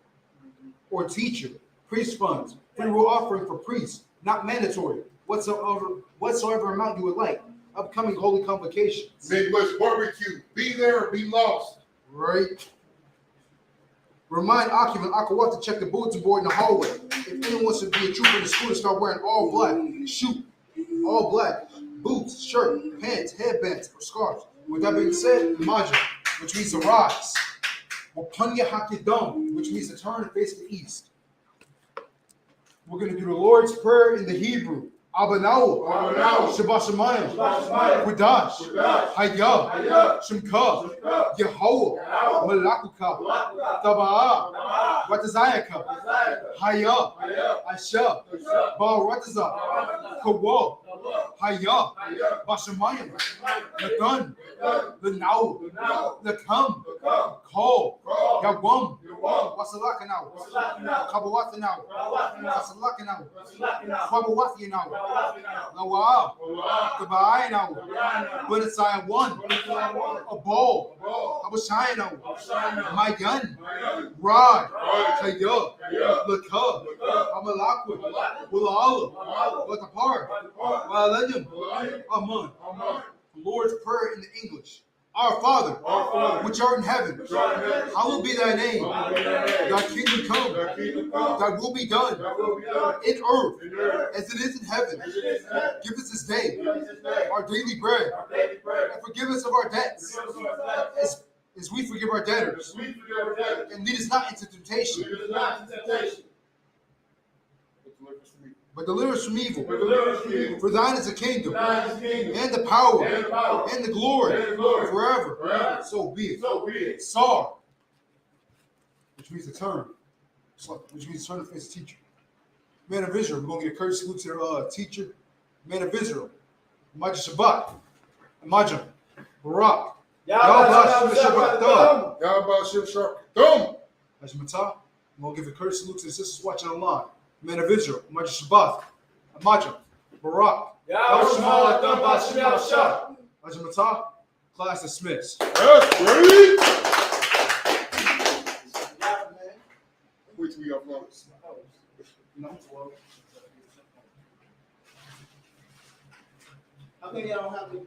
or teacher. Priest funds. Free will offering for priests. Not mandatory. Whatsoever amount you would like. Upcoming holy convocations. Midwest barbecue. Be there or be lost. Right. Remind occupant Akawat to check the bulletin board in the hallway. If anyone wants to be a trooper in the school, to start wearing all black. Shoot. All black. Boots, shirt, pants, headbands, or scarves. With that being said, Imaja, which means to rise. Wapunya Hakidam, which means to turn and face the east. We're going to do the Lord's Prayer in the Hebrew. Abanaw, Shabbat Shemayim, Kudash, Hayah, Shemka, Yehovah, Malakuka, Taba'ah, Ratazayaka, Hayah, Asha, Baal Ratazah, Kawah, Hayah, Bashamayim, Nathan, Lanau, Lakam, Kol, Yawam, Wasalakanaw, Kabawatanaw, Wasalakanaw, Kabawatanaw. Lawal, Kabaino, Winnesai 1, a bowl, Abashino, my gun, Rod, Kayo, Laka, Amalakut, Willa Allah, Watapar, Walayim, Aman. The Lord's Prayer in the English. Our Father, which art in heaven, hallowed be thy name. Thy kingdom come, thy will be done in earth as it is in heaven. Give us this day our daily bread, and forgive us of our debts as we forgive our debtors. And lead us not into temptation, but deliver us from evil. For thine is the kingdom, and the power, and the glory, forever. So be it. Sar, which means to turn, which means to turn to face the teacher. Man of Israel, we're going to get a courtesy salute to their teacher. Man of Israel, Majah Shabbat, Majah, Barak, Yahweh Shem Shabbat, Ajmatah. We're going to give a courtesy salute to the sisters watching online. Men of Israel, Majah Shabbat, Majah, Barak, Ajmatah, class dismissed. That's great. Wait till we upload it. How many y'all have to